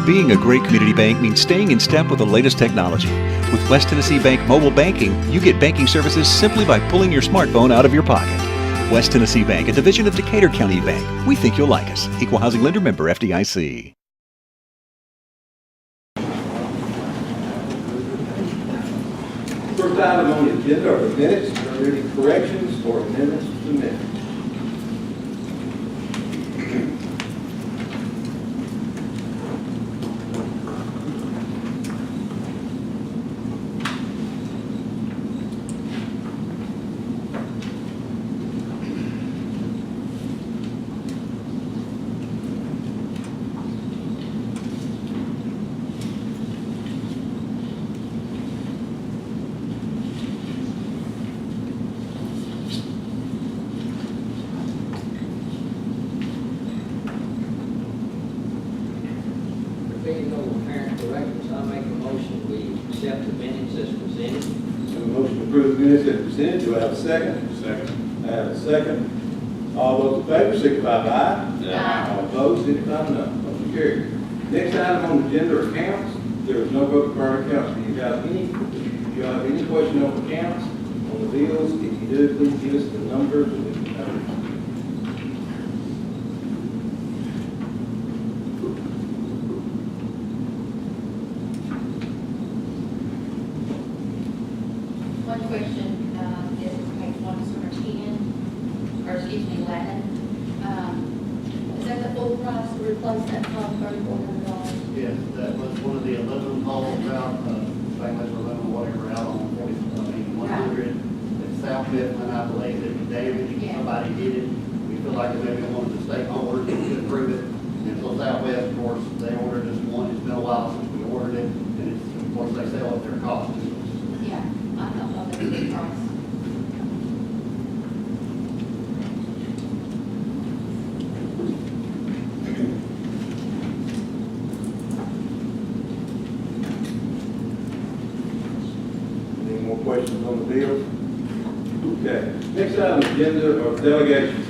Being a great community bank means staying in step with the latest technology. With West Tennessee Bank Mobile Banking, you get banking services simply by pulling your smartphone out of your pocket. West Tennessee Bank, a division of Decatur County Bank. We think you'll like us. Equal housing lender, member FDIC. First item on the agenda are the minutes. Are there any corrections or amendments to the minutes? Being no apparent corrections, I make a motion we accept the minutes as presented. So a motion to approve the minutes as presented. Do I have a second? Second. I have a second. All those in favor signify by aye. Aye. All opposed signify no. Motion carried. Next item on the agenda are accounts. There is no vote for current accounts. Do you have any question on the accounts, on the bills? If you do, please give us the numbers and we can cover it. One question is page 110, or excuse me, 11. Is that the full price to replace that pump, $3,400? Yes, that was one of the aluminum poles out, stainless aluminum, whatever, out on 100 at South Mifflin, I believe, it was damaged. Yeah. Somebody did it. We feel like it maybe one of the stakeholders could approve it. And so Southwest, of course, they ordered us one. It's been a while since we ordered it, and it's, of course, they sell at their cost. Yeah, I thought that was a good price. Any more questions on the bills? Okay. Next item on the agenda are delegations.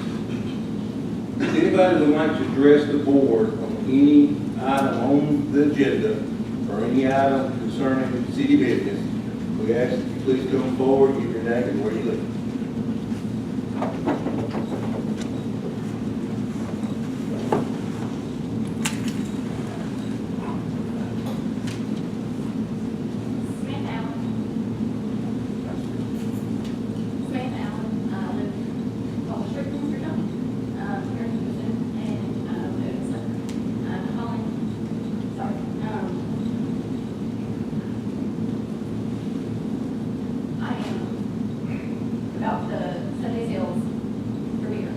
Does anybody would like to address the board on any item on the agenda or any item concerning city business? We ask that you please come forward, give your name and where you live. About the Sunday sales for beer.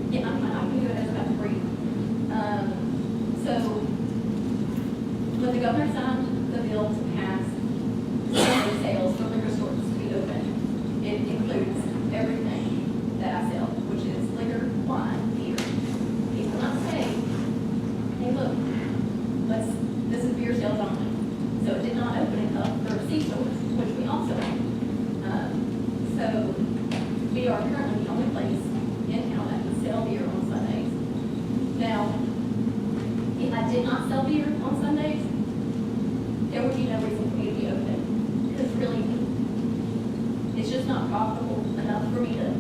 Yeah, I can do it as about free. So, when the governor signed the bill to pass Sunday sales for liquor stores to be open, it includes everything that I sell, which is liquor, wine, beer. He will not say, hey, look, this is beer sales only. So it did not open it up for C-stores, which we also own. So we are currently the only place in town that can sell beer on Sundays. Now, if I did not sell beer on Sundays, there would be no reason for me to be open. Because really, it's just not profitable enough for me to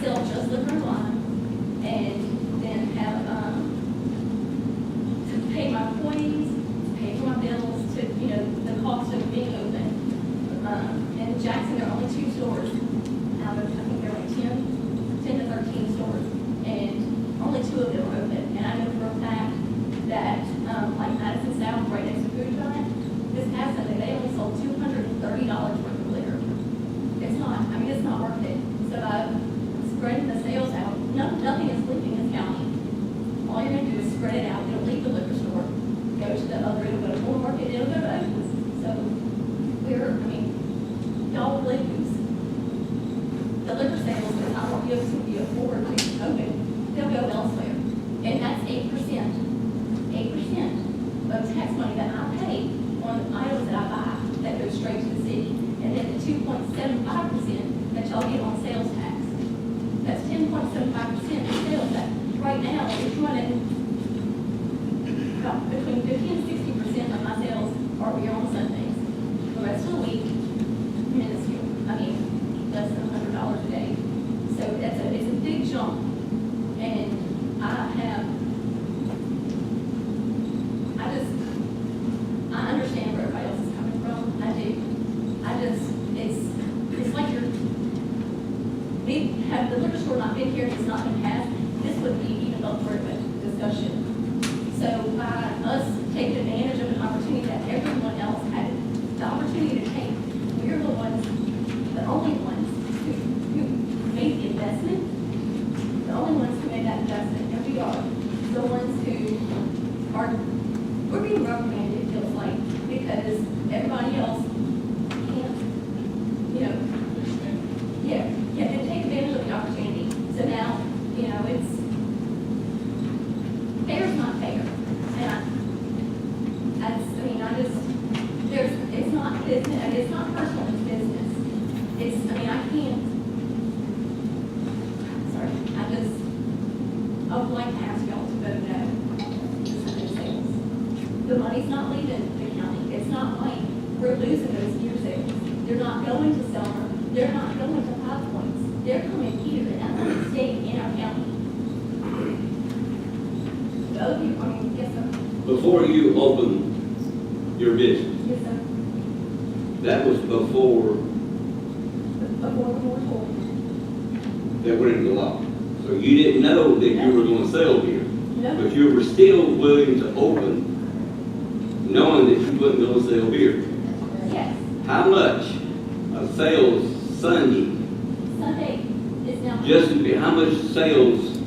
sell just liquor and wine and then have, to pay my employees, pay for my bills, to, the cost of being open. In Jackson, there are only 2 stores out of, I think there are like 10 to 13 stores, and only 2 of them are open. And I know for a fact that, like Madison South, right next to Food Giant, this past Sunday, they only sold $230 worth of liquor. It's not worth it. So by spreading the sales out, nothing is leaving this county. All you're going to do is spread it out. It'll leave the liquor store, go to the other, it'll go to Full Market, it'll go to Oakland's. So y'all will lose. The liquor sales that I won't be able to afford to open, they'll go elsewhere. And that's 8%. 8% of tax money that I pay on items that I buy that go straight to the city. And then the 2.75% that y'all get on sales tax. That's 10%. 2.75% of sales that right now is running about between 50 and 60% of my sales are here on Sundays. The rest of the week, minuscule. I mean, less than $100 a day. So it's a big jump. And I understand where everybody else is coming from. I do. It's like had the liquor store not been here and it's not been passed, this wouldn't be even up for a discussion. So by us taking advantage of an opportunity that everyone else had the opportunity to take, we're the only ones who made the investment, the only ones who made that investment, and we are the ones who we're being reprimanded, it feels like, because everybody else can't, and take advantage of the opportunity. So now, it's fair's not fair. And it's not business, and it's not personal, it's business. I can't, sorry, I would like to ask y'all to vote no to Sunday sales. The money's not leaving the county. It's not like we're losing those beer sales. They're not going to Selmer. They're not going to 5 Points. They're coming here, and that's going to stay in our county. Yes, sir. Before you opened your business, Yes, sir. that was before Before the moratorium. that went into law. So you didn't know that you were going to sell beer, No. but you were still willing to open, knowing that you wasn't going to sell beer. Yes. How much of sales Sunday, Sunday is now. how much sales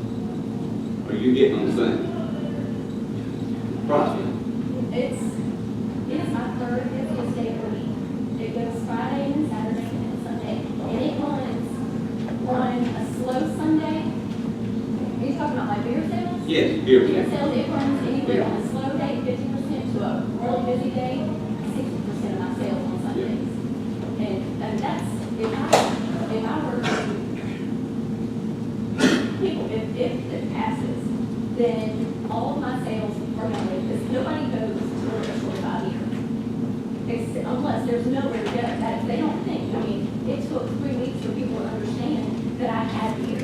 are you getting on Sunday? Approximately. It's my third busiest day of the week. It goes Friday and Saturday and Sunday, and it runs on a slow Sunday. Are you talking about my beer sales? Yes, beer. Beer sales, it runs anywhere on a slow day, 50% to a really busy day, 60% of my sales on Sundays. And that's, if I were people, if it passes, then all of my sales are going to leave, because nobody goes to the liquor store to buy beer. Unless there's nowhere to go. That they don't think. It took 3 weeks for people to understand that I had beer.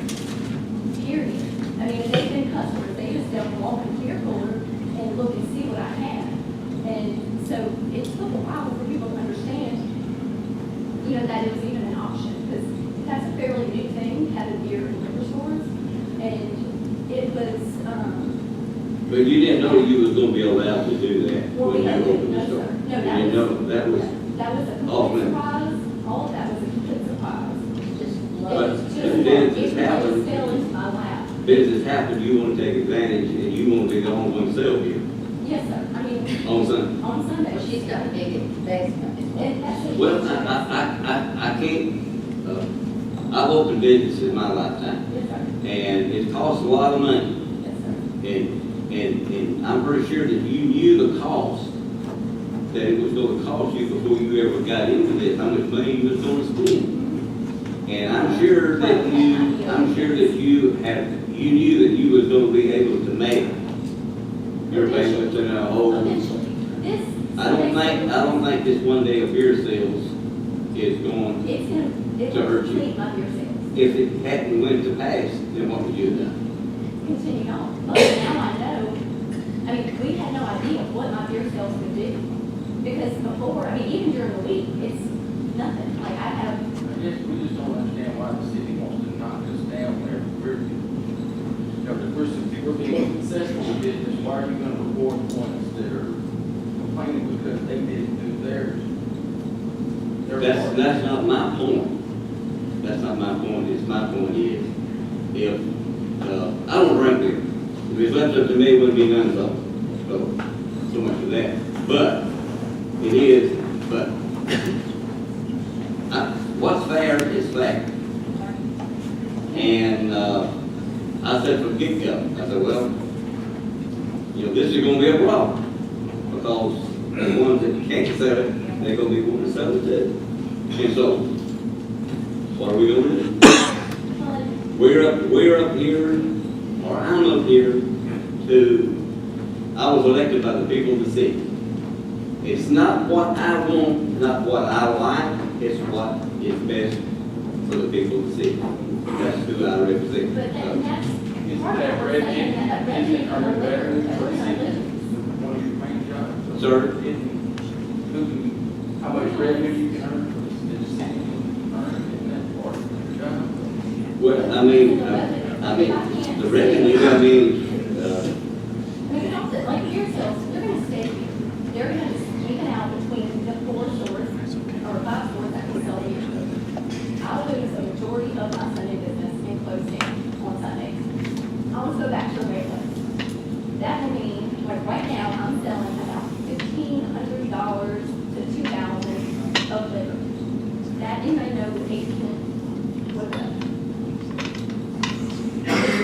Period. They've been customers. They just don't walk in the beer cooler and look and see what I had. And so it took a while for people to understand, that it was even an option, because that's a fairly new thing, having beer in liquor stores. And it was, But you didn't know you was going to be allowed to do that when you opened the no, store. sir. No, You that didn't know, was, that was, that was a off complete limits. surprise. All of that was a complete surprise. But It was if business it really happened- fell into my lap. business happened, you want to take advantage, and you want to be the only one to sell beer Yes, sir. on Sunday. On Sunday. She's got a big basement. And that's what Well, she said. I can't, I've opened business in my lifetime, Yes, sir. and it costs a lot of money. Yes, sir. And I'm pretty sure that you knew the cost, that it was going to cost you before you ever got into this, how much money you was going to spend. And I'm sure that you knew that you was going to be able to make your payments in a whole. Eventually. This. I don't think this one day of beer sales is going, It to will hurt you. complete my beer sales. if it hadn't went to pass, then what would you have done? Continue on. But now I know, we had no idea what my beer sales could do. Because before, even during the week, it's nothing. Like I have, We just don't understand why the city wants to knock us down whenever if we're being successful with business, why are you gonna reward the ones that are complaining because they didn't do theirs? That's not my point. That's not my point. My point is, if, I don't drink beer. If it's left up to me, it wouldn't be none so much of that. But, it is, but, what's fair is fair. And, I said from the get-go, I said, well, this is gonna be a problem, because the ones that can't sell it, they're gonna be wanting to sell it too. And so, what are we gonna do? well, we're up here, or I'm up here I was elected by the people of the city. It's not what I want, not what I like, it's what is best for the people of the city. That's who I represent. But and that's Is part of that what we're revenue, saying, that is revenue it, are from the there liquor, revenue for the everything city? lives. One of your main jobs? Sir? How much revenue you can earn for the city, earn in that part of your job? Well, the revenue, I mean, it's also, like beer sales, they're gonna stay here. They're gonna even out between the 4 stores, or 5 stores that we sell here. I'll lose a majority of my Sunday business and close down on Sundays. I'll just go back to the rate list. That will mean, like right now, I'm selling about $1,500 to $2,000 of liquor. That, anybody know what 8 would be?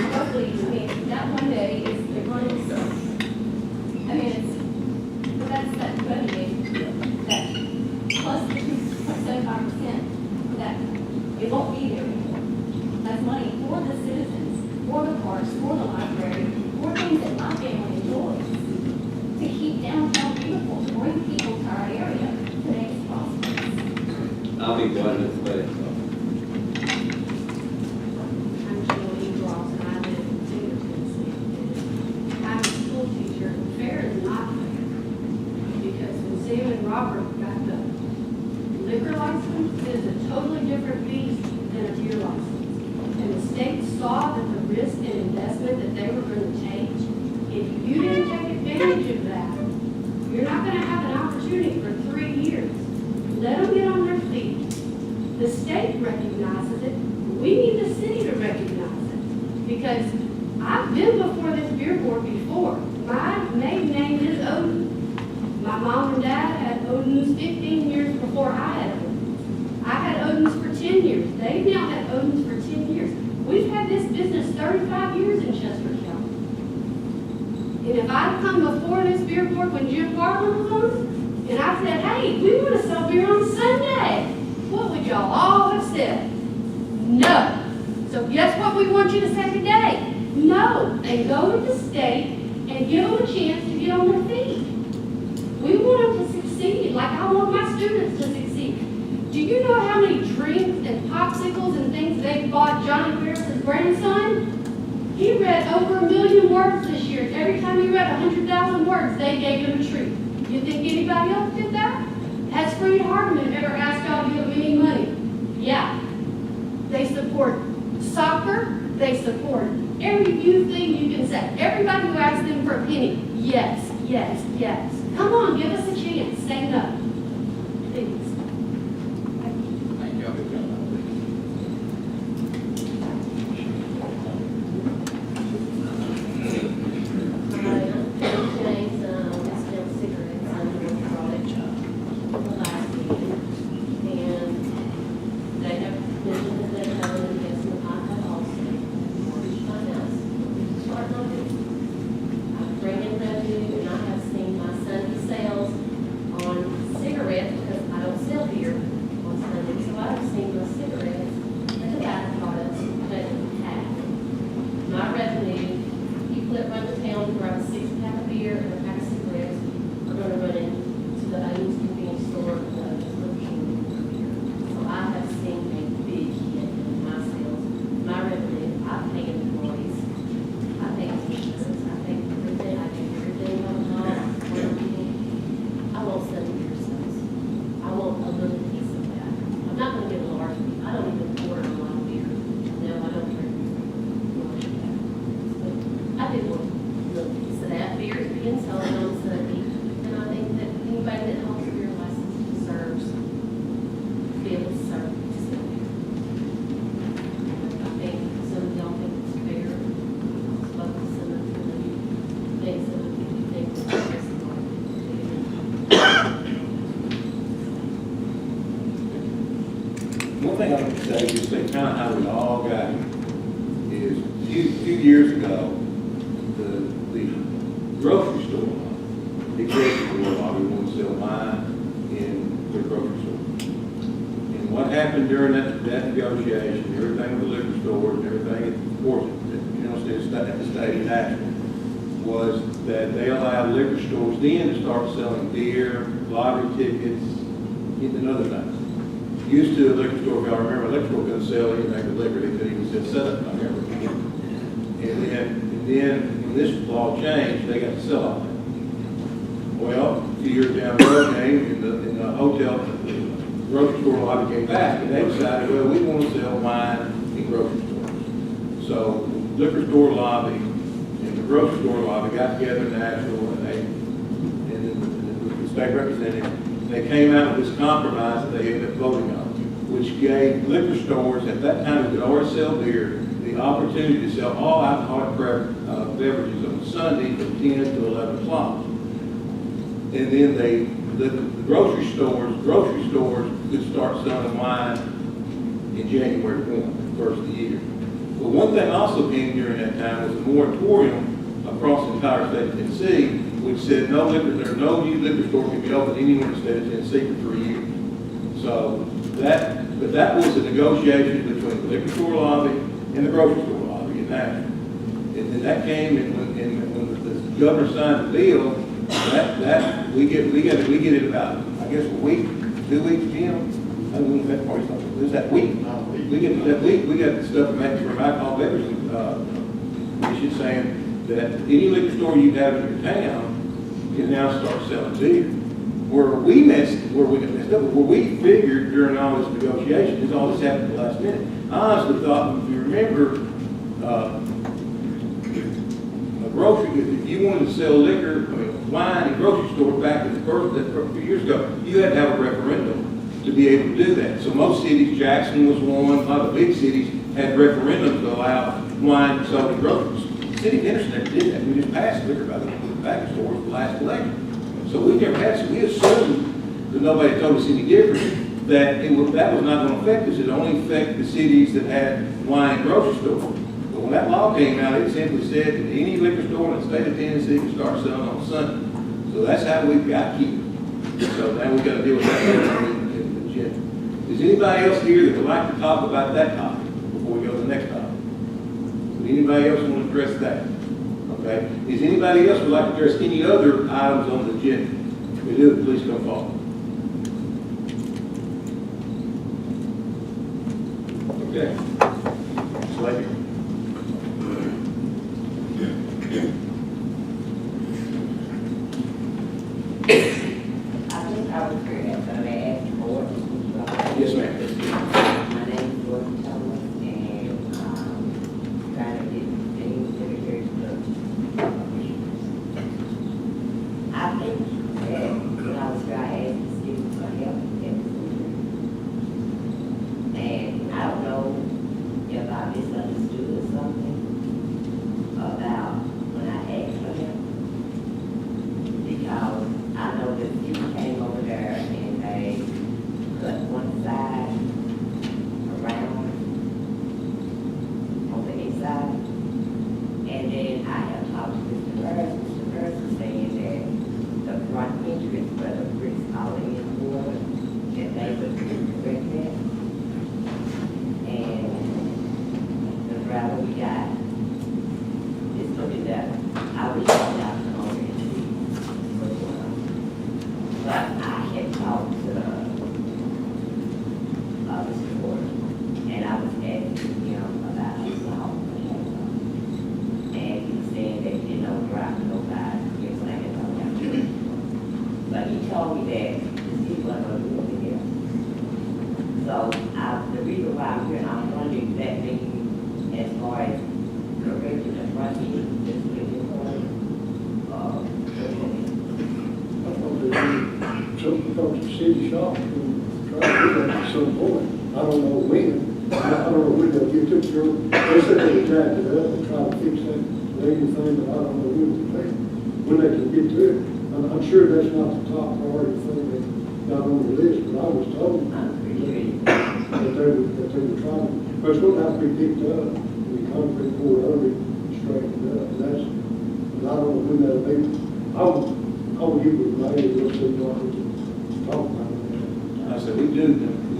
Roughly, I mean, that one day is, it runs, I mean, it's, but that's that revenue, that plus the 2.75%, that it won't be there anymore. That's money for the citizens, for the parks, for the library, for things that my family enjoys, to keep downtown beautiful, to bring people to our area, to make it possible. I'll be glad to say it. I'm Julie Ross, and I live in Cedar, Tennessee. I'm a school teacher, and fair is not fair. Because when Sam and Robert got the liquor license, it is a totally different beast than a beer license. And the state saw that the risk and investment that they were going to take, if you didn't take advantage of that, you're not going to have an opportunity for 3 years. Let them get on their feet. The state recognizes it. We need the city to recognize it. Because I've been before this beer board before. My maiden name is Odin. My mom and dad had Odin's 15 years before I had Odin's. I had Odin's for 10 years. They've now had Odin's for 10 years. We've had this business 35 years in Chester County. And if I'd come before this beer board when Jim Barlow was on, and I said, hey, we want to sell beer on Sunday, what would y'all all have said? No. So guess what we want you to say today? No. And go with the state and give them a chance to get on their feet. We want them to succeed, like I want my students to succeed. Do you know how many drinks and popsicles and things they bought Johnny Ferris's grandson? He read over 1 million words this year. Every time he read 100,000 words, they gave him a treat. You think anybody else did that? Has Freed Hardeman ever asked y'all to give him any money? Yeah. They support soccer. They support every new thing you can say. Everybody who asks them for a penny, yes, yes, yes. Come on, give us a chance. Stand up. Please. Thank you. James, sell cigarettes under the college last meeting, and they have mentioned that they have an investment I have also, mortgage finance, start on it. I bring in revenue, and I have seen my Sunday sales on cigarettes, because I don't sell beer on Sunday, so I have seen my cigarettes and tobacco products cut in half. My revenue, people that run the town who have a 6-pack of beer and a pack of cigarettes are going to run into the Owens convenience store and the looking for beer. So I have seen a big hit in my sales, my revenue. I pay employees, I pay insurance, I pay everything, I pay everything on the house. I won't sell beer sales. I want a little piece of that. I'm not going to get a large piece. I don't even order a lot of beer. No, I don't drink much of that. I do want a little piece of that. Beer is being sold on Sunday, and I think that anybody that holds a beer license deserves to be able to serve beer. I think some of y'all think it's fair. I've spoken to some of the things that we think is fair. One thing I want to say, just think kind of how we all got here, is a few years ago, the grocery store, the grocery store, we want to sell wine in the grocery store. And what happened during that negotiation, everything with the liquor stores and everything, of course, at the state of Nashville, was that they allowed liquor stores then to start selling beer, lottery tickets, getting another night. Used to a liquor store, if y'all remember, a liquor store couldn't sell anything but liquor, they couldn't even sell setup, I remember. And then when this law changed, they got to sell all that. Well, a few years down the road, in the hotel, the grocery store lobby came back, and they decided, well, we want to sell wine in grocery stores. So the liquor store lobby and the grocery store lobby got together in Nashville, and then the state representative, they came out with this compromise that they ended up voting on, which gave liquor stores at that time that could already sell beer the opportunity to sell all alcoholic beverages on Sunday from 10 to 11 o'clock. And then the grocery stores could start selling wine in January 1, the first of the year. But one thing also came during that time was a moratorium across the entire state of Tennessee, which said no new liquor store can be opened anywhere in the state of Tennessee for 3 years. So that was a negotiation between the liquor store lobby and the grocery store lobby in Nashville. And that came when the governor signed the bill. We get it about, I guess, a week, 2 weeks, Jim. I mean, that part is that week. We get that week. We got the stuff from alcohol beverage commission saying that any liquor store you have in your town can now start selling beer. Where we messed up, where we figured during all this negotiation is all this happened at the last minute. I honestly thought, if you remember, a grocery, if you wanted to sell liquor, wine in grocery store back in a few years ago, you had to have a referendum to be able to do that. So most cities, Jackson was one, a lot of the big cities had referendums to allow wine sold in groceries. The city of Henderson never did that. We just passed liquor by the package stores the last election. So we never had, so we assumed that nobody told us any different, that that was not going to affect us. It only affected the cities that had wine in grocery stores. But when that law came out, it simply said that any liquor store in the state of Tennessee can start selling on Sunday. So that's how we've got here. So now we've got to deal with that in the agenda. Is anybody else here that would like to talk about that topic before we go to the next topic? Would anybody else want to address that? Okay. Is anybody else would like to address any other items on the agenda? If we do, please come forward. Okay. Slater. I think I was here at the last board. Yes, ma'am. My name is Gordon Thomas, and trying to get things in the church club. I think that when I was here, I asked the students for help and I don't know if I misunderstood something about when I asked for help. Because I know the city came over there and they cut one side around on the east side. And then I have talked to Mr. Burns is saying that the front entrance where the bricks falling in the water, that they would correct that. And the gravel we got is looking better. I wish I was out over and see what's going on. But I had talked to Mr. Porter, and I was asking him about his law. And he was saying that, drive no guys, you're saying no guys. But he told me that the city wasn't going to do anything else. So the reason why I'm here, I'm wondering if that means as far as correcting the front end, just looking for it, Something comes to city shop and try to do that at some point. I don't know when. I don't know when they'll get to it. They said they jacked it up and try to fix that lady thing, but I don't know when they can get to it. I'm sure that's not the top priority thing they got on the list, but I was told that they were trying. But it's going to have to be picked up and the concrete poured over it, straightened up. And I don't know when that'll be. I will get with Larry and we'll see what we can talk about it. I said, we do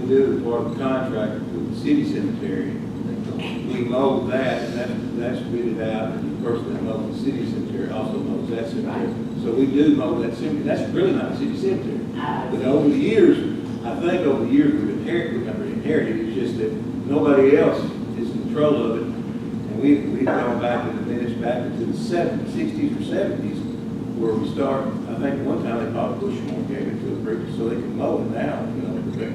as part of the contract with the city cemetery. I think the we mow that, and that's weeded out, and the person that mows the city cemetery also mows that cemetery. So we do mow that cemetery, that's really not a city cemetery. But over the years, I think over the years, we've inherited, it's just that nobody else is in control of it. And we've gone back and diminished back into the 60s or 70s, where we start, I think one time they bought Bushmore, gave it to a group so they can mow it now, you know. But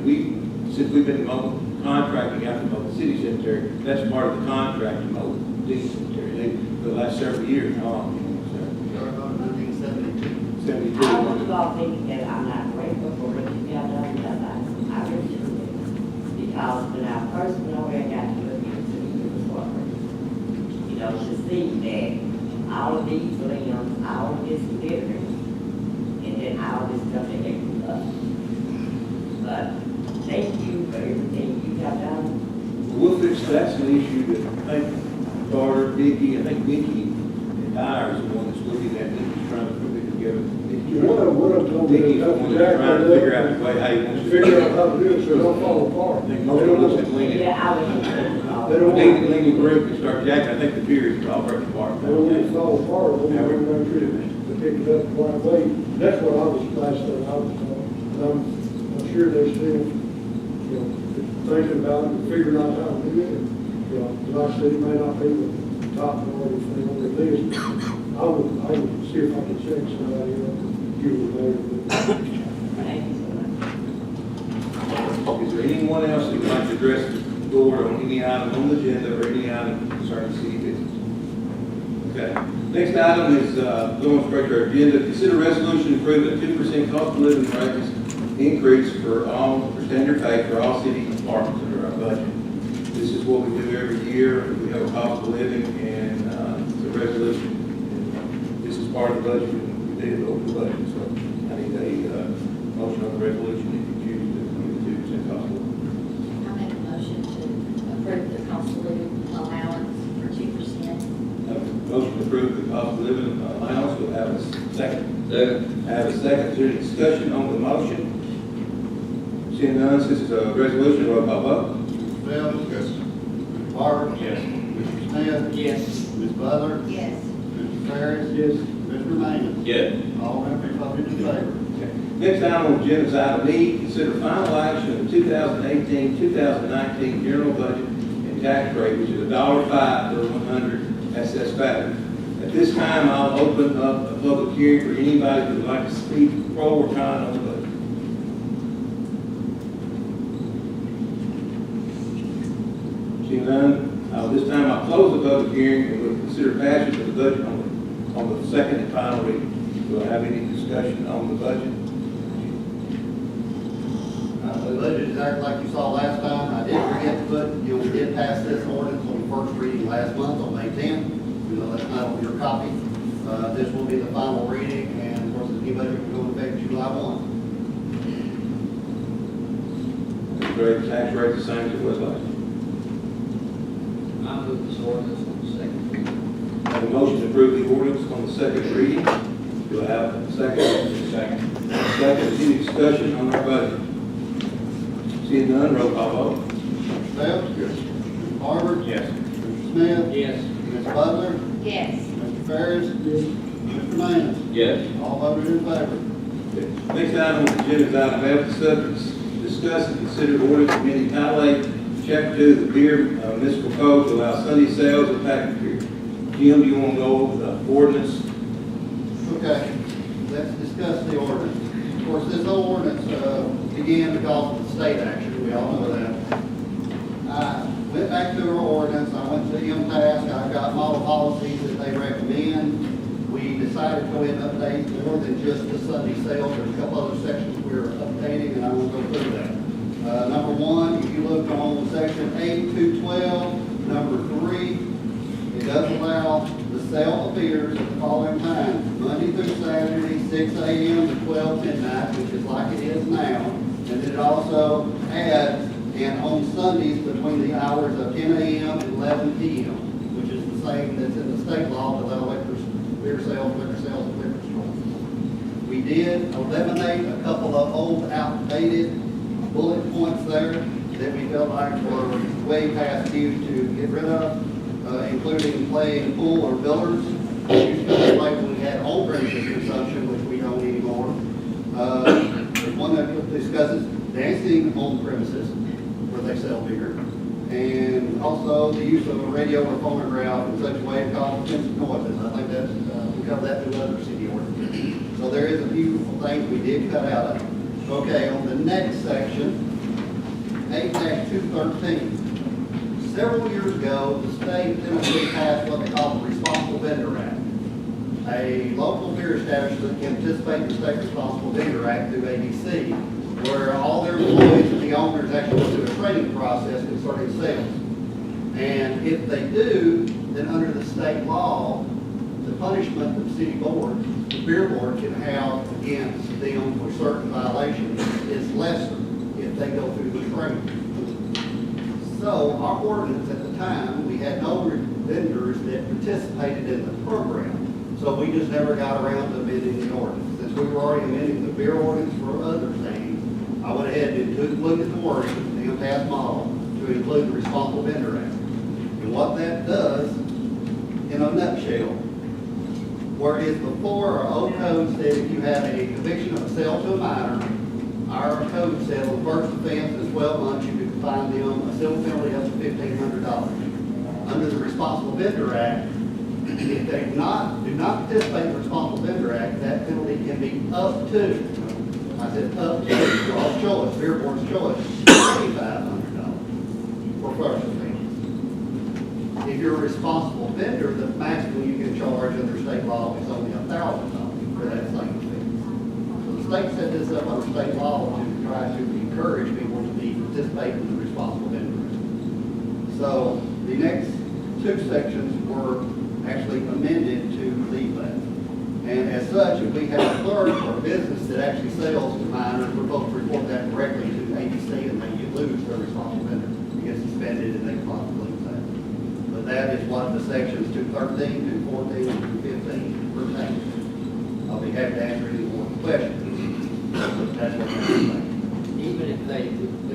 since we've been contracting out to mow the city cemetery, that's part of the contract to mow the city cemetery. For the last several years, Started on 1972. 72. I want you all thinking that I'm not grateful for what you got done, because I really do. Because when I first went over there, I got to look into the workers. You know, to see that all of these limbs, all of this litter, and then all this stuff that they put up. But thank you for everything you got done. We'll fix, that's an issue that I think Carter, Vicky, I think Vicky and I is the one that's looking at it, just trying to put it together. What I'm told is Vicky's the have one to that's jack trying to that figure up out the way how you want and to figure out how to do it so it don't fall apart. I think most of us have leaned. Yeah, I was. They don't Lean want, the group and start jacking, I think the piers are all breaking apart. they don't want it to fall apart, they Yeah, want we're- to make sure to pick it up the right way. That's what I was, last thing I was told. And I'm sure they're still, you know, thinking about it and figuring out how to do it. And, you know, like I said, it may not be the top priority thing on their list. I would see if I could check somebody up and give them later. Thank you so much. Is there anyone else who would like to address the board on any item on the agenda or any item concerning city business? Okay. Next item is going straight to our agenda. Consider resolution approving a 2% cost of living raise increase for standard pay for all city departments under our budget. This is what we do every year. We have a cost of living and it's a resolution. And this is part of the budget. We did over the budget, so I need a motion on the resolution if you choose to do the 2% cost of living. I make a motion to approve the cost of living allowance for 2%. Motion to approve the cost of living allowance. We'll have a second. Second. Have a second. Is there any discussion on the motion? Seeing none, since it's a resolution, roll call vote. Mr. Bell? Yes. Mr. Barber? Yes. Mr. Smith? Yes. Ms. Butler? Yes. Mr. Ferris? Yes. Mr. Manning? Yes. All members voted in favor. Next item on the agenda is item E, consider final action of the 2018-2019 general budget and tax rate, which is $1.05 per 100 excess value. At this time, I'll open up a public hearing for anybody who would like to speak pro or con on the budget. Seeing none, this time I'll close the public hearing and we'll consider passage of the budget on the second and final reading. Do I have any discussion on the budget? The budget is exactly like you saw last time. I did forget to put, we did pass this ordinance on the first reading last month on May 10th. You know, that's not on your copy. This will be the final reading, and of course, the new budget will go into effect July 1. The tax rate the same as it was last year. I move this ordinance on the second reading. I have a motion to approve the ordinance on the second reading. Do I have a second? Second. Second, any discussion on our budget? Seeing none, roll call vote. Mr. Bell? Yes. Mr. Barber? Yes. Mr. Smith? Yes. Ms. Butler? Yes. Mr. Ferris? Yes. Mr. Manning? Yes. All voted in favor. Next item on the agenda is item F, discuss and consider ordinance amending Title 8, Chapter 2 of the Beer Municipal Code to allow Sunday sales of packaged beer. Jim, do you want to go over the ordinance? Okay, let's discuss the ordinance. Of course, this whole ordinance began because of the state action, we all know that. I went back to our ordinance, I went to MTask, I got model policies that they recommend. We decided to go ahead and update more than just the Sunday sales. There's a couple other sections we're updating, and I will go through that. Number one, if you look on section 8-12, number 3, it does allow the sale of beers at the following times: Monday through Saturday, 6 a.m. to 12 midnight, which is like it is now. And then it also adds, and on Sundays between the hours of 10 a.m. and 11 p.m., which is the same that's in the state law to allow beer sales, liquor sales, and liquor stores. We did eliminate a couple of old outdated bullet points there that we felt like were way past due to get rid of, including play and pool or billiards. Used to be like when we had on-premises consumption, which we don't anymore. There's one that discusses dancing on premises where they sell beer. And also the use of a radio or phonograph in such a way to cause offensive noises. I think that's, we cover that through other city ordinances. So there is a few things we did cut out of it. Okay, on the next section, 8-213. Several years ago, the state of Tennessee passed what they call the Responsible Vendor Act. A local beer establishment can participate in the state Responsible Vendor Act through ABC, where all their employees and the owners actually go through a training process concerning sales. And if they do, then under the state law, the punishment that the city board, the beer board can have against them for certain violations is lesser if they go through the training. So our ordinance at the time, we had no vendors that participated in the program. So we just never got around to amending the ordinance. Since we were already amending the beer ordinance for other things, I went ahead and looked at the wording, the impasse model, to include the Responsible Vendor Act. And what that does, in a nutshell, whereas before our old code said if you had a conviction of a sale to a minor, our code said on the first offense in 12 months, you could fine them a civil penalty up to $1,500. Under the Responsible Vendor Act, if they do not participate in the Responsible Vendor Act, that penalty can be up to, I said up to, for all choice, beer board's choice, $2,500 for first offense. If you're a responsible vendor, the maximum you can charge under state law is only $1,000 for that same offense. So the state set this up under state law to try to encourage people to participate in the Responsible Vendor Act. So the next two sections were actually amended to leave that. And as such, if we have a clerk or business that actually sells to minors, we're supposed to report that directly to ABC and they lose their responsible vendor. It gets suspended and they possibly lose that. But that is what the sections 213 and 14 and 215 pertain. I'll be happy to answer any more questions. That's what that's saying. Even if they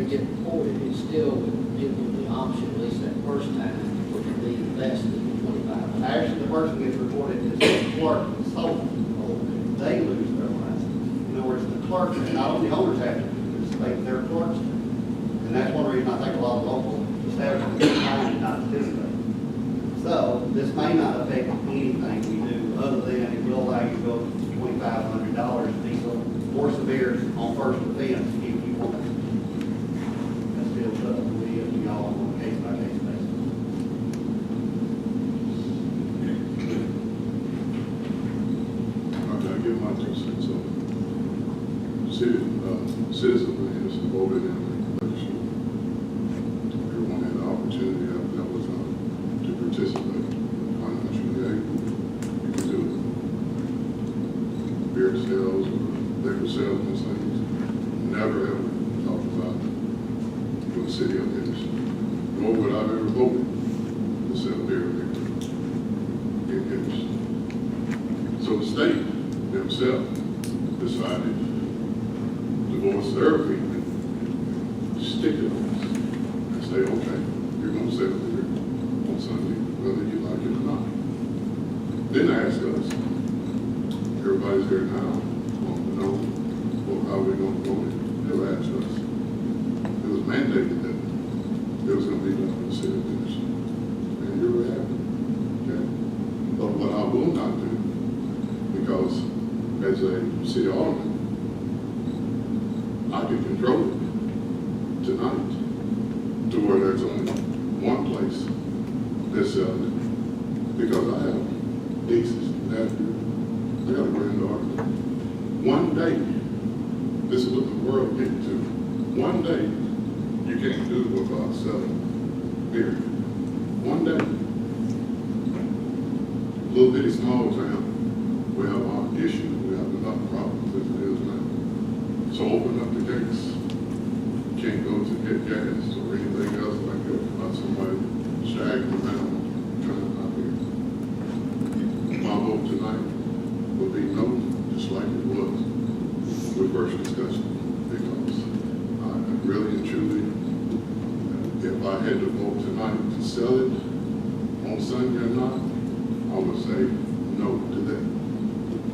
get reported, it still would give them the option, at least that first time, which would be less than 25. Actually, the person gets reported is the clerk sold. They lose their license. In other words, the clerk, and not only owners have to participate, their clerks do. And that's one reason I think a lot of local establishments get fined and not participate. So this may not affect anything we do, other than it will allow you to go to $2,500 to be more severe on first offense if you want it. That's still up to y'all on a case-by-case basis. I give my 2 cents on it. Citizens of Henderson voted in the election. Everyone had the opportunity that was to participate. Financially able, you can do it. Beer sales or liquor sales and things. Never ever talked about it for the city of Henderson. Nor would I ever voted to sell beer and liquor in Henderson. So the state themselves decided to voice their opinion, stick it on us, and say, okay, you're going to sell beer on Sunday, whether you like it or not. Then ask us, everybody's here now, want to know how we're going to vote it. They'll ask us. It was mandated that there was going to be done in the city of Henderson. And here we have it. Okay? But what I will not do, because as a city alderman, I can control it tonight to where there's only one place that's selling it. Because I have nieces, nephews, I got a granddaughter. One day, this is what the world gets to. One day, you can't do without selling beer. One day. Little bitty small town. We have our issues, we have enough problems as it is now. So open up the gates. Can't go to get gas or anything else like that without somebody shagging around trying out here. My vote tonight will be no, just like it was with first discussion, because I really and truly, if I I had to vote tonight to sell it on Sunday or not, I would say no to that.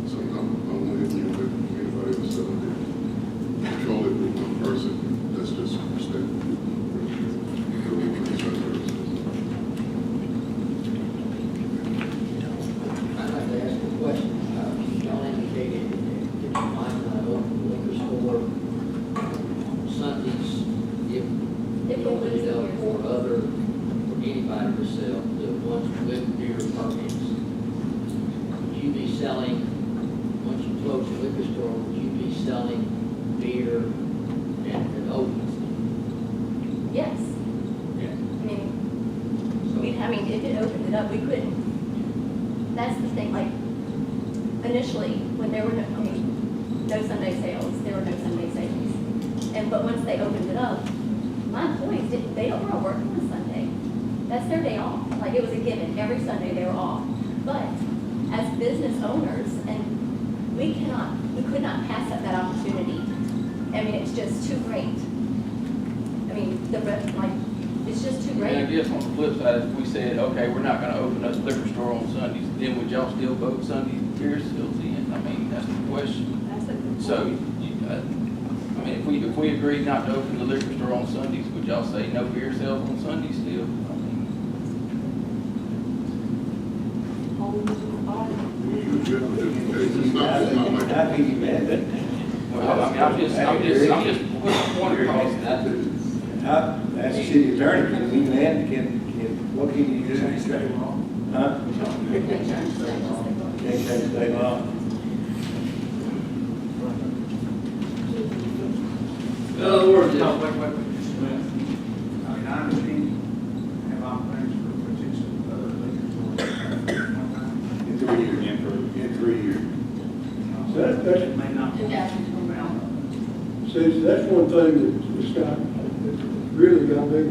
So I'm willing to let anybody else sell it. Control it with one person, that's just standard. I'd like to ask a question. Y'all indicated that you might not open the liquor store Sundays if If you we open lose it the up beer. for other, for anybody to sell, the ones with beer permits. Would you be selling, once you close the liquor store, would you be selling beer and it opens? Yes, Yeah. I mean, if it opened it up, we couldn't. That's the thing, like, initially, when there were no, no Sunday sales, there were no Sunday sales. But once they opened it up, my employees they don't want to work on a Sunday. That's their day off. Like, it was a given, every Sunday they were off. But as business owners, and we could not pass up that opportunity. I mean, it's just too great. I mean, it's just too And I great. guess on the flip side, if we said, okay, we're not gonna open up the liquor store on Sundays, then would y'all still vote Sunday beer sales in? I mean, that's the question. That's a good point. So, I mean, if we agreed not to open the liquor store on Sundays, would y'all say no beer sales on Sundays still? I mean, It's not like I think you meant it. well, I mean, I'm just putting a point across that. As a city attorney, can we what can you do? Huh? Can't change state law. In other words, No, wait, Mr. Smith. I mean, I understand you have operations for potential other liquor stores. In 3 years. In 3 years. That's, It may not. 2012. see, that's one thing that's got, that really got me.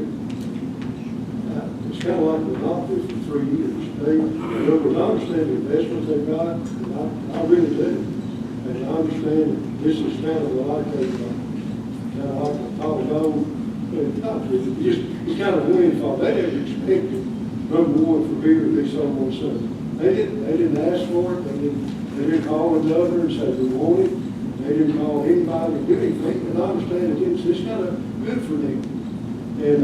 It's kind of like the monopoly for 3 years. They understand the investments they've got, and I really do. And I understand this is kind of like a Colorado, it's kind of a windfall. They never expected, number one, for beer to be sold on Sunday. They didn't ask for it, they didn't call another and say we want it. They didn't call anybody to do anything, and I understand it's kind of good for them. And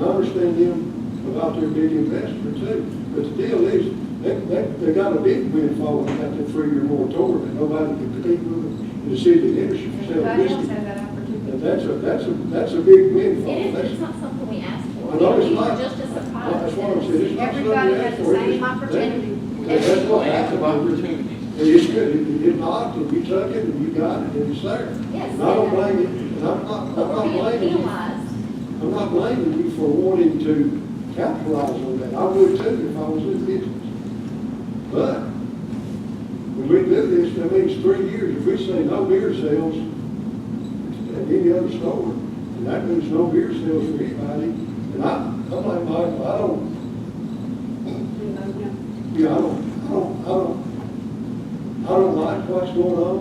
I understand them about their big investment too. But the deal is, they got a big windfall when they got that 3-year moratorium, and nobody can compete with them in the city of Henderson for selling Everybody else whiskey. has that opportunity. And that's a big windfall. It is, That's- it's not something we asked for. I know it's These are not. just a surprise. That's what I'm saying. It's not something Everybody we has asked the for. It's same just- opportunity. That's what Land of happened. opportunities. And it's good, it knocked, and you took it, and you got it, and it's there. Yes. And I don't blame you, and I'm But not we're being blaming you. penalized. I'm not blaming you for wanting to capitalize on that. I would too if I was in business. But when we do this, that means 3 years. If we say no beer sales at any other store, and that means no beer sales for anybody, and I'm like Michael, I don't like what's going on,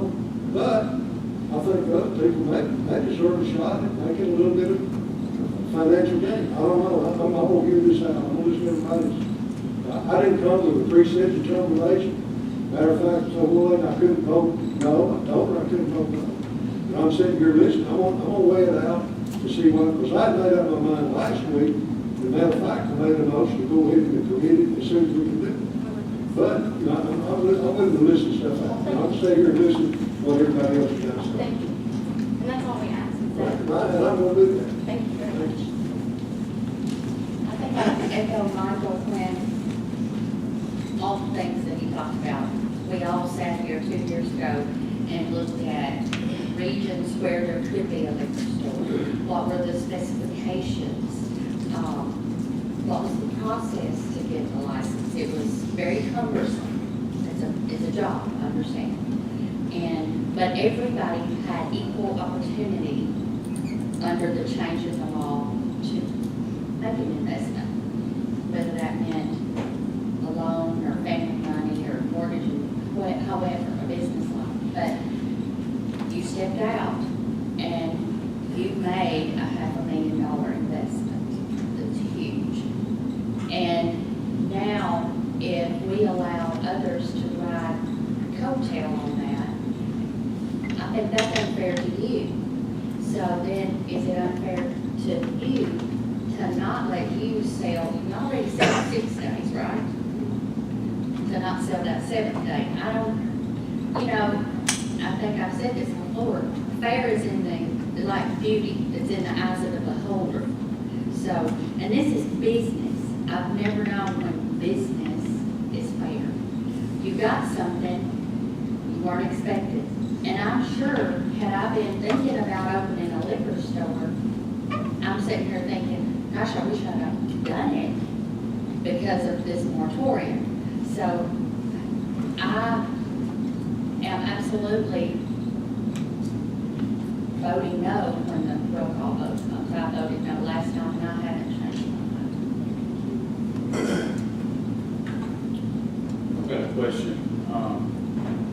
but I think other people may deserve a shot at making a little bit of financial gain. I don't know, I'm gonna hear this out, I'm gonna listen to everybody's. I didn't come with a preset determination. Matter of fact, so well, I couldn't vote no, I told her I couldn't vote no. And I'm sitting here listening, I'm gonna weigh it out to see what, because I made up my mind last week. As a matter of fact, I made a motion to go ahead and commit it as soon as we can do it. But, you know, I'm willing to listen to stuff out. I'm stay here and listen to what everybody else has got to say. Thank you. And that's all we ask. Is that, And I'm gonna do that. thank you very much. I think I can echo Michael when all the things that he talked about. We all sat here 2 years ago and looked at regions where there could be a liquor store. What were the specifications? What was the process to get the license? It was very cumbersome. It's a job, I understand. But everybody had equal opportunity under the change in the law to make an investment, whether that meant a loan or family money or mortgage, however, a business loan. But you stepped out and you made a $500,000 investment. That's allow others to ride coattail on that, I think that's unfair to you. So then, is it unfair to you to not let you sell, you already sell 6 days, right? To not sell that 7th day? I don't, I think I've said this before, fair is in the, like beauty, it's in the eyes of the beholder. So, and this is business. I've never known when business is fair. You got something you weren't expected. And I'm sure, had I been thinking about opening a liquor store, I'm sitting here thinking, gosh, I wish I'd have done it because of this moratorium. So I am absolutely voting no when the roll call vote comes. I voted no last time and I haven't changed my vote. I've got a question.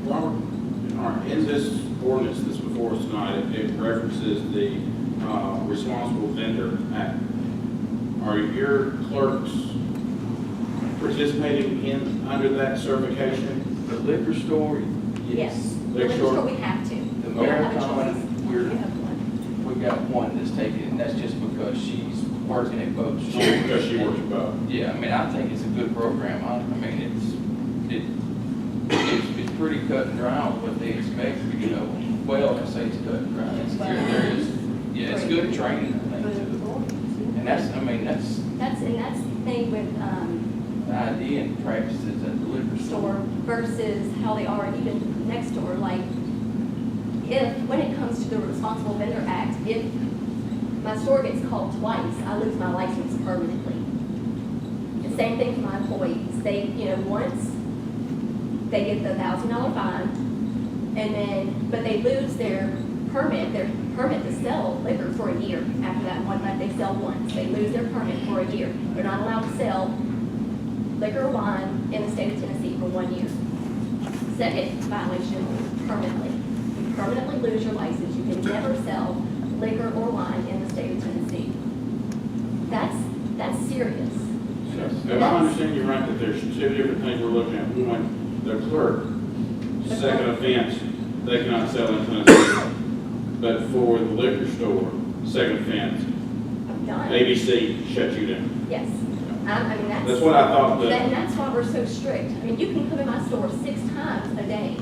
Robert, in this ordinance that's before us tonight, it references the Responsible Vendor Act. Are your clerks participating under that certification? The liquor store, Yes. The Liquor liquor store? store, we have to. the We don't have a marathon, choice. we're, We have one. we got one that's taking, and that's just because she's working at both Just stores. because she works about. Yeah, I mean, I think it's a good program. I mean, it's pretty cut and dry on what they expect, Well, I say it's cut and dry. There is, yeah, it's good training, I think, too. And that's the thing with, idea and practices at the liquor store. store versus how they are even next door, like, when it comes to the Responsible Vendor Act, if my store gets called twice, I lose my license permanently. The same thing for my employees. They, once they get the $1,000 fine, and then, but they lose their permit to sell liquor for a year. After that 1 month, they sell once. They lose their permit for a year. They're not allowed to sell liquor or wine in the state of Tennessee for 1 year. Second violation, permanently. You permanently lose your license. You can never sell liquor or wine in the state of Tennessee. That's serious. If I understand you right, that there's 2 different things we're looking at. One, the clerk, second offense, they cannot sell in Tennessee. But for the liquor store, second offense, Done. ABC shuts you down. Yes. I mean, That's what I thought that. And that's why we're so strict. I mean, you can come in my store 6 times a day,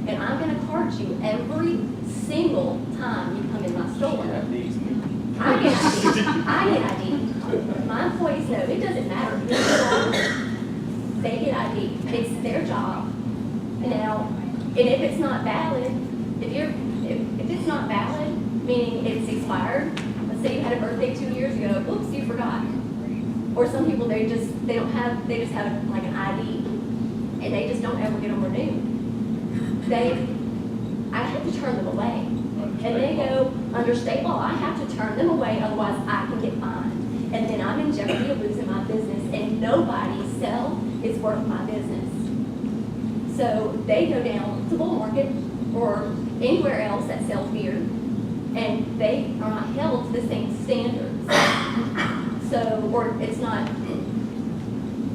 and I'm gonna card you every single time you come in my store. I get ID. I get ID. My employees know, it doesn't matter who you are, they get ID. It's their job. And now, and if it's not valid, if it's not valid, meaning it's expired, let's say you had a birthday 2 years ago, oops, you forgot. Or some people, they just have like an ID, and they just don't ever get them renewed. I have to turn them away. And they go, under state law, I have to turn them away, otherwise I can get fined. And then I'm in jeopardy of losing my business, and nobody's sell is worth my business. So they go down to Bull Market or anywhere else that sells beer, and they are not held to the same standards. So, or it's not.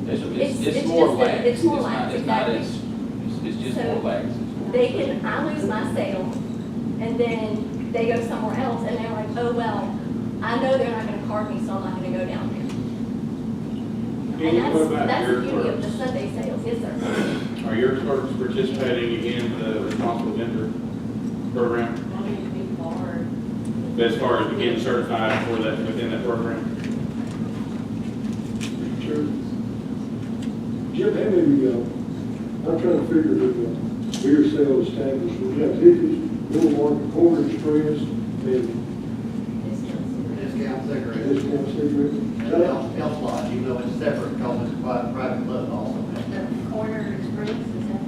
It's more just lax. It's more lax, It's not exactly. it's just So, more lax. I lose my sale, and then they go somewhere else, and they're like, oh, well, I know they're not gonna card me, so I'm not gonna go down there. What about And that's the your beauty of the clerks? Sunday sales, yes, sir. Are your clerks participating in the responsible vendor program? As far as getting certified for that, within that program? Sure. Jim, how many, I'm trying to figure the beer sales establishments, we have Hickory's, Little Market, Corner Express, and Discount cigarettes. Discount Cigarettes. Health Lodge, even though it's separate, because it's private club also. The corner express, is that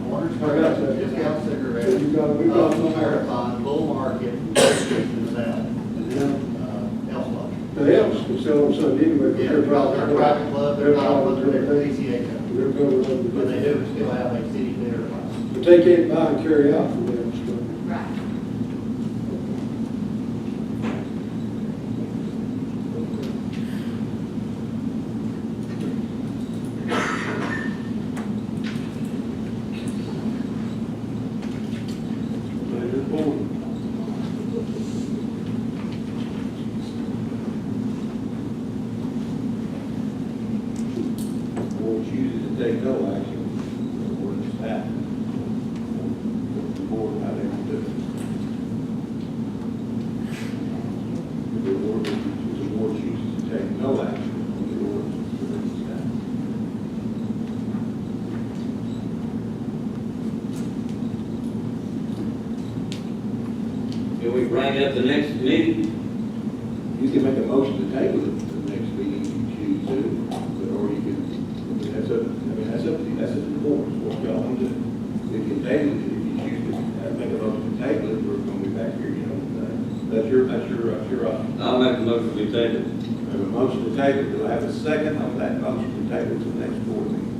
what? Corner I got that. Discount cigarettes. So you got- we got some- Marathon, Bull Market, and South, Yeah. Health Lodge. The Elks can sell on Sunday anyway, but Yeah, they're they're private club, they're not private, under their they're PCA code. covered under But they the. do still have a city beer license. But they can't buy and carry out from them, so. Right. take no action, the ordinance passes. The board, how they do it. The board chooses to take no action on the ordinance, the ordinance passes. Can we bring it up the next meeting? You can make a motion to table it to the next meeting if you choose to, but, or you can, that's up, that's up to you, that's up to the board, it's what y'all want to do. We can table it, if you choose to make a motion to table it, we're going to be back here, you know, that's your option. I'll make a motion to table. I have a motion to table, do I have a second on that motion to table to the next board meeting?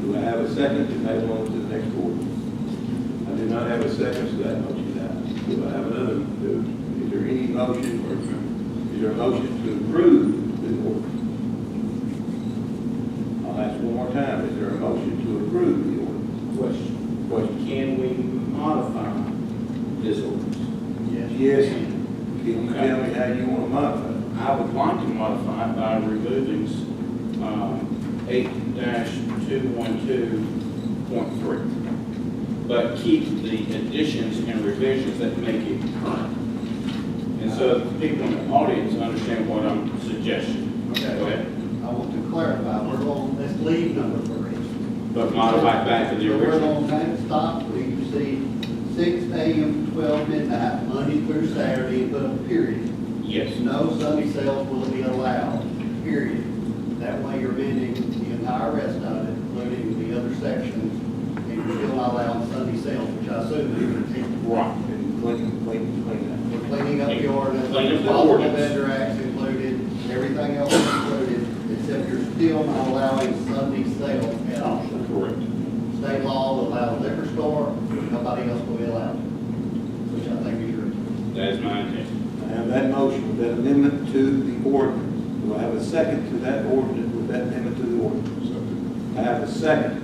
Do I have a second to table on to the next board? I do not have a second, so that motion dies. Do I have another, is there any motion, or is there a motion to approve the ordinance? I'll ask one more time, is there a motion to approve the ordinance? Question. Can we modify this ordinance? Yes. Can you tell me how you want to modify it? I would like to modify it by removing 8-212.3, but keep the additions and revisions that make it current. And so people in the audience understand what I'm suggesting. Okay. Go ahead. I want to clarify, we're going, let's leave number 3. But modify it back to the So we're original. going to stop, where you see 6 a.m. to 12 midnight, Monday through Saturday, and put a period. Yes. No Sunday sales will be allowed, period. That way you're bending the entire rest of it, including the other sections, and you're still not allowing Sunday sales, which I assume you're going to keep. Right. And clean that. We're cleaning up the ordinance, Clean up the all the ordinance. vendor acts included, everything else is included, except you're still not allowing Sunday sales at all. Correct. State law will allow a liquor store, nobody else will be allowed, which I think is your. That is my intent. I have that motion with that amendment to the ordinance. Do I have a second to that ordinance, with that amendment to the ordinance? I have a second.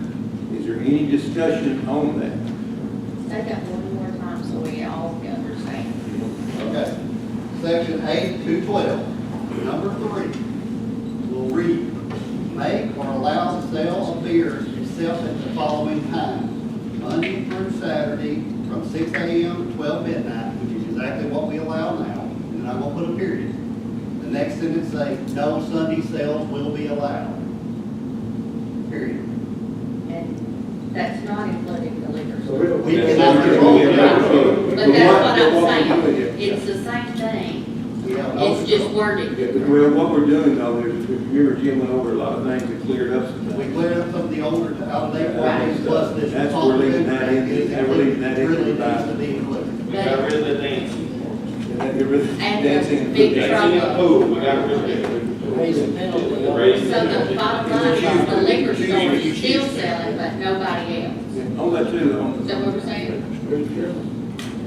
Is there any discussion on that? Say that one more time so we all can understand. Okay. Section 8-212, number 3, will read, make or allow the sale of beer except at the following time, Monday through Saturday from 6 a.m. to 12 midnight, which is exactly what we allow now, and I'm gonna put a period. The next sentence say, no Sunday sales will be allowed. Period. And that's not including the liquor So store. we don't. We cannot control that. But that's what I'm What saying. we're doing, yeah. It's the same thing. We have no It's just control. worded. Yeah, but well, what we're doing though, is, if you remember Jim went over a lot of things and cleared up some We things. cleared up some of the older, out-of-date Right. ordinance, plus this. That's where we're leaving that in, It and we're leaving that in really the needs Bible. to be included. We got rid of the dancing. And that get rid of And dancing the and big food. Dancing in the pool, we got rid of it. Raise So the bottom line is the liquor store is still selling, but nobody else. On that too, Is that what we're saying?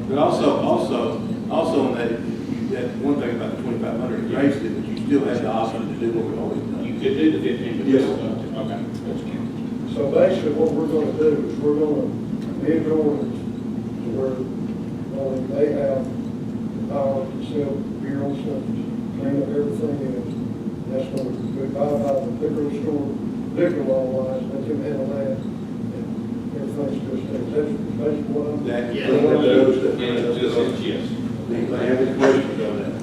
but also on that, that one thing about the 2,500, you raised it, but you still have the option to do what we've always done. You could do the 15, but Yes. okay. That's good. So basically what we're gonna do is we're gonna amend the ordinance to where, they have the power to sell beer on Sundays, clean up everything in it. That's gonna be by the liquor store, liquor law wise, let them handle that, and everything's just, that's basically what I'm. That, Yeah. those that, And it's just, yes. anybody have any questions on that?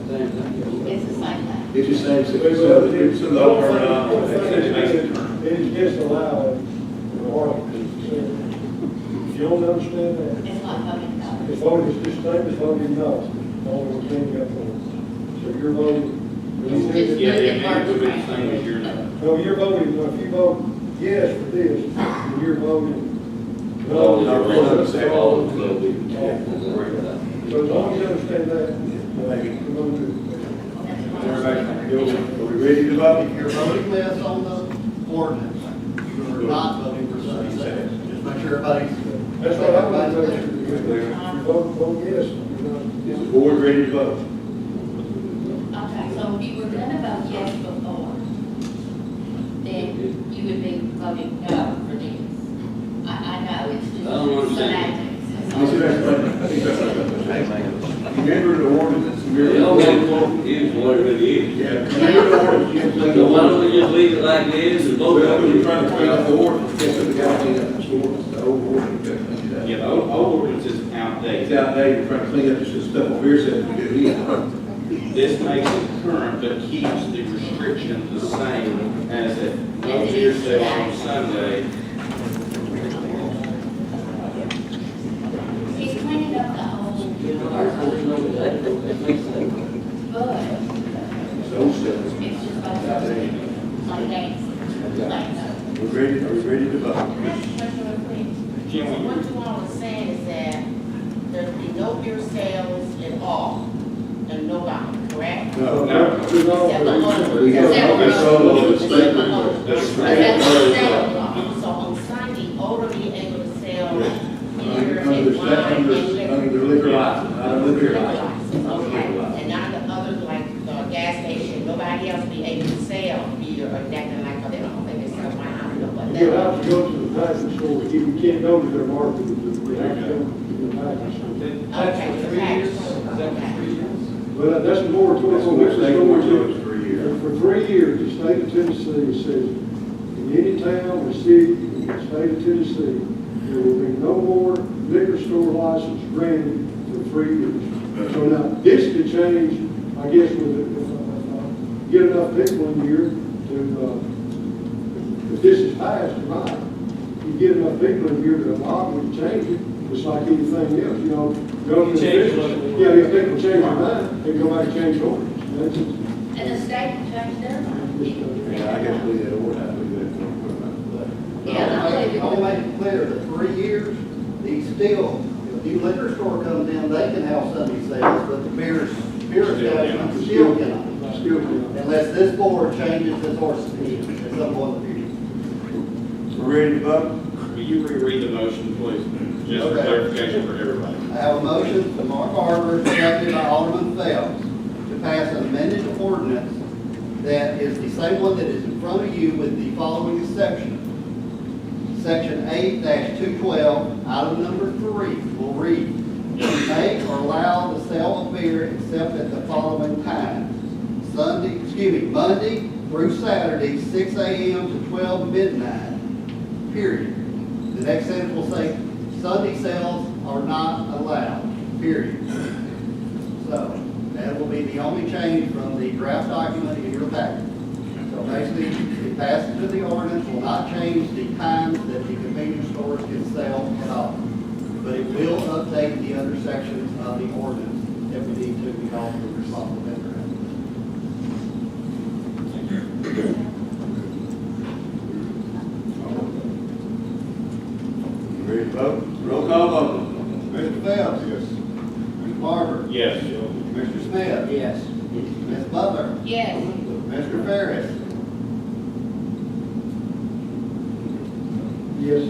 It's the same thing. It's just saying, so, Well, so it's- the alternative, It's disallowed, if you don't understand that, It's like voting no. it's voting, it's just same as voting no, only one thing you got for. So you're voting. It's just Yeah, moving yeah, it would be the words same as your, No, you're voting, if you vote yes for this, then you're voting no. No, So All of them will be. as long as you understand that, Thank you. we're going to. Everybody, are we ready to vote? If you're voting yes on the ordinance, you're not voting for Sunday sales. Just make sure everybody's. That's what I want to make sure. everybody's If clear. you vote yes, you're not. Is the board ready to vote? Okay, so if you were gonna vote yes before, then you would be voting no for this. I know, it's just I don't understand. semantics. Remember the ordinance, Yeah, Here's what it is. Yeah. You're the ordinance, you can So why don't we just leave it like this and both Well, of we're them? trying to clean up the ordinance, that's what we got to clean up the ordinance, the old ordinance. we gotta clean it up. Yeah, the old ordinance is It's outdated. outdated, we're trying to clean up just the stuff over here says we do here. This makes it current, but keeps the restriction the same as it no beer sale on Sunday. He's cleaning up the whole, but So, stuff. it's just like dates. Are we ready to vote? Jim, What you all are saying is that there'll be no beer sales at all, and no bottle, correct? No. There's Except the always- local- We have except no the control local- over the except state. the local. That's Except right. the state law. So on Sunday, Oda be able to sell beer Under and the, wine and under the liquor license, not a liquor license. Okay, and not the others like gas station, nobody else be able to sell beer or nothing like that. They don't think they sell wine, I don't know what You that. have to go to the package store, you can't go to their market, you have to go to the package store. Okay, the package. Okay. Well, that's the moratorium, That's what which they is want to do going is 3 years. For 3 years, the state of Tennessee says, in any town or city in the state of Tennessee, there will be no more liquor store license granted for 3 years. So now, this could change, I guess, get enough people in here to, if this is passed tonight, you get enough people in here to allow them to change it, it's like anything else, you know. Government officials, yeah, if they can change their mind, they can go back and change orders. That's it. And the state can change their mind. Yeah, I guess we did order, I believe that. Yeah, I believe I'll make it clear that 3 years, these still, if the liquor store comes in, they can have Sunday sales, but the beer establishment still cannot. Still, yeah. Unless this board changes this ordinance at some point in the future. We're ready to vote? will you reread the motion, please? Just for Okay. clarification for everybody. I have a motion from Mark Arbor, seconded by Alderman Phelps, to pass an amended ordinance that is the same one that is in front of you with the following exception. Section 8-212, item number 3, will read, "To make or allow the sale of beer except at the following times. Monday through Saturday, 6 a.m. to 12 midnight, period." The next sentence will say, "Sunday sales are not allowed, period." So, that will be the only change from the draft document in your packet. So basically, the passage of the ordinance will not change the times that the convenience stores can sell at all. But it will update the other sections of the ordinance if we need to, because of the responsible vendor. You ready to vote? Roll call vote. Mr. Phelps? Yes. Mr. Barber? Yes. Mr. Smith? Yes. Ms. Butler? Yes. Mr. Ferris? Yes,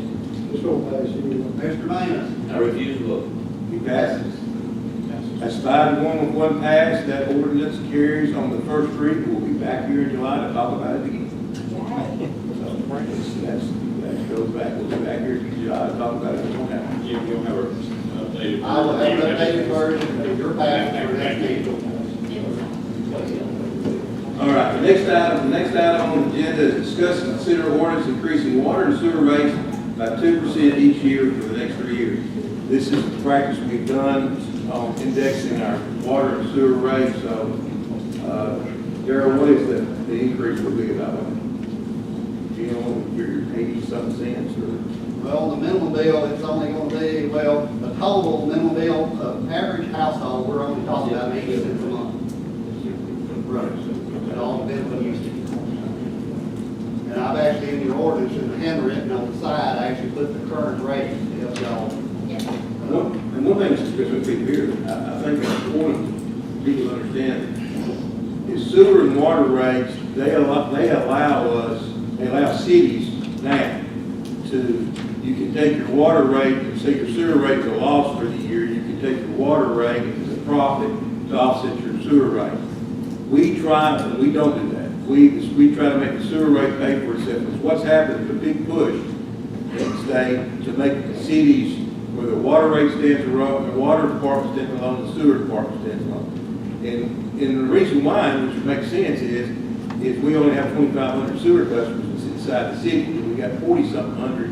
it's going to pass anyway. Mr. Manus? I refuse to vote. He passes. That's 5-1 with one pass. That ordinance carries on the first reading. We'll be back here in July to talk about it again. That goes back. We'll be back here in July to talk about it again. Jim, you'll have an updated. I will have an updated version of your package for next meeting. All right, the next item on the agenda is discuss and consider ordinance increasing water and sewer rates by 2% each year for the next 3 years. This is the practice we've done on indexing our water and sewer rates. So, Darryl, what is the increase will be about? You know, your 80-something cents or? Well, the minimum bill, it's only going to be, well, the total minimum bill of average household, we're only talking about 80 cents a month. Right. It all depends on usage. And I've actually, in your ordinance, in the handwritten on the side, I actually put the current rate to help y'all. And one thing that's going to be here, I think it's important people to understand, is sewer and water rates, they allow cities now to, you can take your water rate and say your sewer rate's a loss for the year, you can take your water rate as a profit to offset your sewer rate. We don't do that. We try to make the sewer rate pay for itself. Because what's happened is a big push in the state to make the cities where the water rate stands alone, the water department stands alone, the sewer department stands alone. And the reason why, which makes sense, is we only have 2,500 sewer customers that's inside the city, and we got 40-something hundred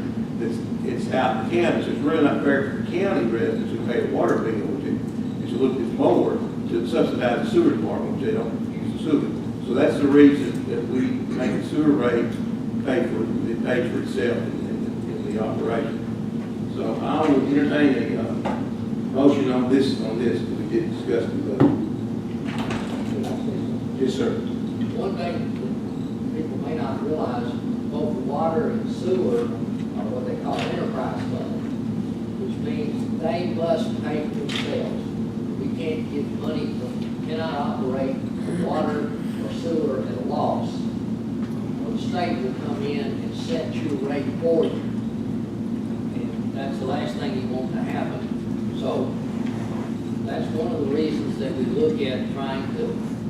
it's out in the county, so it's really not fair for the county residents who pay a water bill to look at this more to subsidize the sewer department, which they don't use the sewer. So that's the reason that we make the sewer rate pay for itself in the operation. So I will entertain a motion on this, because we did discuss the vote. Yes, sir. One thing that people may not realize, both water and sewer are what they call enterprise fund, which means they must pay for themselves. We can't get money cannot operate water or sewer at a loss. Or the state will come in and set your rate for you. And that's the last thing you want to happen. So that's one of the reasons that we look at trying to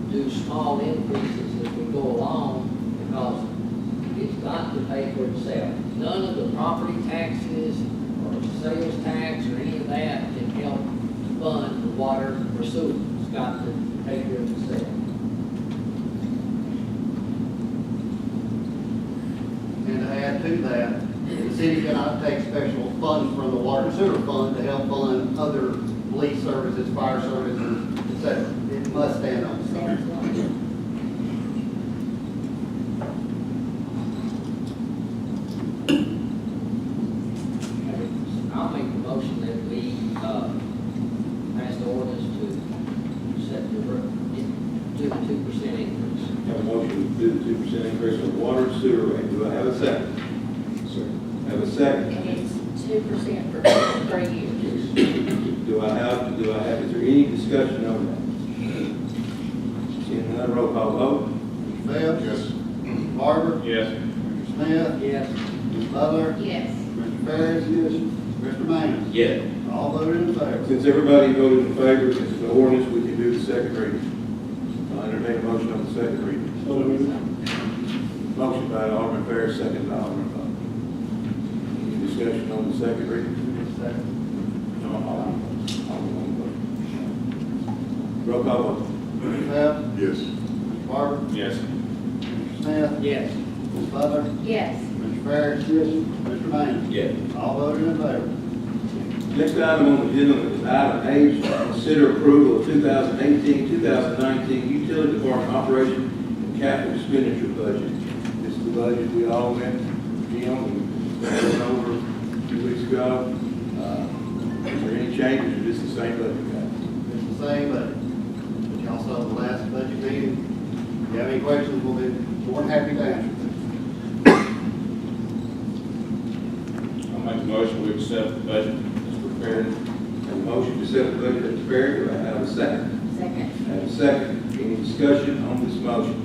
do small increases as we go along, because it's got to pay for itself. None of the property taxes or sales tax or any of that can help fund the water or sewer. It's got to pay for itself. And to add to that, the city cannot take special funds from the water and sewer fund to help fund other police services, fire services, etc. It must stand on its own. I'll make the motion that we pass the ordinance to set the, do the 2% increase. Have a motion to do the 2% increase on water and sewer rate. Do I have a second? Second. Have a second? And it's 2% for 3 years. Do I have, is there any discussion on that? Seeing none, roll call vote. Bell? Yes. Barber? Yes. Mr. Smith? Yes. Ms. Butler? Yes. Mr. Ferris? Yes. Mr. Manning? Yeah. All voted in favor. Since everybody voted in favor, since it's an ordinance, we can do the second reading. I'll entertain a motion on the second reading. So moved. Motion by Alderman Ferris, second by Alderman Butler. Any discussion on the second reading? Roll call vote. Mr. Bell? Yes. Mr. Barber? Yes. Mr. Smith? Yes. Ms. Butler? Yes. Mr. Ferris? Yes. Mr. Manning? Yeah. All voted in favor. Next item on the agenda is item H, consider approval of 2018-2019 utility department operation and capital expenditure budget. This is the budget we all went, Jim, and went over 2 weeks ago. Is there any changes, or is this the same budget, guys? It's the same, but y'all saw the last budget meeting. If you have any questions, we'll be more than happy to answer them. I'll make a motion, we accept the budget as prepared. Have a motion to set the budget as prepared. Do I have a second? Second. I have a second. Any discussion on this motion?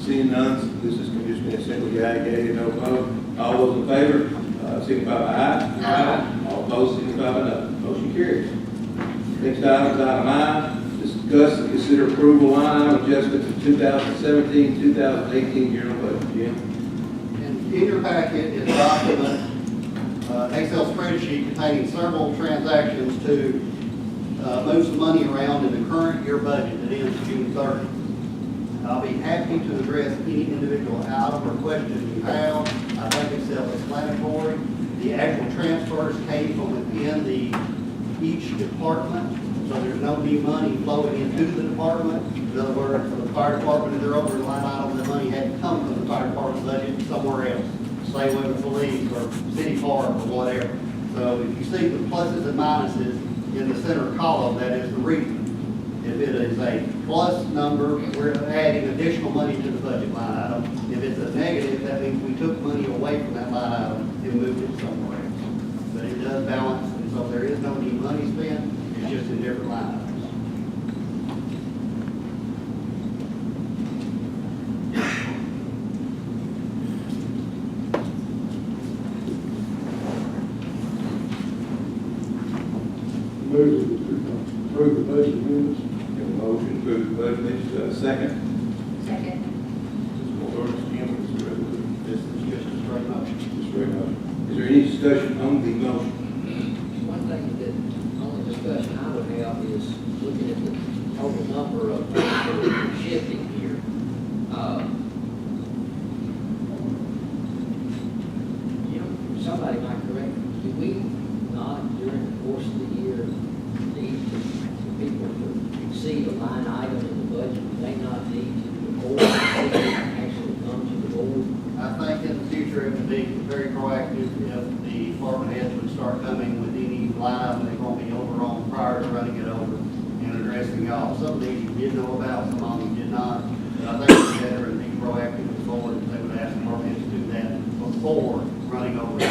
Seeing none, this is just been simply aggregated, no vote. All those in favor, signify by aye. Aye. All opposed, signify by no. Motion carries. Next item is item I, discuss and consider approval line item adjustments of 2017-2018 general budget. Jim? And in your packet is a document, Excel spreadsheet containing several transactions to move some money around in the current year budget that ends June 30. I'll be happy to address any individual item or question you have. I think it's self-explanatory. The actual transfers came from within each department, so there's no new money flowing into the department. In other words, for the fire department, if they're over the line item, the money had to come from the fire department budget somewhere else. Say with police or city park or whatever. So if you see the pluses and minuses in the center column, that is the reason. If it is a plus number, we're adding additional money to the budget line item. If it's a negative, that means we took money away from that line item and moved it somewhere else. But it does balance, and so there is no new money spent, it's just in different line items. Move to approve the budget amendments. Have a motion to approve the budget. Second. Second. This is more ordinance, Jim, or this is resolution? This is just a straight motion. Just straight motion. Is there any discussion on the motion? One thing that, only discussion I would have is looking at the total number of future, it would be very proactive if the department heads would start coming with any line item they're gonna be over on prior to running it over and addressing y'all. Some of these you did know about, some of them you did not. But I think it's better and be proactive with the board if they would ask department heads to do that before running over. I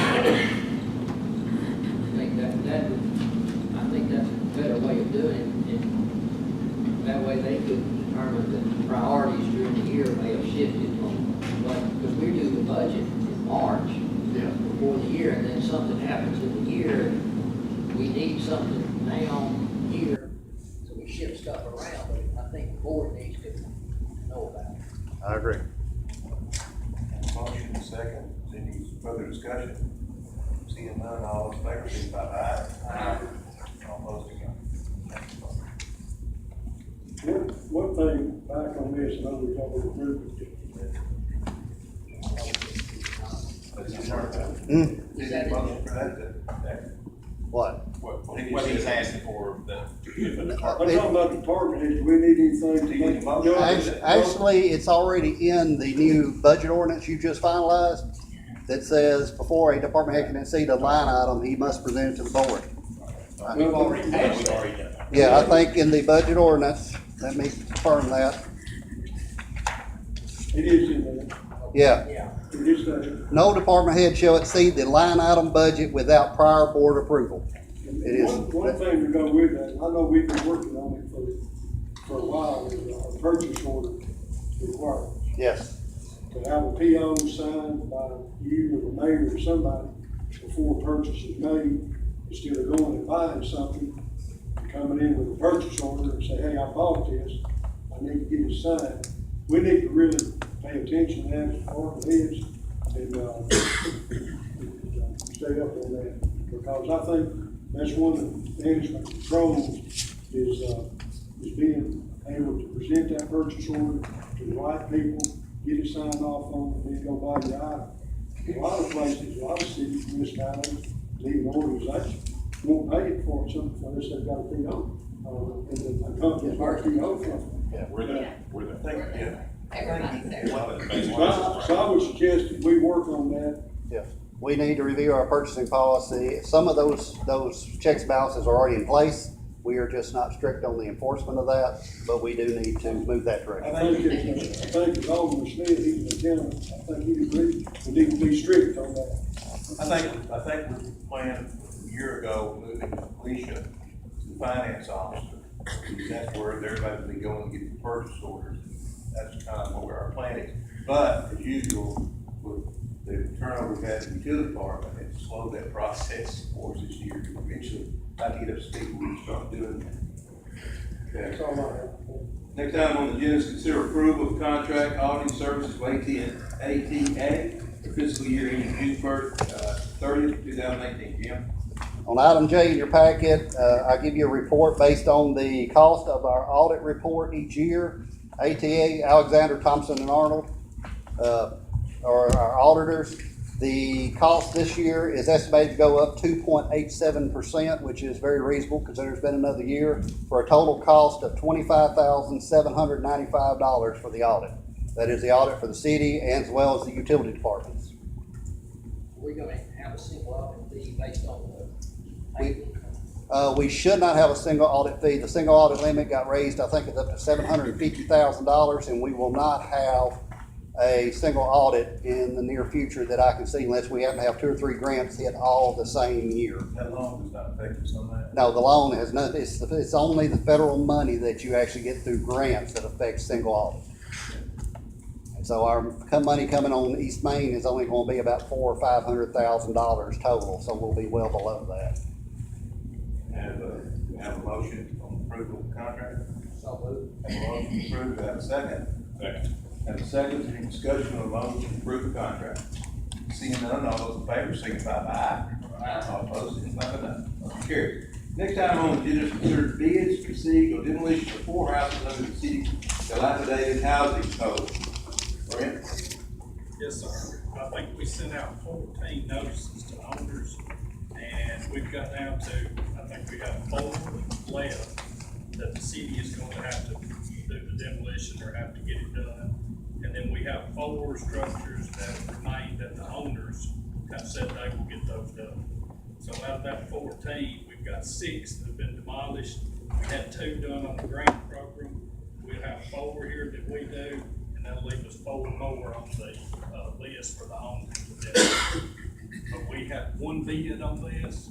think that's a better way of doing it. And that way they could determine the priorities during the year may have shifted from what, because we do the budget in March Yeah. before the year, and then something happens in the year, and we need something now, here, so we shift stuff around, but I think the board needs to know about it. I agree. Motion second, any further discussion? Seeing none, all in favor, signify by aye. Aye. All opposed, again. One thing back on this, and I was talking to group. Is that motion for that? What? What he's asking for, I'm talking about department heads, do we need anything to make? Actually, it's already in the new budget ordinance you just finalized that says before a department head can exceed a line item, he must present it to the board. We've already passed it. Yeah, I think in the budget ordinance, let me confirm that. It is in there. Yeah, It is there. no department head shall exceed the line item budget without prior board approval. It is. One thing to go with that, I know we've been working on it for a while, is a purchase order requirement. Yes, To have a PO signed by you or the mayor or somebody before purchase is made, instead of going and buying something, and coming in with a purchase order and say, hey, I bought this, I need to get it signed. We need to really pay attention to that as department heads and, stay up on that. Because I think that's one of the management controls is being able to present that purchase order to the right people, get it signed off on, and then go buy the item. A lot of places, a lot of cities, municipalities, even organizations won't pay it for something unless they've got a PO. And the company's got a PO from them. We're there. Yeah. Everybody's there. So I would suggest that we work on that. yeah. We need to review our purchasing policy. Some of those checks and balances are already in place. We are just not strict on the enforcement of that, but we do need to move that direction. I think it's Alderman Smith, he's the lieutenant, I think he agrees, we need to be strict on that. I think we planned a year ago moving Alicia to the finance officer. That's where everybody will be going to get the purchase orders. That's kind of where our plan is. But as usual, with the turnover we've had in the utility department, it slowed that process for us this year. Eventually, I get up to speed, we can start doing that. That's Okay. all I have. Next item on the agenda is consider approval of contract auditing services with ATA for fiscal year ending June 30th, 2018. Jim? On item J in your packet, I give you a report based on the cost of our audit report each year. ATA, Alexander, Thompson, and Arnold, are our auditors. The cost this year is estimated to go up 2.87%, which is very reasonable considering it's been another year, for a total cost of $25,795 for the audit. That is the audit for the city as well as the utility departments. We're gonna have a single audit fee based on We should not have a single audit fee. The single audit limit got raised, I think it's up to $750,000, and we will not have a single audit in the near future that I can see unless we happen to have 2 or 3 grants hit all the same year. That loan does not affect us on that. No, the loan has nothing, it's only the federal money that you actually get through grants that affects single audit. And so our money coming on East Main is only gonna be about $400,000 or $500,000 total, so we'll be well below that. Have a motion on approval of the contract. So moved. Have a motion to approve, do I have a second? Second. Have a second, any discussion on the motion to approve the contract? Seeing none, all those in favor signify by aye. All opposed, signify by no. Motion carried. Next item on the agenda is consider bids to proceed or demolition of 4 houses under the city dilapidated housing code. Brent? Yes, sir. I think we sent out 14 notices to owners, and we've got down to, I think we have 4 left that the city is going to have to do the demolition or have to get it done. And then we have 4 structures that have remained that the owners have said they will get those done. So out of that 14, we've got 6 that have been demolished. We had 2 done on the grant program. We'll have 4 here that we do, and that'll leave us 4 more on the list for the owners to do. But we had 1 bid on this.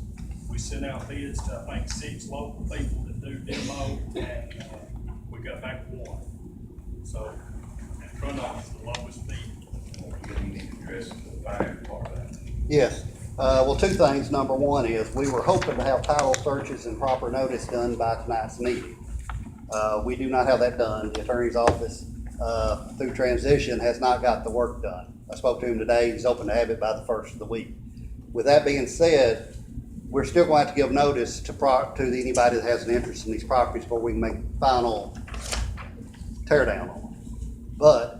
We sent out bids to, I think, 6 local people that do demo, and we got back 1. So, and front office, the lowest bid. You need to address the fire part of that. Yes. Well, 2 things. Number 1 is we were hoping to have title searches and proper notice done by tonight's meeting. We do not have that done. The attorney's office, through transition, has not got the work done. I spoke to him today. He's hoping to have it by the 1st of the week. With that being said, we're still going to have to give notice to anybody that has an interest in these properties before we can make final tear down on them. But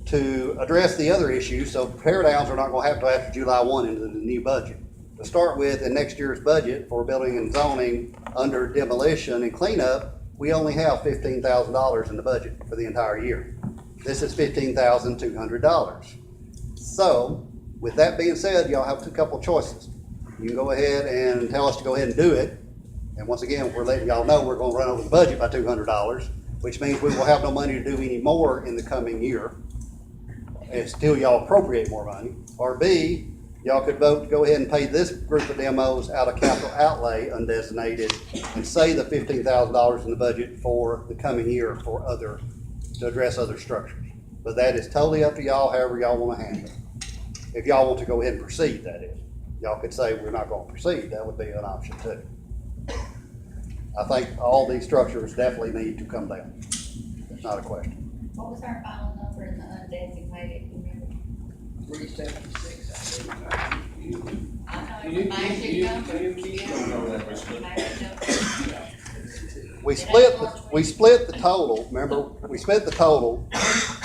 to address the other issues, so tear downs are not going to happen until after July 1 into the new budget. To start with, in next year's budget for building and zoning under demolition and cleanup, we only have $15,000 in the budget for the entire year. This is $15,200. So, with that being said, y'all have a couple of choices. You can go ahead and tell us to go ahead and do it. And once again, we're letting y'all know we're going to run over the budget by $200, which means we will have no money to do any more in the coming year. And still y'all appropriate more money. Or B, y'all could vote to go ahead and pay this group of demos out of capital outlay undesignated and say the $15,000 in the budget for the coming year to address other structures. But that is totally up to y'all, however y'all want to handle it. If y'all want to go ahead and proceed, that is. Y'all could say we're not going to proceed. That would be an option too. I think all these structures definitely need to come down. It's not a question. What was our final number in the undesignated, remember? 376, I I know it's magic number. We split the total, remember, we split the total.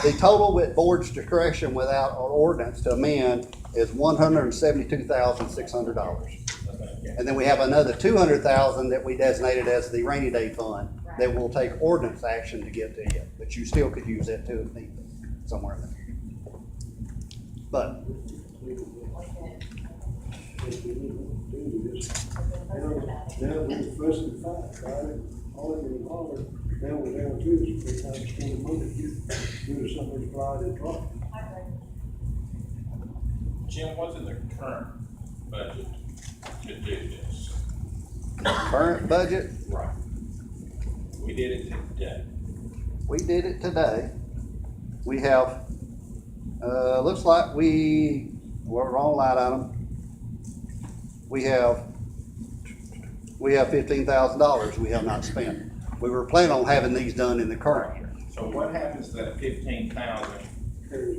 The total with board's discretion without an ordinance to amend is $172,600. And then we have another $200,000 that we designated as the rainy day fund that will take ordinance action to get to you. But you still could use that too if need be, somewhere in the future. But Now we're fussing and fighting, right? All of them holler, now we're down to this, we're trying to spend money, do something to fly that drop. Jim, what's in the current budget to do this? current budget, Right. We did it today. we did it today. We have, looks like we're wrong line item. We have $15,000 we have not spent. We were planning on having these done in the current year. So what happens to that 15,000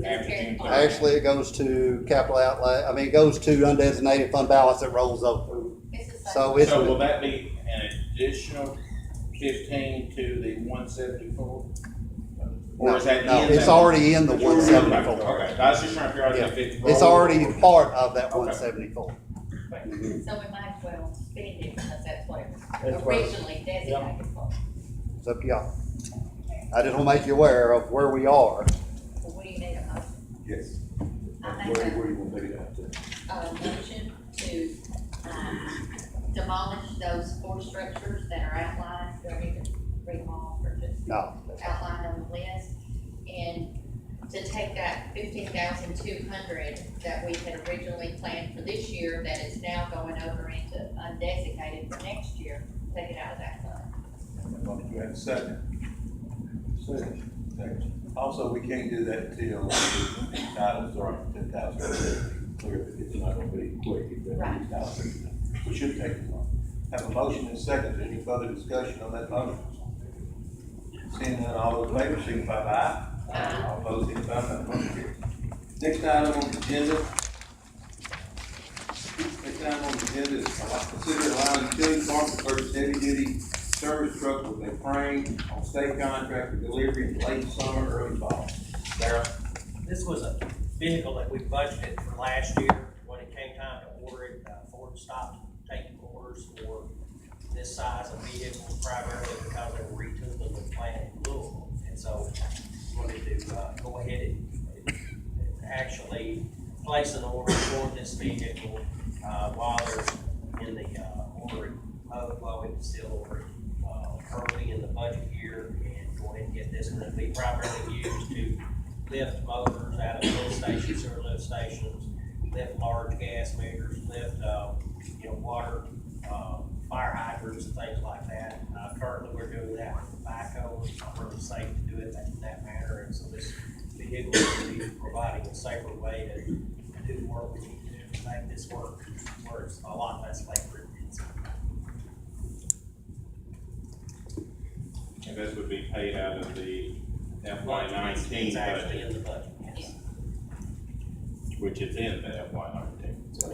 after June 30th? Actually, it goes to capital outlay, it goes to undesignated fund balance that rolls over. So it's, So will that be an additional 15 to the 174? Or is that no, in it's that? already in the Okay, 174. okay. I was just trying to figure out Yeah, if it. it's already part of that 174. So we might as well spend it because that's what it was That's right. originally designated for. It's up to y'all. I just want to make you aware of where we are. So what do you need a motion? Yes. I think Where you want to take it out to? a motion to demolish those 4 structures that are outlined, do I need to read them all or just No. outlined on the list? And to take that 15,200 that we had originally planned for this year, that is now going over into undesignated for next year, take it out of that fund. You have a second. Second. Second. Also, we can't do that until the titles are 10,000. Clear, it's not gonna be quick, if they're Right. 10,000. We should take it long. Have a motion and second. Any further discussion on that motion? Seeing none, all those in favor, signify by aye. All opposed, signify by no. Next item on the agenda. Next item on the agenda is consider allowing utility department to purchase heavy duty service truck with a frame on state contract for delivery in late summer, early fall. Darrell? This was a vehicle that we budgeted for last year. When it came time to order it, Ford stopped taking orders for this size of vehicle primarily because they were retooling the plant in Louisville. And so we wanted to go ahead and actually place an order for this vehicle, while they're in the, ordering mode, while we can still order, early in the budget year and go ahead and get this one. It'll be primarily used to lift motors out of lift stations, sewer lift stations, lift large gas meters, lift, water, fire hydrants and things like that. Currently, we're doing that with the backhoe. It's not really safe to do it in that manner, and so this vehicle will be providing a safer way to do the work we need to do to make this work, where it's a lot less labor intensive. And this would be paid out of the FY nineteen It's actually in budget, the budget, yes. which is in the FY nineteen. So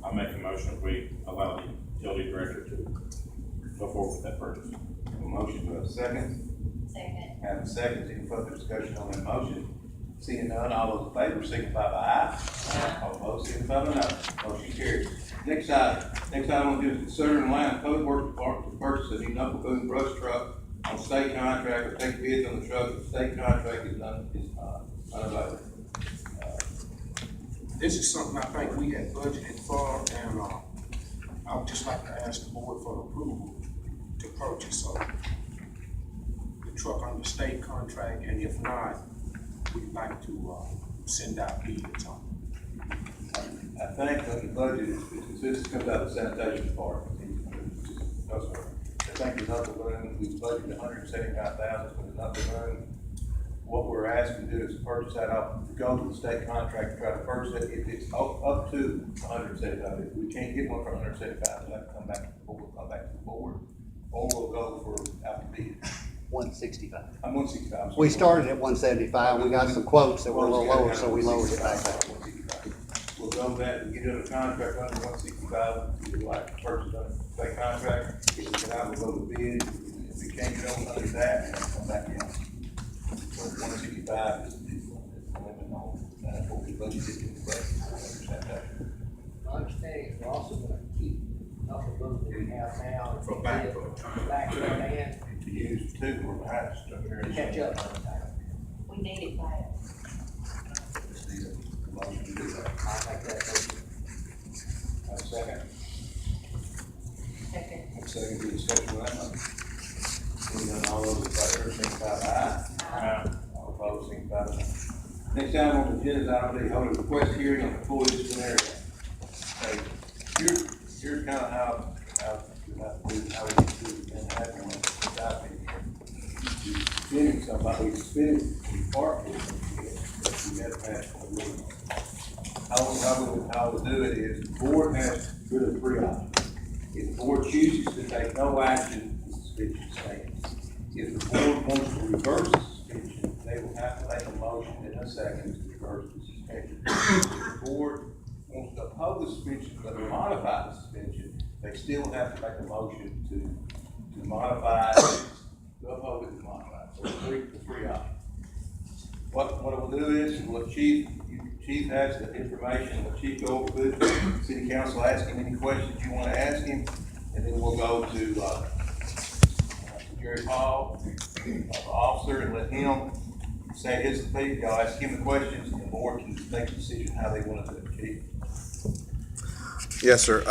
I make a motion that we allow the utility director to go forward with that purchase. A motion, do I have a second? Second. Have a second, any further discussion on that motion? Seeing none, all those in favor signify by aye. All opposed signify by no. Motion carries. Next item on the is consider and allow Public Works Department to purchase a new knuckle boom brush truck on state contract or take bids on the truck if the state contract is unavailable. This is something I think we had budgeted for, and, I would just like to ask the board for approval to purchase, the truck on the state contract, and if not, we'd like to, send out bids on it. I think that the budget is, this comes out of the sanitation department. No, sir. I think the knuckle boom, we budgeted $175,000 for the knuckle boom. What we're asking to do is purchase that off, go to the state contract and try to purchase it. If it's up to $175,000, if we can't get one for $175,000, we'll have to come back to the board, or we'll go for out the bid. 165. I'm 165. We started at 175, we got some quotes that were a little lower, so we lowered it back down. 165. We'll go back and get it under contract under 165, if you'd like to purchase under state contract. If we cannot, we'll go to bid. If we can't get on under that, we'll come back in. So 165 is the limit on, that's what we budgeted in the budget. My understanding is we're also gonna keep knuckle boom that we have now. For back. Back and To use two, we're behind, stuff here. catch up on that. We need it bad. Just need a motion to do that. I'll make that motion. Have a second? Second. Have a second to discussion on that motion. Seeing none, all those in favor, signify by aye. All opposed, signify by no. Next item on the agenda is item D, hold a request hearing on employee disciplinary. Okay, here's kind of how we have to do, how we need to do it, and have one without being here. You're suspending somebody, suspending the department, you have to pass the rule. How we'll do it is, the board has really three options. If the board chooses to take no action, the suspension stands. If the board wants to reverse the suspension, they will have to make a motion in a second to reverse the suspension. If the board wants to oppose the suspension but modify the suspension, they still have to make a motion to modify, to oppose it, to modify it. So the three options. What we'll do is, what Chief has the information, the Chief go over with City Council, ask him any questions you want to ask him, and then we'll go to Jerry Paul, the officer, and let him say his opinion. Y'all ask him the questions, and the board can make a decision how they want to do it. Chief? Yes, sir.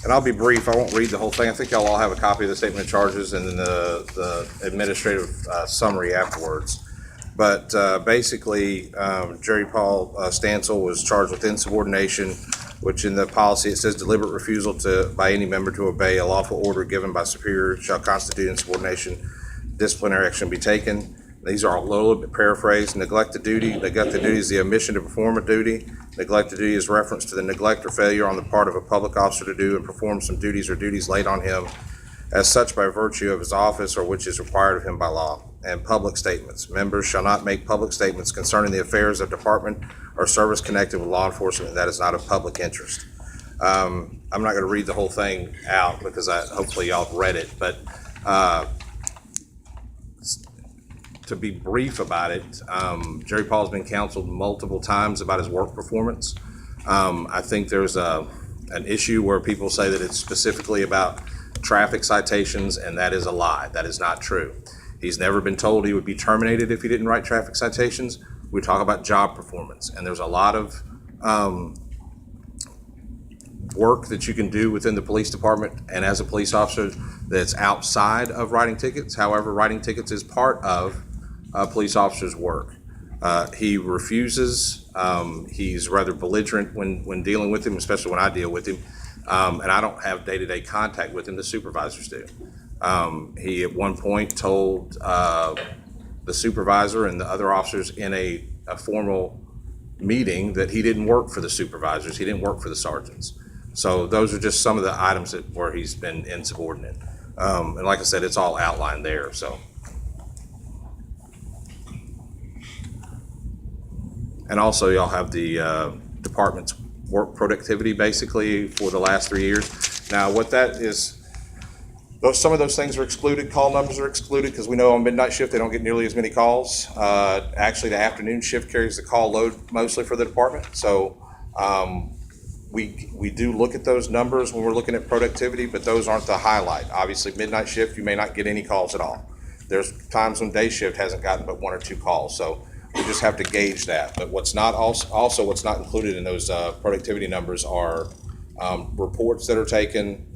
And I'll be brief. I won't read the whole thing. I think y'all all have a copy of the statement of charges and then the administrative summary afterwards. But basically, Jerry Paul Stansel was charged with insubordination, which in the policy it says deliberate refusal by any member to obey a lawful order given by superior shall constitute insubordination. Disciplinary action be taken. These are a little bit paraphrased. Neglect the duty. Neglect the duty is the omission to perform a duty. Neglect the duty is reference to the neglect or failure on the part of a public officer to do and perform some duties or duties laid on him as such by virtue of his office or which is required of him by law. And public statements. Members shall not make public statements concerning the affairs of department or service connected with law enforcement that is not of public interest. I'm not going to read the whole thing out because hopefully y'all have read it, but to be brief about it, Jerry Paul's been counseled multiple times about his work performance. I think there's an issue where people say that it's specifically about traffic citations, and that is a lie. That is not true. He's never been told he would be terminated if he didn't write traffic citations. We talk about job performance, and there's a lot of work that you can do within the police department and as a police officer that's outside of writing tickets. However, writing tickets is part of a police officer's work. He refuses. He's rather belligerent when dealing with him, especially when I deal with him. And I don't have day-to-day contact with him. The supervisors do. He at one point told the supervisor and the other officers in a formal meeting that he didn't work for the supervisors. He didn't work for the sergeants. So those are just some of the items where he's been insubordinate. And like I said, it's all outlined there. So. And also, y'all have the department's work productivity basically for the last 3 years. Now, what that is, some of those things are excluded. Call numbers are excluded because we know on midnight shift they don't get nearly as many calls. Actually, the afternoon shift carries the call load mostly for the department. So we do look at those numbers when we're looking at productivity, but those aren't the highlight. Obviously, midnight shift, you may not get any calls at all. There's times when day shift hasn't gotten but 1 or 2 calls. So we just have to gauge that. But what's not also what's not included in those productivity numbers are reports that are taken,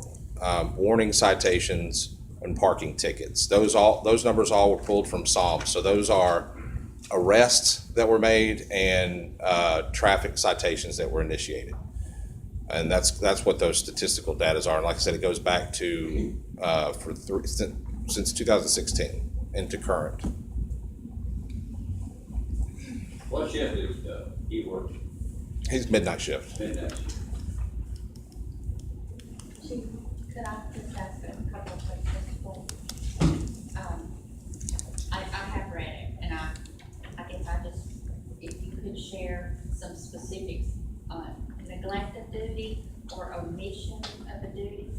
warning citations, and parking tickets. Those numbers all were pulled from Psalms. So those are arrests that were made and traffic citations that were initiated. And that's what those statistical data are. And like I said, it goes back to since 2016 into current. What shift is he working? He's midnight shift. Midnight shift. Chief, could I just ask a couple of questions? I have read it, and I guess if you could share some specifics on neglect of duty or omission of a duty,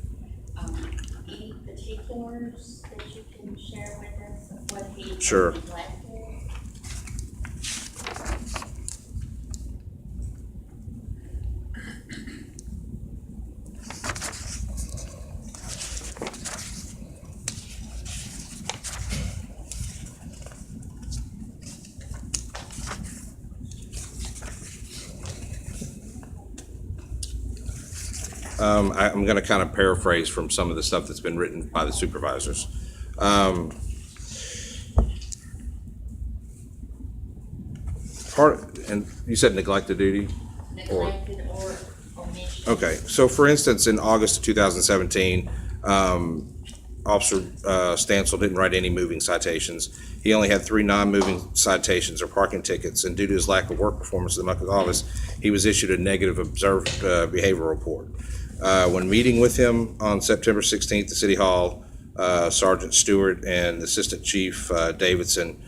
any particulars that you can share with us of what he Sure. neglected? I'm going to kind of paraphrase from some of the stuff that's been written by the supervisors. And you said neglect of duty? Neglected or omission? Okay, so for instance, in August of 2017, Officer Stansel didn't write any moving citations. He only had 3 non-moving citations or parking tickets, and due to his lack of work performance in the month of August, he was issued a negative observed behavioral report. When meeting with him on September 16th at City Hall, Sergeant Stewart and Assistant Chief Davidson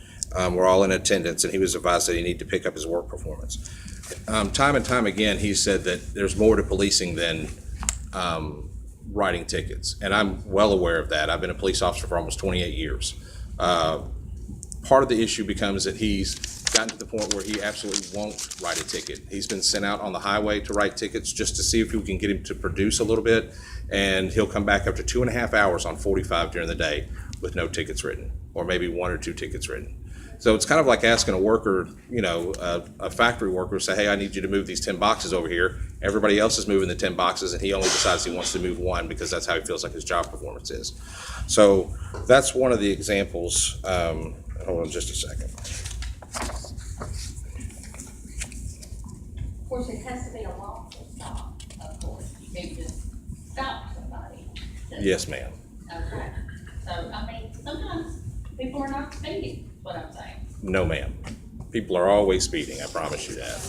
were all in attendance, and he was advised that he needed to pick up his work performance. Time and time again, he said that there's more to policing than writing tickets, and I'm well aware of that. I've been a police officer for almost 28 years. Part of the issue becomes that he's gotten to the point where he absolutely won't write a ticket. He's been sent out on the highway to write tickets just to see if we can get him to produce a little bit, and he'll come back after 2.5 hours on 45 during the day with no tickets written, or maybe 1 or 2 tickets written. So it's kind of like asking a worker, a factory worker, say, hey, I need you to move these 10 boxes over here. Everybody else is moving the 10 boxes, and he only decides he wants to move 1 because that's how he feels like his job performance is. So that's one of the examples. Hold on just a second. Of course, it has to be a lawful stop, of course. You can't just stop somebody. Yes, ma'am. Okay. So, I mean, sometimes people are not speeding, is what I'm saying. No, ma'am. People are always speeding, I promise you that.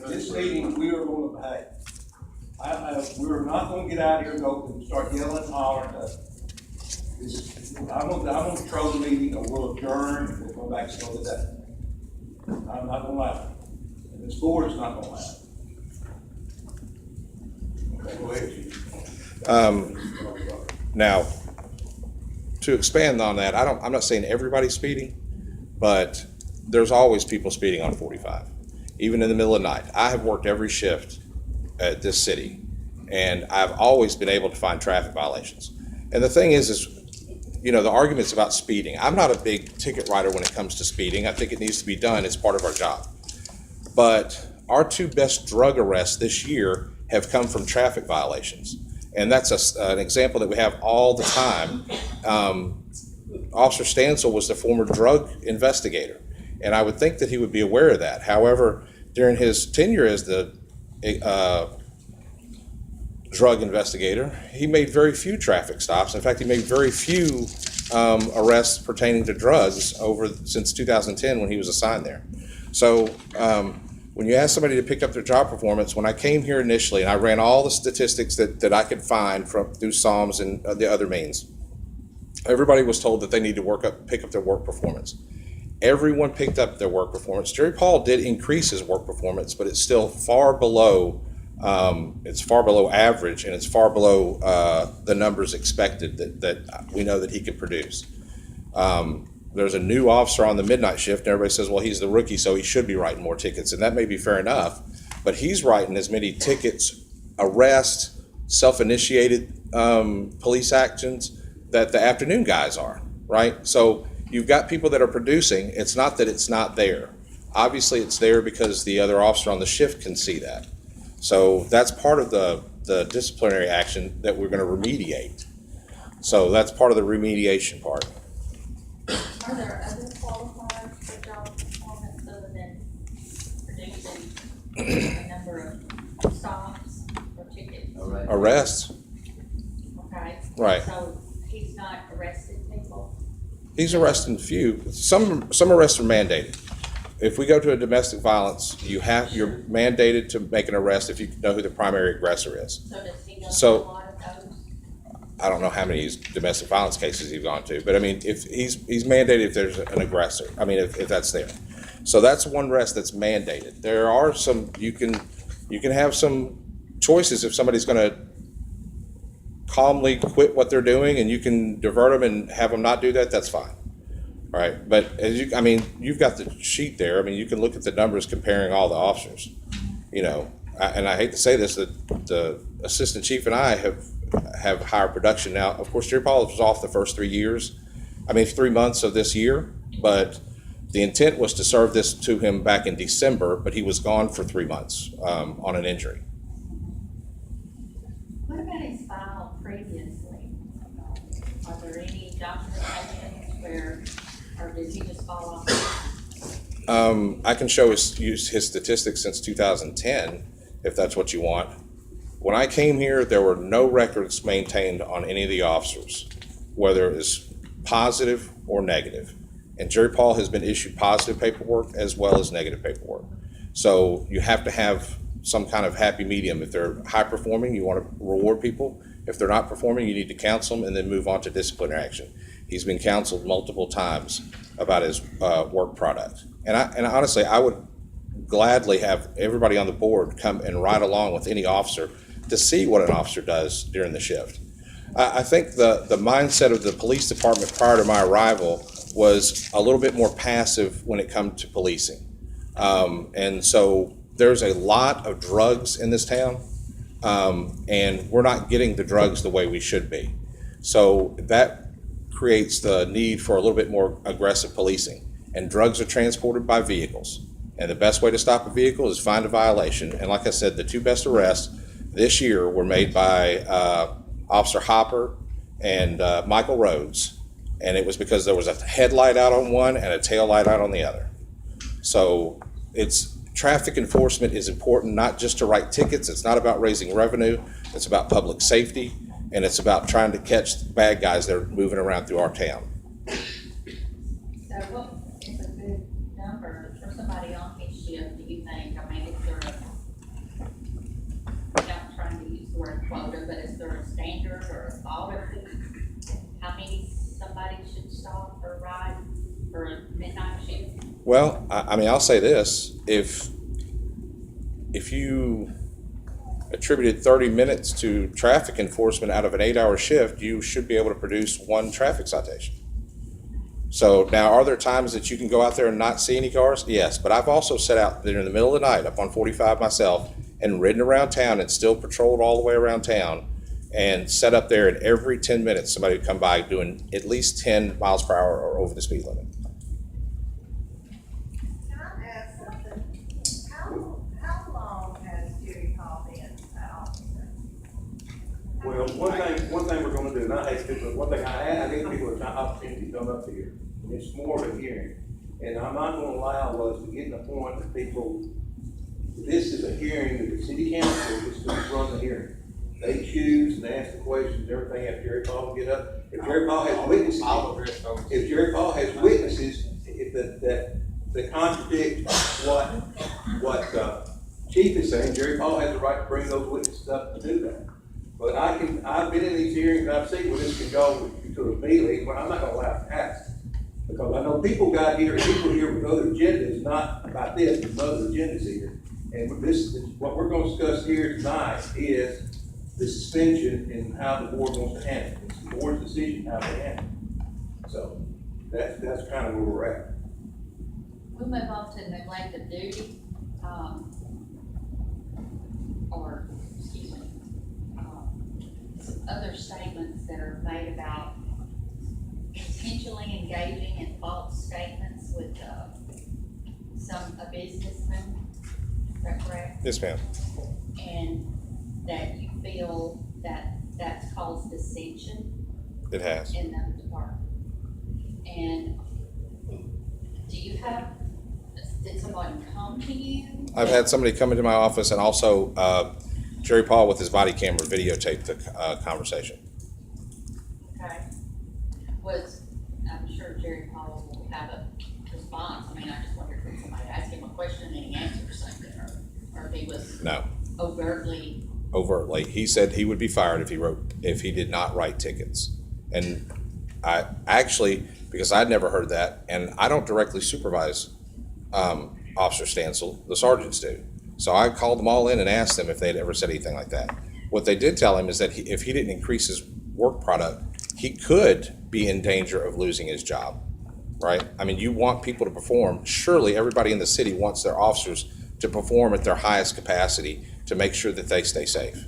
This meeting, we are going to behave. We're not going to get out here and go and start yelling and hollering. I'm going to control the meeting, or we'll adjourn, and we'll go back to another day. I'm not going to allow it. And this board is not going to allow it. Okay, go ahead, Chief. Now, to expand on that, I'm not saying everybody's speeding, but there's always people speeding on 45, even in the middle of the night. I have worked every shift at this city, and I've always been able to find traffic violations. And the thing is, the arguments about speeding. I'm not a big ticket writer when it comes to speeding. I think it needs to be done. It's part of our job. But our two best drug arrests this year have come from traffic violations. And that's an example that we have all the time. Officer Stansel was the former drug investigator, and I would think that he would be aware of that. However, during his tenure as the drug investigator, he made very few traffic stops. In fact, he made very few arrests pertaining to drugs since 2010 when he was assigned there. So when you ask somebody to pick up their job performance, when I came here initially and I ran all the statistics that I could find through Psalms and the other means, everybody was told that they need to pick up their work performance. Everyone picked up their work performance. Jerry Paul did increase his work performance, but it's still far below. It's far below average, and it's far below the numbers expected that we know that he could produce. There's a new officer on the midnight shift, and everybody says, well, he's the rookie, so he should be writing more tickets, and that may be fair enough, but he's writing as many tickets, arrests, self-initiated police actions that the afternoon guys are, right? So you've got people that are producing. It's not that it's not there. Obviously, it's there because the other officer on the shift can see that. So that's part of the disciplinary action that we're going to remediate. So that's part of the remediation part. Are there other qualifiers for job performance other than producing a number of stops or tickets? Arrests. Okay. Right. So he's not arrested people? He's arresting few. Some arrests are mandated. If we go to a domestic violence, you're mandated to make an arrest if you know who the primary aggressor is. So does he go to a So lot of those? I don't know how many domestic violence cases he's gone to, but I mean, if he's mandated if there's an aggressor. I mean, if that's there. So that's one arrest that's mandated. There are some, you can have some choices if somebody's going to calmly quit what they're doing and you can divert them and have them not do that, that's fine. All right, but you've got the sheet there. I mean, you can look at the numbers comparing all the officers. And I hate to say this, that the assistant chief and I have higher production now. Of course, Jerry Paul was off the first 3 months of this year, but the intent was to serve this to him back in December, but he was gone for 3 months on an injury. What about his file previously? Are there any documentations or did he just fall off? I can show his statistics since 2010, if that's what you want. When I came here, there were no records maintained on any of the officers, whether it was positive or negative. And Jerry Paul has been issued positive paperwork as well as negative paperwork. So you have to have some kind of happy medium. If they're high performing, you want to reward people. If they're not performing, you need to counsel them and then move on to disciplinary action. He's been counseled multiple times about his work product. And honestly, I would gladly have everybody on the board come and ride along with any officer to see what an officer does during the shift. I think the mindset of the police department prior to my arrival was a little bit more passive when it comes to policing. And so there's a lot of drugs in this town, and we're not getting the drugs the way we should be. So that creates the need for a little bit more aggressive policing. And drugs are transported by vehicles. And the best way to stop a vehicle is find a violation. And like I said, the two best arrests this year were made by Officer Hopper and Michael Rhodes. And it was because there was a headlight out on one and a tail light out on the other. So traffic enforcement is important, not just to write tickets. It's not about raising revenue. It's about public safety. And it's about trying to catch bad guys that are moving around through our town. So what is a good number for somebody on his shift, do you think? I mean, is there I'm not trying to use the word quota, but is there a standard or a policy? How many somebody should stop or ride for a midnight shift? Well, I'll say this. If you attributed 30 minutes to traffic enforcement out of an 8-hour shift, you should be able to produce one traffic citation. So now, are there times that you can go out there and not see any cars? Yes, but I've also sat out there in the middle of the night up on 45 myself and ridden around town and still patrolled all the way around town and set up there, and every 10 minutes somebody would come by doing at least 10 miles per hour or over the speed limit. Can I ask something? How long has Jerry Paul been an officer? Well, one thing we're gonna do, and I hate to, but one thing I need people an opportunity to come up here. It's more of a hearing. And I'm not gonna allow us to get to the point that people, this is a hearing that the city council is going to run the hearing. They choose and ask the questions, everything, if Jerry Paul will get up. If Jerry Paul has witnesses, if Jerry Paul has witnesses, that contradict what Chief is saying, Jerry Paul has the right to bring those witnesses up to do that. But I've been in these hearings, and I've seen where this can go to a melee, but I'm not gonna allow it to happen. Because I know people here with other agendas, not about this, but other agendas here. And what we're gonna discuss here tonight is the suspension and how the board wants to handle it. It's the board's decision how to handle it. So that's kind of where we're at. We'll move on to neglect of duty, or, excuse me, some other statements that are made about intentionally engaging in false statements with, a businessman. Is that correct? Yes, ma'am. And that you feel that that's caused dissension It has. in the department. And do you have, did somebody come to you? I've had somebody come into my office, and also Jerry Paul with his body camera videotaped the conversation. Okay. I'm sure Jerry Paul will have a response. I mean, I just wondered if somebody asked him a question and he answered something, or if he was No. overtly. He said he would be fired if he did not write tickets. And I actually, because I'd never heard that, and I don't directly supervise Officer Stansel, the sergeants do. So I called them all in and asked them if they'd ever said anything like that. What they did tell him is that if he didn't increase his work product, he could be in danger of losing his job, right? I mean, you want people to perform. Surely everybody in the city wants their officers to perform at their highest capacity to make sure that they stay safe.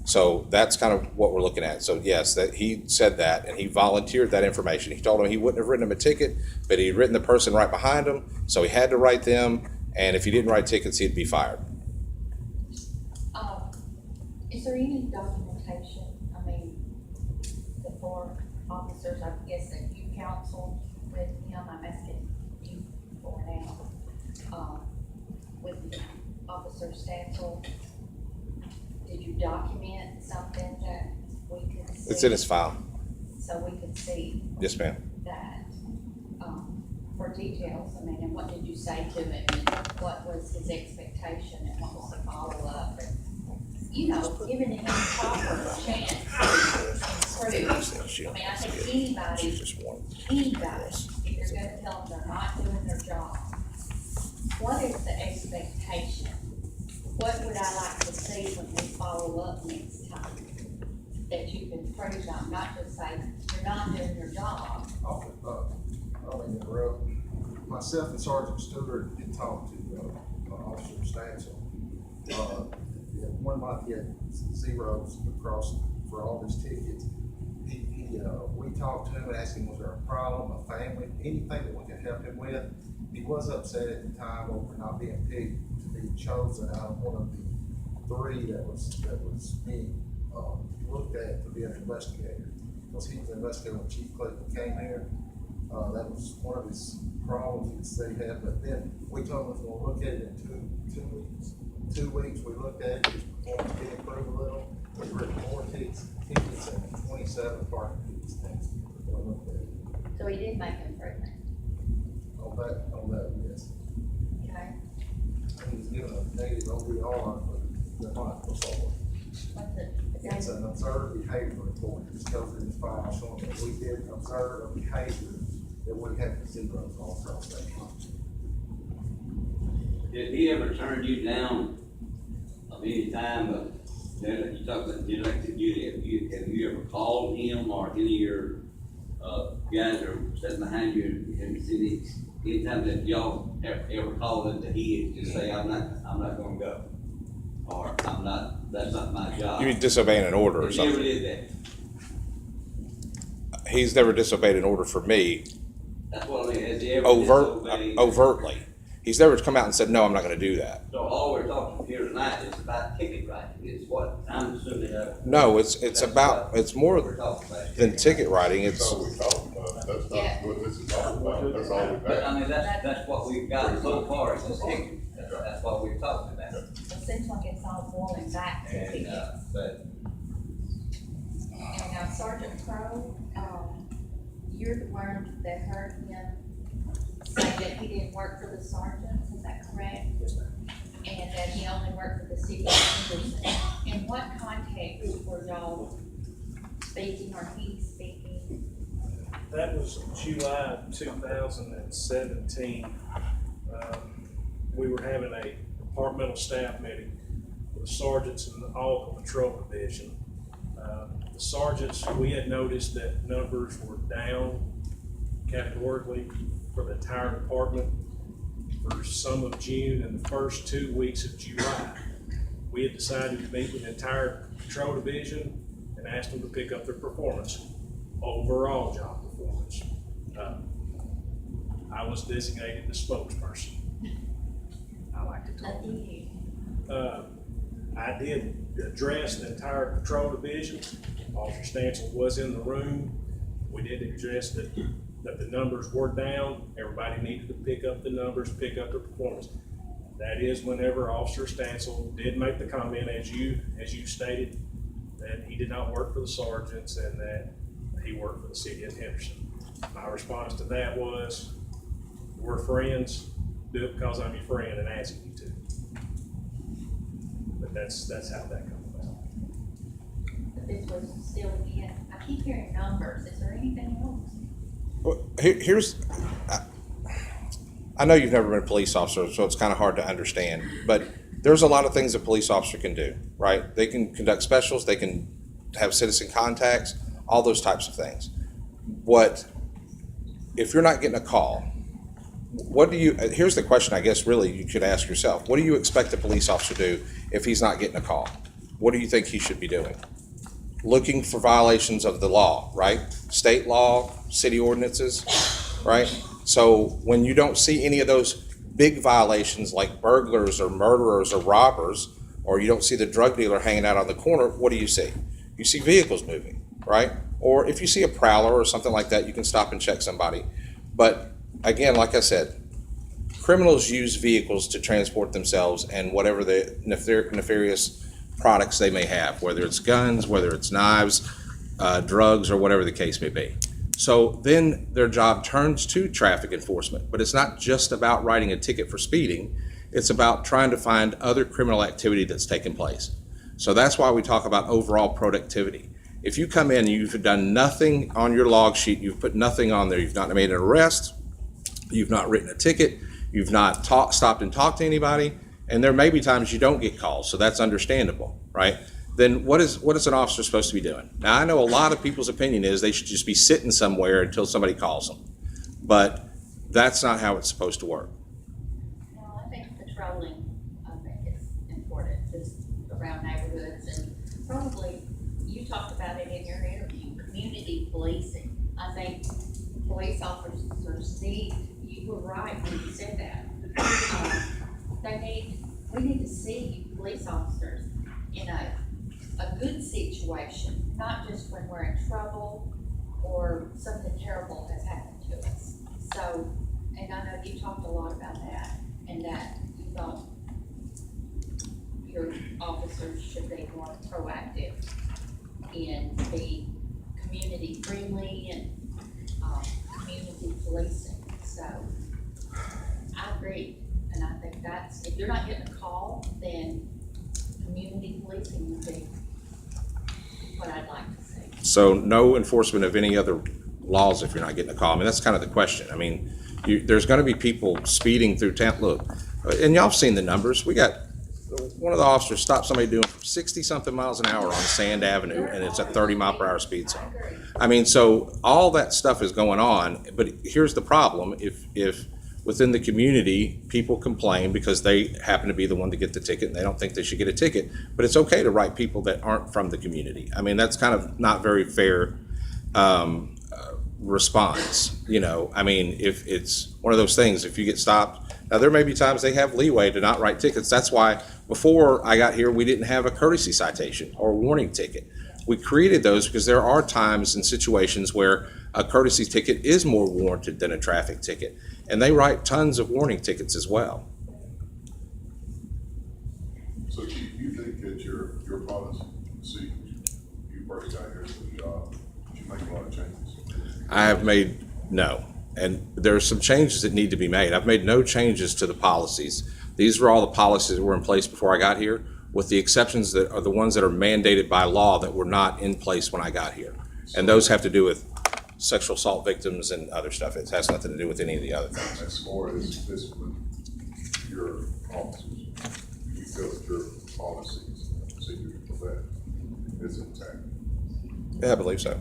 So that's kind of what we're looking at. So yes, that he said that, and he volunteered that information. He told him he wouldn't have written him a ticket, but he'd written the person right behind him, so he had to write them, and if he didn't write tickets, he'd be fired. Is there any documentation, I mean, the four officers, I guess that you counseled with him, I'm asking you for now, with the Officer Stansel, did you document something that we could see? It's in his file. So we could see Yes, ma'am. that, for details, I mean, and what did you say to him, and what was his expectation, and what was the follow-up, and, you know, giving him a proper chance to improve. I mean, I think anybody, if you're gonna tell them they're not doing their job, what is the expectation? What would I like to see when we follow up next time? That you can praise them, not just say, you're not doing your job. I mean, myself and Sergeant Stewart did talk to Officer Stansel. One month he had zeros across for all his tickets. We talked to him and asked him, was there a problem, a family, anything that we could help him with. He was upset at the time over not being picked to be chosen out of one of the three that was being looked at to be an investigator. Because he was an investigator when Chief Clayton came here. That was one of his problems that he had. But then we told him we was going to look at it in 2 weeks. 2 weeks we looked at it, his performance did improve a little. We've written more tickets and 27 parking tickets next year. So he did make improvement. On that, yes. Okay. He was given a negative OBR for the month before. What's it? It's an observed behavior report. It just goes in his file showing that we did observe a behavior that we had zeros all across that month. Did he ever turn you down of any time, you talk about elected duty, have you ever called him or any of your guys are sitting behind you in the city, anytime that y'all ever called him that he just say, I'm not gonna go? or I'm not, that's not my job. You mean disobeying an order or He never something? did that. He's never disobeyed an order for me That's what I mean, has he ever disobeyed? overtly. He's never come out and said, no, I'm not gonna do that. So all we're talking here tonight is about ticket writing, is what I'm assuming. No, it's more We're talking about. than ticket writing, it's, That's all we talking about. That's not what this is all about. That's all we've But got. I mean, that's what we've got so far is this ticket. That's what we're talking about. It seems like it's all boiling back to And, tickets. but And Sergeant Crowe, you're the one that heard him say that he didn't work for the sergeants, is that correct? Yes, ma'am. And that he only worked for the city of Henderson. In what context were y'all speaking or he speaking? That was July 2017. We were having a departmental staff meeting with the sergeants and all the patrol division. The sergeants, we had noticed that numbers were down categorically for the entire department for some of June and the first 2 weeks of July. We had decided to meet with the entire patrol division and asked them to pick up their performance, overall job performance. I was designated the spokesperson. I like to talk. I did address the entire patrol division. Officer Stansel was in the room. We did address that the numbers were down. Everybody needed to pick up the numbers, pick up their performance. That is whenever Officer Stansel did make the comment, as you stated, that he did not work for the sergeants and that he worked for the city of Henderson. My response to that was, we're friends, do it because I'm your friend and asking you to. But that's how that comes about. But this was still in, I keep hearing numbers, is there anything else? well, I know you've never been a police officer, so it's kind of hard to understand, but there's a lot of things a police officer can do, right? They can conduct specials, they can have citizen contacts, all those types of things. If you're not getting a call, here's the question I guess really you could ask yourself. What do you expect a police officer to do if he's not getting a call? What do you think he should be doing? Looking for violations of the law, right? State law, city ordinances, right? So when you don't see any of those big violations like burglars or murderers or robbers, or you don't see the drug dealer hanging out on the corner, what do you see? You see vehicles moving, right? Or if you see a prowler or something like that, you can stop and check somebody. But again, like I said, criminals use vehicles to transport themselves and whatever the nefarious products they may have, whether it's guns, whether it's knives, drugs, or whatever the case may be. So then their job turns to traffic enforcement, but it's not just about writing a ticket for speeding. It's about trying to find other criminal activity that's taken place. So that's why we talk about overall productivity. If you come in and you've done nothing on your log sheet, you've put nothing on there, you've not made an arrest, you've not written a ticket, you've not stopped and talked to anybody, and there may be times you don't get calls, so that's understandable, right? Then what is an officer supposed to be doing? Now, I know a lot of people's opinion is they should just be sitting somewhere until somebody calls them, but that's not how it's supposed to work. Well, I think patrolling, is important, just around neighborhoods, and probably, you talked about it in your interview, community policing. I think police officers you were right when you said that. We need to see police officers in a good situation, not just when we're in trouble or something terrible has happened to us. So, and I know you talked a lot about that, and that you thought your officers should be more proactive and be community friendly and community policing. So I agree, and I think that's, if you're not getting a call, then community policing would be what I'd like to see. So no enforcement of any other laws if you're not getting a call. I mean, that's kind of the question. I mean, there's going to be people speeding through town. Look, and y'all have seen the numbers. We got one of the officers stopped somebody doing 60-something miles an hour on Sand Avenue, and it's a 30-mile-per-hour speed zone. I mean, so all that stuff is going on, but here's the problem. If within the community, people complain because they happen to be the one to get the ticket and they don't think they should get a ticket. But it's okay to write people that aren't from the community. I mean, that's kind of not very fair response. You know, I mean, if it's one of those things, if you get stopped, now there may be times they have leeway to not write tickets. That's why before I got here, we didn't have a courtesy citation or a warning ticket. We created those because there are times and situations where a courtesy ticket is more warranted than a traffic ticket. And they write tons of warning tickets as well. So Chief, you think that your policy, see, you first got here to the job, did you make a lot of changes? I have made, no. And there are some changes that need to be made. I've made no changes to the policies. These were all the policies that were in place before I got here, with the exceptions that are the ones that are mandated by law that were not in place when I got here. And those have to do with sexual assault victims and other stuff. It has nothing to do with any of the other things. As far as discipline, your officers, you feel that your policies, procedures for that is intact? Yeah, I believe so.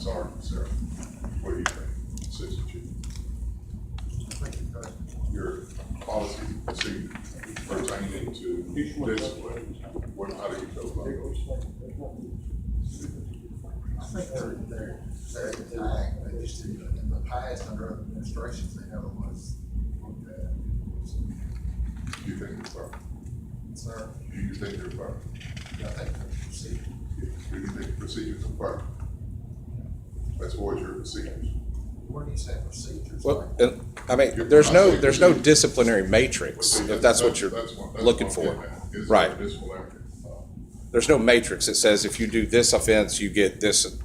Sorry, Sarah, what do you think, Assistant Chief? Your policy procedure pertaining to discipline, how do you feel about those? I think they're intact. They just, in the past, under other administrations, they never was looked at. Do you think they're fair? Sir? Do you think they're fair? I think they're proceeding. Do you think procedures are fair? As far as your procedures? Where do you say procedures? Well, I mean, there's no disciplinary matrix, if that's what you're looking for. Right. There's no matrix that says if you do this offense, you get this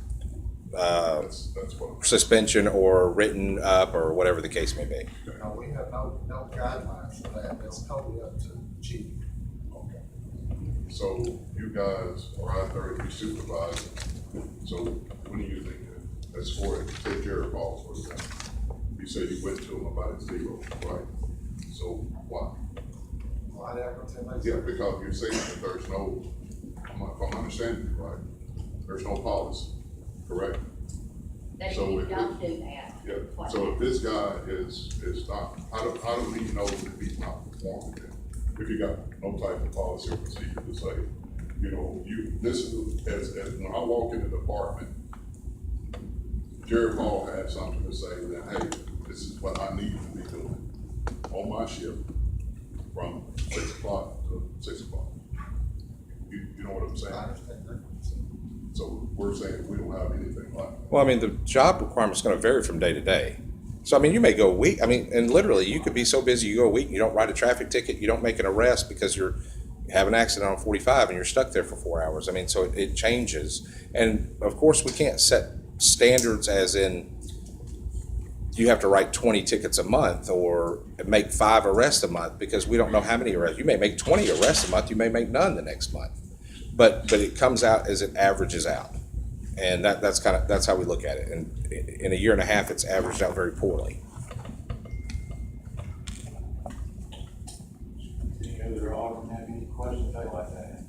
suspension or written up or whatever the case may be. No, we have no guidelines for that. That's totally up to the chief. Okay. So you guys are out there, you supervise. So when do you think that's for it, take care of all for them? You said you went to them about it zero, right? So why? Why did I go to them? Yeah, because you're saying that there's no, if I'm understanding it right, there's no policy, correct? That if So you if don't do that. Yeah, so if this guy is not, how do we know that he's not performing it? If you got no type of policy or procedure to say, you know, this is, as when I walk in the department, Jerry Paul had something to say that, hey, this is what I need to be doing on my shift from 6 o'clock to 6 o'clock. You know what I'm saying? I understand that. So we're saying we don't have anything like that. Well, I mean, the job requirement is going to vary from day to day. So, I mean, you may go a week. I mean, and literally, you could be so busy, you go a week, you don't write a traffic ticket, you don't make an arrest because you have an accident on 45 and you're stuck there for 4 hours. I mean, so it changes. And of course, we can't set standards as in you have to write 20 tickets a month or make 5 arrests a month because we don't know how many arrests. You may make 20 arrests a month, you may make none the next month. But it comes out as it averages out. And that's how we look at it. And in a year and a half, it's averaged out very poorly. Any other audience have any questions like that?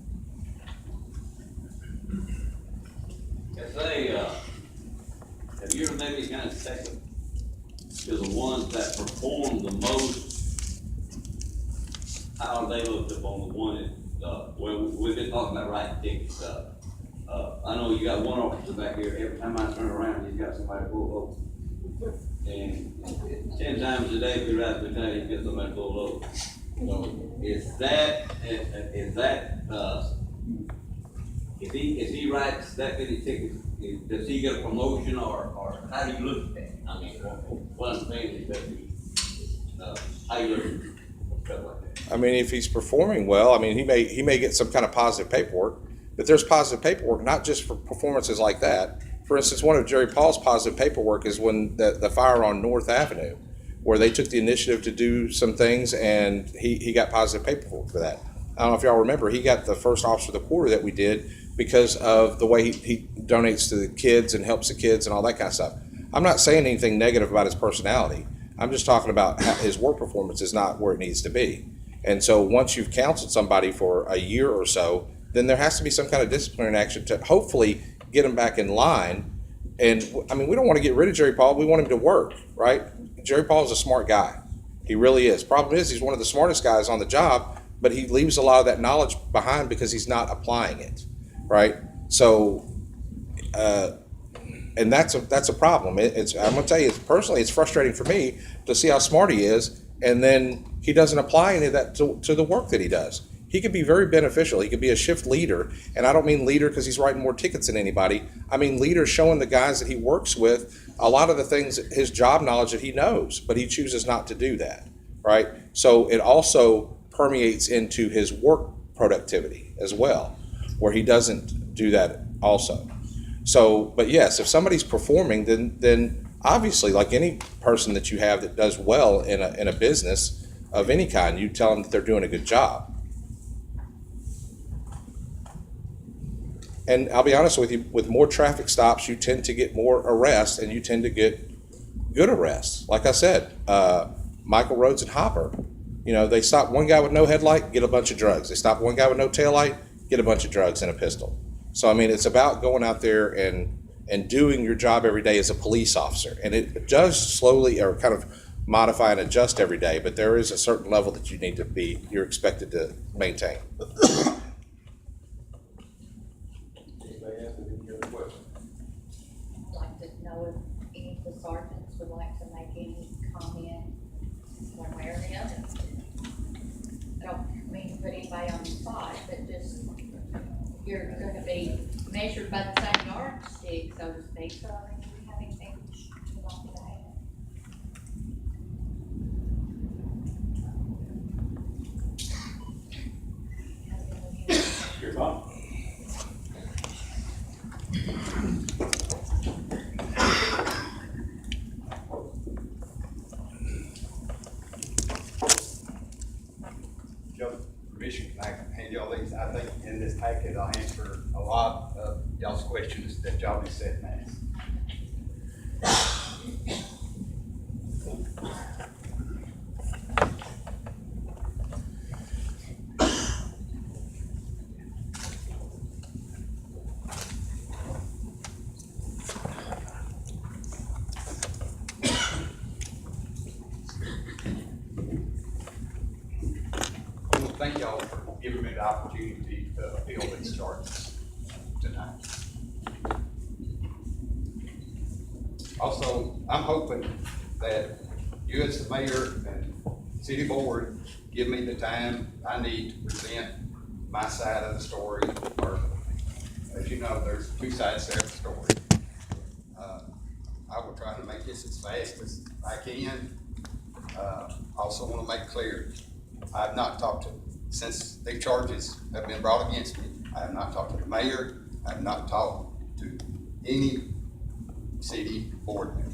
Have you ever maybe kind of taken to the ones that perform the most? How are they looked up on the one that, well, we've been talking about writing tickets. I know you got one officer back here, every time I turn around, he's got somebody pulled over. And 10 times a day, if you ride through town, he's got somebody pulled over. So if he writes that many tickets, does he get a promotion or how do you look at that? I mean, what I'm saying is that how you look at stuff like that. I mean, if he's performing well, I mean, he may get some kind of positive paperwork, but there's positive paperwork, not just for performances like that. For instance, one of Jerry Paul's positive paperwork is when the fire on North Avenue, where they took the initiative to do some things and he got positive paperwork for that. I don't know if y'all remember, he got the first officer of the quarter that we did because of the way he donates to the kids and helps the kids and all that kind of stuff. I'm not saying anything negative about his personality. I'm just talking about how his work performance is not where it needs to be. And so once you've counseled somebody for a year or so, then there has to be some kind of disciplinary action to hopefully get them back in line And I mean, we don't want to get rid of Jerry Paul. We want him to work, right? Jerry Paul is a smart guy. He really is. Problem is, he's one of the smartest guys on the job, but he leaves a lot of that knowledge behind because he's not applying it, right? So, and that's a problem. I'm gonna tell you, personally, it's frustrating for me to see how smart he is, and then he doesn't apply any of that to the work that he does. He could be very beneficial. He could be a shift leader, and I don't mean leader because he's writing more tickets than anybody. I mean leader showing the guys that he works with a lot of the things, his job knowledge that he knows, but he chooses not to do that, right? So it also permeates into his work productivity as well, where he doesn't do that also. So, but yes, if somebody's performing, then obviously, like any person that you have that does well in a business of any kind, you tell them that they're doing a good job. And I'll be honest with you, with more traffic stops, you tend to get more arrests, and you tend to get good arrests. Like I said, Michael Rhodes and Hopper, they stop one guy with no headlight, get a bunch of drugs. They stop one guy with no taillight, get a bunch of drugs and a pistol. So, I mean, it's about going out there and doing your job every day as a police officer. And it does slowly or kind of modify and adjust every day, but there is a certain level that you're expected to maintain. I'd like to know if any of the sergeants would like to make any comment one way or the other. I don't mean to put anybody on the spot, but just, you're gonna be measured by the same yardstick, so to speak, so I mean, do we have anything you'd like to add? You're fine. Joe, permission, can I hand y'all these? I think in this packet, I'll answer a lot of y'all's questions that y'all be sitting and ask. Thank y'all for giving me the opportunity to appeal these charges tonight. Also, I'm hoping that you as the mayor and city board give me the time I need to present my side of the story. Or, as you know, there's two sides to every story. I will try to make this as fast as I can. Also want to make clear, I have not talked to, since the charges have been brought against me, I have not talked to the mayor, I have not talked to any city board member.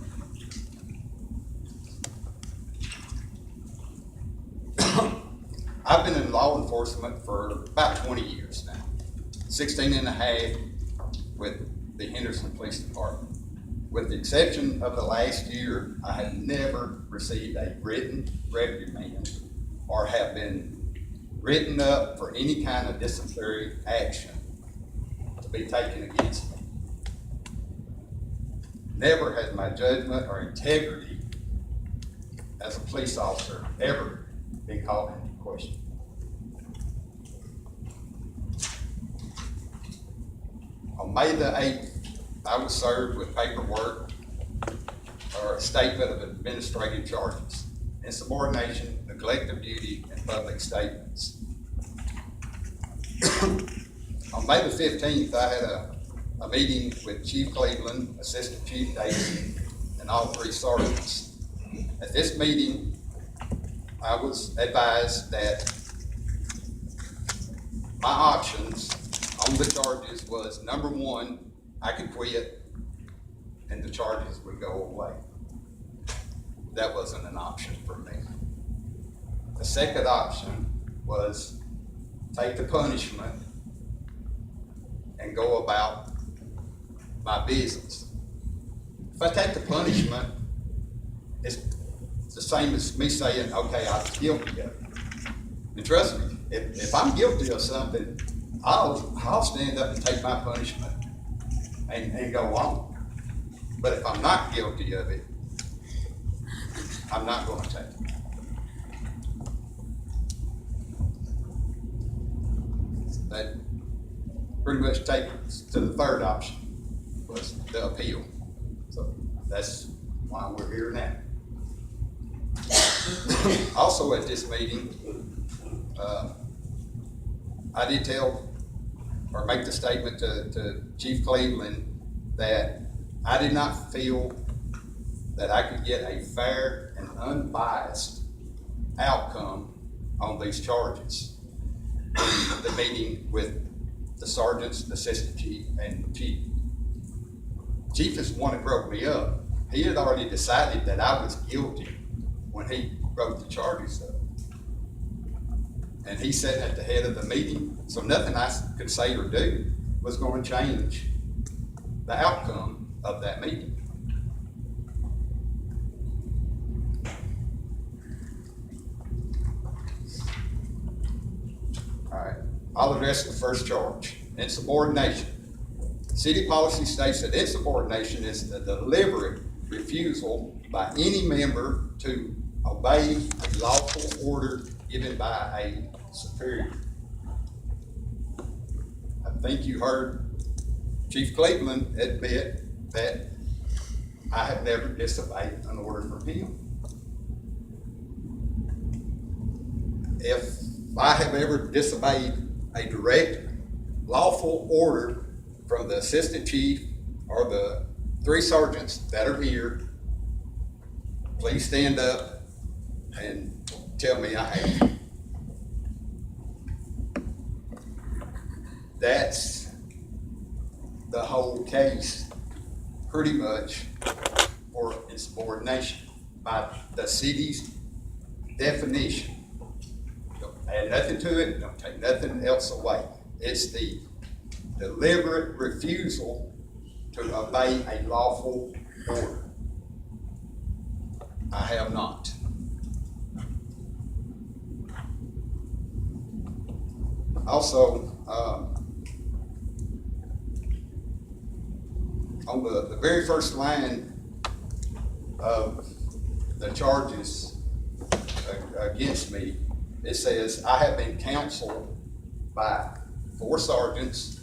I've been in law enforcement for about 20 years now, 16 and a half with the Henderson Police Department. With the exception of the last year, I have never received a written reprimand or have been written up for any kind of disciplinary action to be taken against me. Never has my judgment or integrity as a police officer ever been called into question. On May the 8th, I was served with paperwork or a statement of administrative charges, insubordination, neglect of duty, and public statements. On May the 15th, I had a meeting with Chief Cleveland, Assistant Chief Davis, and all three sergeants. At this meeting, I was advised that my options on the charges was, number one, I could quit and the charges would go away. That wasn't an option for me. The second option was take the punishment and go about my business. If I take the punishment, it's the same as me saying, okay, I was guilty of it. And trust me, if I'm guilty of something, I'll stand up and take my punishment and go on. But if I'm not guilty of it, I'm not gonna take it. That pretty much takes to the third option, was the appeal. So that's why we're here now. Also at this meeting, I did tell or make the statement to Chief Cleveland that I did not feel that I could get a fair and unbiased outcome on these charges. The meeting with the sergeants, the assistant chief, and chief. Chief is the one that broke me up. He had already decided that I was guilty when he wrote the charges up. And he sat at the head of the meeting, so nothing I could say or do was going to change the outcome of that meeting. All right, I'll address the first charge, insubordination. City policy states that insubordination is the deliberate refusal by any member to obey a lawful order given by a superior. I think you heard Chief Cleveland admit that I have never disobeyed an order from him. If I have ever disobeyed a direct lawful order from the assistant chief or the 3 sergeants that are here, please stand up and tell me I have. That's the whole case, pretty much, for insubordination by the city's definition. Don't add nothing to it, don't take nothing else away. It's the deliberate refusal to obey a lawful order. I have not. Also, on the very first line of the charges against me, it says, I have been counseled by 4 sergeants,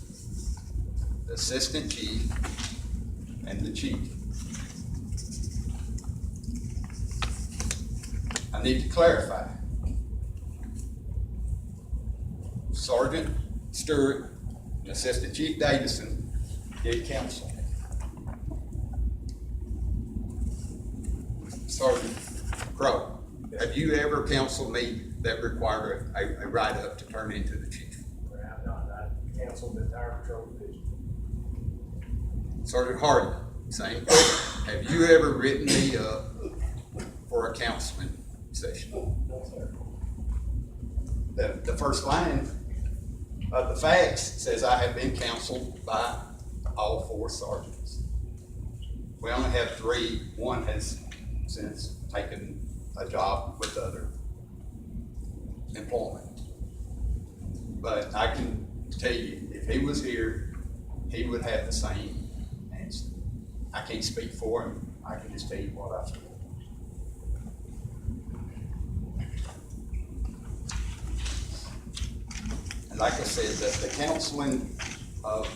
the assistant chief, and the chief. I need to clarify. Sergeant Stewart and Assistant Chief Davison did counsel me. Sergeant Crow, have you ever counseled me that required a write-up to turn into the chief? I've not. I canceled the entire patrol division. Sergeant Hardy, same question. Have you ever written me up for a counseling session? No, sir. The first line of the facts says I have been counseled by all 4 sergeants. We only have 3. One has since taken a job with other employment. But I can tell you, if he was here, he would have the same answer. I can't speak for him. I can just tell you what I feel. And like I said, the counseling of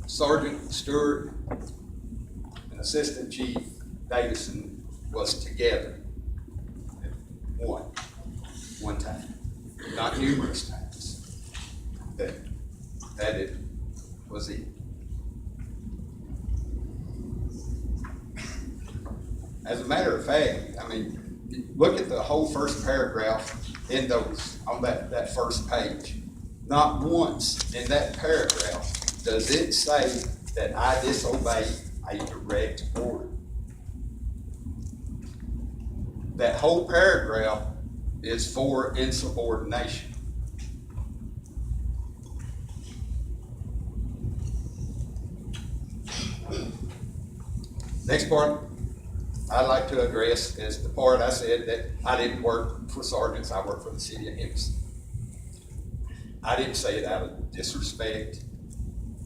Sergeant Stewart and Assistant Chief Davison was together at one time, not numerous times. That it was it. As a matter of fact, I mean, look at the whole first paragraph in those, on that first page. Not once in that paragraph does it say that I disobey a direct order. That whole paragraph is for insubordination. Next part I'd like to address is the part I said that I didn't work for sergeants, I worked for the city of Henderson. I didn't say it out of disrespect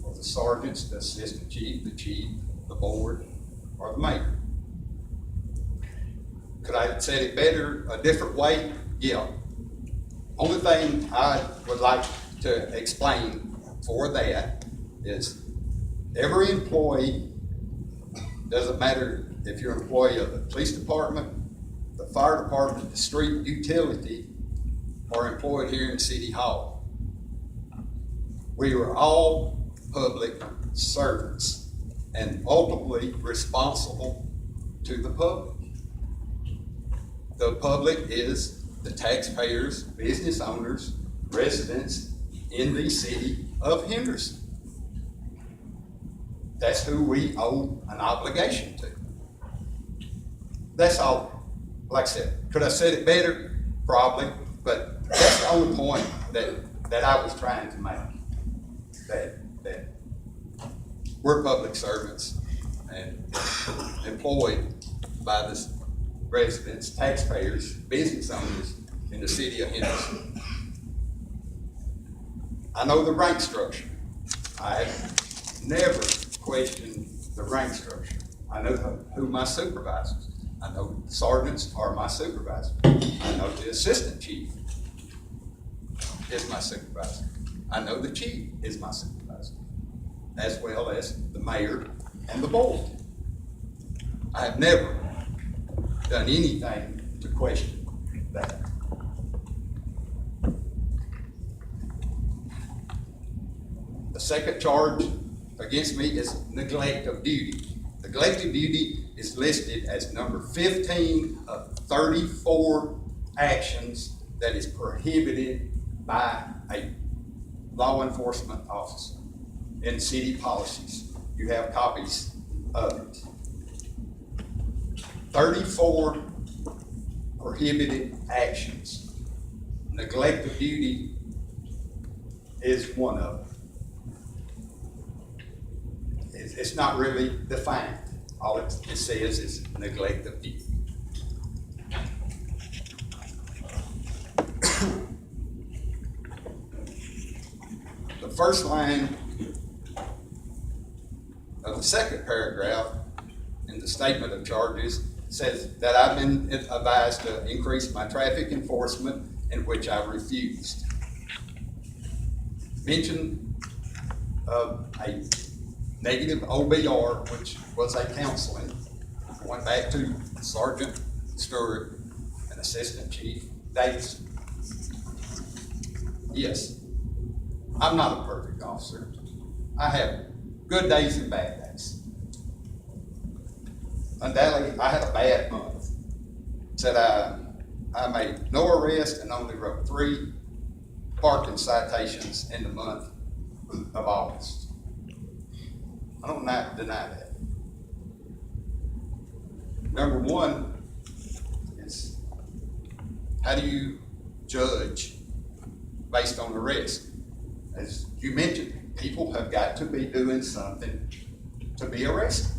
for the sergeants, the assistant chief, the chief, the board, or the mayor. Could I have said it better, a different way? Yeah. Only thing I would like to explain for that is every employee, doesn't matter if you're an employee of the police department, the fire department, the street utility, or employed here in City Hall. We are all public servants and ultimately responsible to the public. The public is the taxpayers, business owners, residents in the city of Henderson. That's who we owe an obligation to. That's all. Like I said, could I have said it better? Probably, but that's the only point that I was trying to make. That we're public servants and employed by the residents, taxpayers, business owners in the city of Henderson. I know the rank structure. I have never questioned the rank structure. I know who my supervisors. I know sergeants are my supervisor. I know the assistant chief is my supervisor. I know the chief is my supervisor, as well as the mayor and the board. I have never done anything to question that. The second charge against me is neglect of duty. Neglect of duty is listed as number 15 of 34 actions that is prohibited by a law enforcement officer in city policies. You have copies of it. 34 prohibited actions. Neglect of duty is one of them. It's not really defined. All it says is neglect of duty. The first line of the second paragraph in the statement of charges says that I've been advised to increase my traffic enforcement, in which I refused. Mention of a negative OBR, which was a counseling, going back to Sergeant Stewart and Assistant Chief Davis. Yes, I'm not a perfect officer. I have good days and bad days. Undoubtedly, I had a bad month. Said I made no arrest and only wrote 3 parking citations in the month of August. I don't deny that. Number 1 is, how do you judge based on arrest? As you mentioned, people have got to be doing something to be arrested.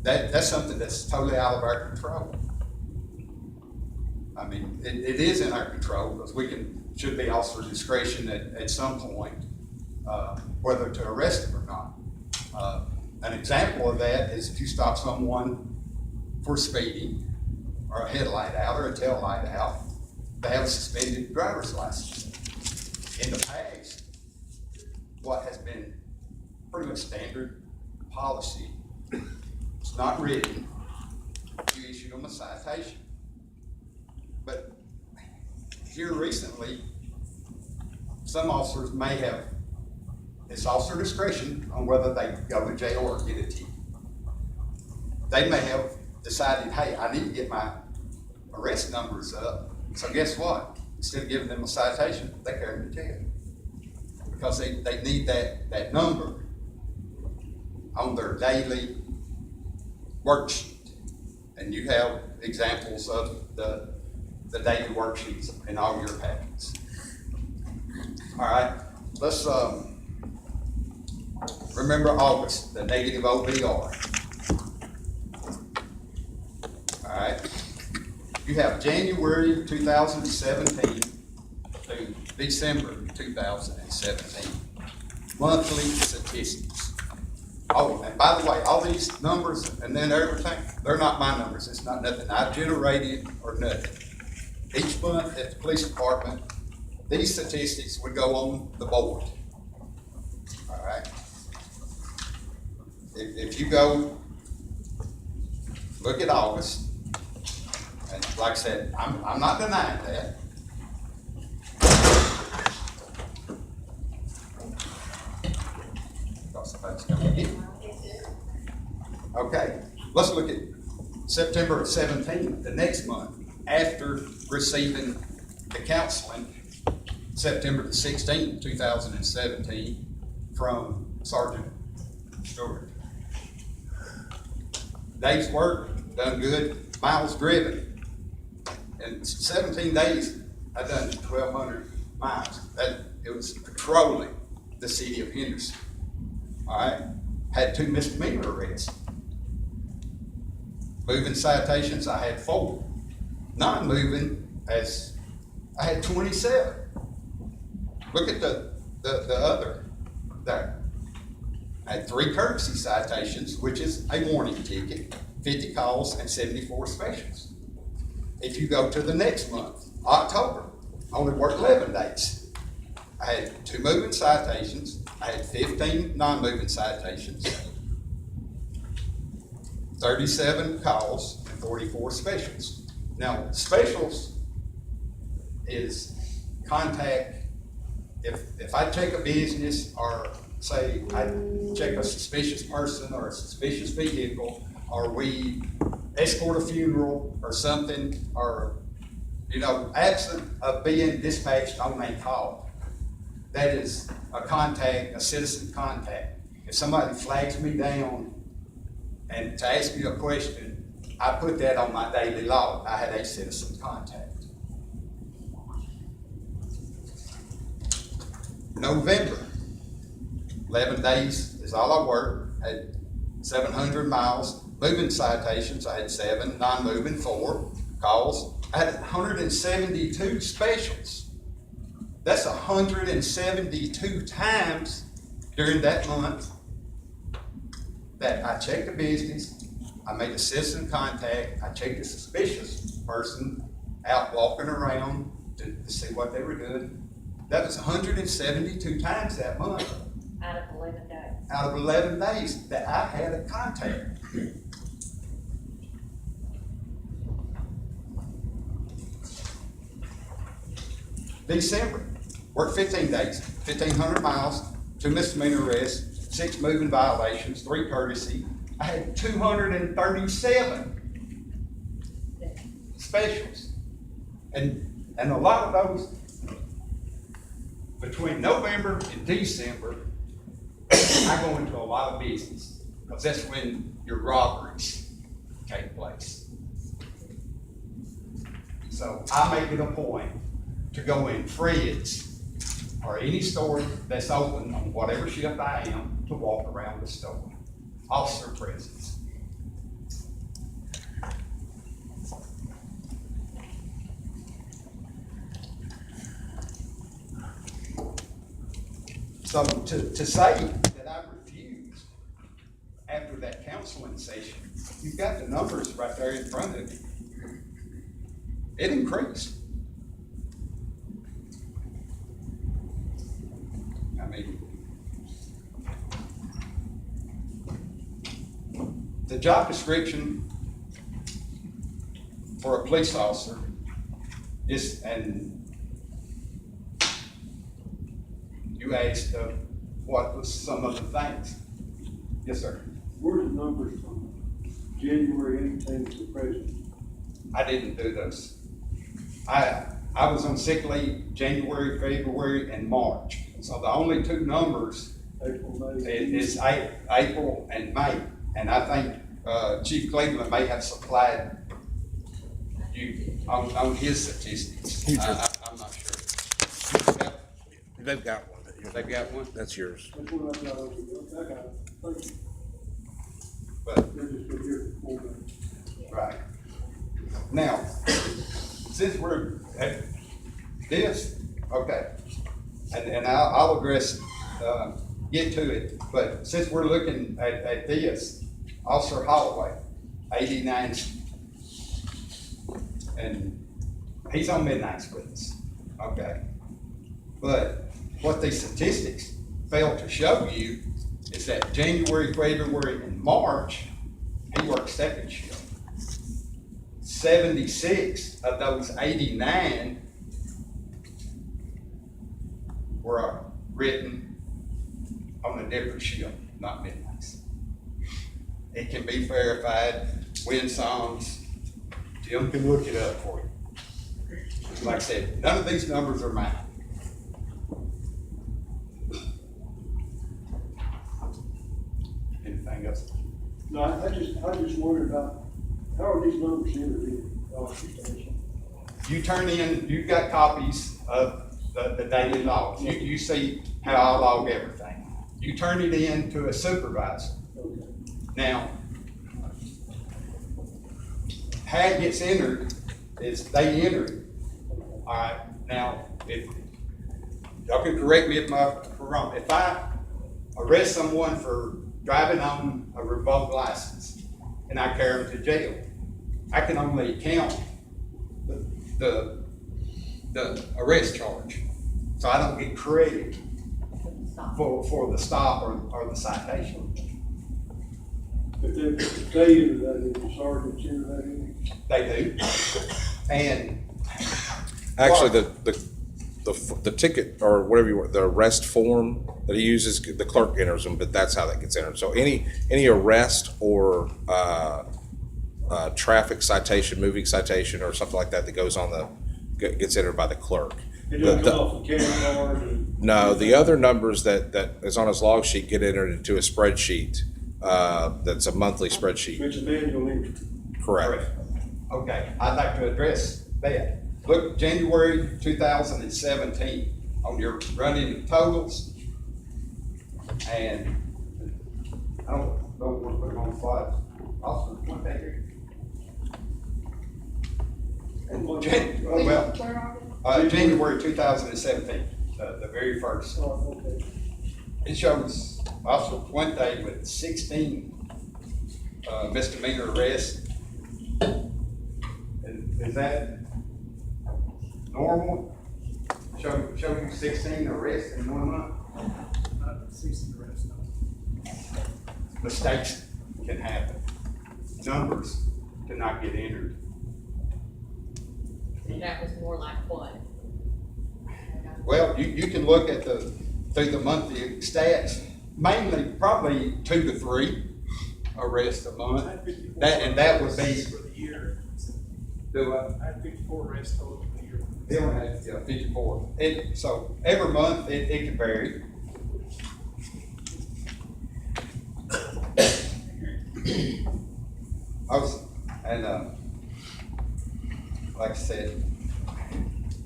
That's something that's totally out of our control. I mean, it is in our control because should be officer discretion at some point, whether to arrest them or not. An example of that is if you stop someone for speeding, or a headlight out or a tail light out, they have a suspended driver's license. In the past, what has been pretty much standard policy, it's not written, you issue them a citation. But here recently, some officers may have, it's officer discretion on whether they go to jail or get a ticket. They may have decided, hey, I need to get my arrest numbers up. So guess what? Instead of giving them a citation, they carry them to jail. Because they need that number on their daily worksheet. And you have examples of the daily worksheets in all your packets. All right, let's remember August, the negative OBR. All right, you have January 2017 through December 2017 monthly statistics. Oh, and by the way, all these numbers and then everything, they're not my numbers. It's not nothing I've generated or nothing. Each month at the police department, these statistics would go on the board. All right? If you go look at August, and like I said, I'm not denying that. Somebody's coming in. Okay, let's look at September of 17, the next month, after receiving the counseling, September the 16th, 2017, from Sergeant Stewart. Days worked, done good, miles driven. In 17 days, I done 1,200 miles. It was patrolling the city of Henderson. All right, had 2 misdemeanor arrests. Moving citations, I had 4. Non-moving, I had 27. Look at the other there. I had 3 courtesy citations, which is a warning ticket, 50 calls, and 74 specials. If you go to the next month, October, I only worked 11 days. I had 2 moving citations. I had 15 non-moving citations, 37 calls, and 44 specials. Now, specials is contact, if I check a business or say I check a suspicious person or a suspicious vehicle, or we escort a funeral or something, or, absent of being dispatched on a call. That is a contact, a citizen contact. If somebody flags me down and to ask me a question, I put that on my daily log. I had a citizen contact. November, 11 days is all I worked. Had 700 miles. Moving citations, I had 7. Non-moving, 4. Calls, I had 172 specials. That's 172 times during that month that I checked the business, I made a citizen contact, I checked a suspicious person out walking around to see what they were doing. That was 172 times that month. Out of 11 days. Out of 11 days that I had a contact. December, worked 15 days, 1,500 miles, 2 misdemeanor arrests, 6 moving violations, 3 courtesy. I had 237 specials. And a lot of those, between November and December, I go into a lot of business, because that's when your robberies take place. So I make it a point to go in Fred's or any store that's open on whatever shift I am to walk around the store. Officer presence. So to say that I refused after that counseling session, you've got the numbers right there in front of you. It increased. I mean, the job description for a police officer is, and you asked what was some of the things. Yes, sir. Where's the numbers from January 18th to present? I didn't do those. I was on sick leave January, February, and March. So the only 2 numbers is April and May. And I think Chief Cleveland may have supplied you on his statistics. I'm not sure. They've got one. They've got one? That's yours. That's what I got over there. I got it. Thank you. But, They're just been here for 4 minutes. right. Now, since we're at this, okay, and I'll address get to it, but since we're looking at this, Officer Holloway, 89, and he's on midnights with us, okay? But what these statistics fail to show you is that January, February, and March, he worked second shift. 76 of those 89 were written on a different shift, not midnights. It can be verified, win songs, Jim can look it up for you. Like I said, none of these numbers are mine. Anything else? No, I just wondered about, how are these numbers entered in the officer station? You turn in, you've got copies of the daily logs. You see how I log everything. You turn it in to a supervisor. Okay. Now, how it gets entered is they enter it. All right, now, if, y'all can correct me if I'm wrong. If I arrest someone for driving on a revoked license and I carry them to jail, I can only count the arrest charge. So I don't get credit for the stop or the citation. But then they enter that in, the sergeants enter that in? They do. And Actually, the ticket or whatever you want, the arrest form that he uses, the clerk enters them, but that's how that gets entered. So any arrest or traffic citation, moving citation, or something like that that goes on gets entered by the clerk. It doesn't come off the camera card and... No, the other numbers that is on his log sheet get entered into a spreadsheet. That's a monthly spreadsheet. It's a manual entry. Correct. okay, I'd like to address that. Look, January 2017 on your running totals, and I don't want to put them on the slide. Also, one day here. January 2017, the very first. Oh, okay. It shows Officer Puente with 16 misdemeanor arrests. Is that normal? Show you 16 arrests in 1 month? Not 60 arrests, no. Mistakes can happen. Numbers cannot get entered. And that was more like what? Well, you can look at through the monthly stats, mainly probably 2 to 3 arrests a month. That would be for the year. do I had 54 arrests total for the year. They don't have, yeah, 54. So every month it can vary. Like I said,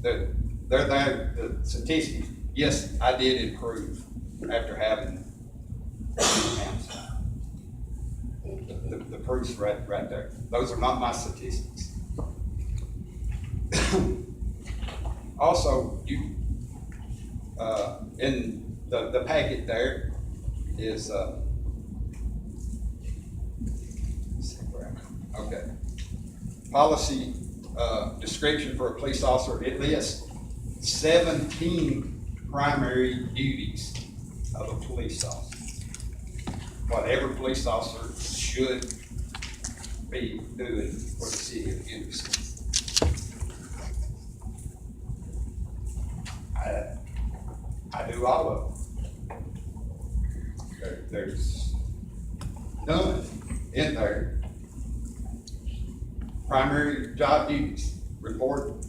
they're there, the statistics, yes, I did improve after having the proof's right there. Those are not my statistics. Also, you, in the packet there is, okay. Policy, description for a police officer, it lists 17 primary duties of a police officer. What every police officer should be doing for the city of Henderson. I do all of them. There's none in there. Primary job duties, report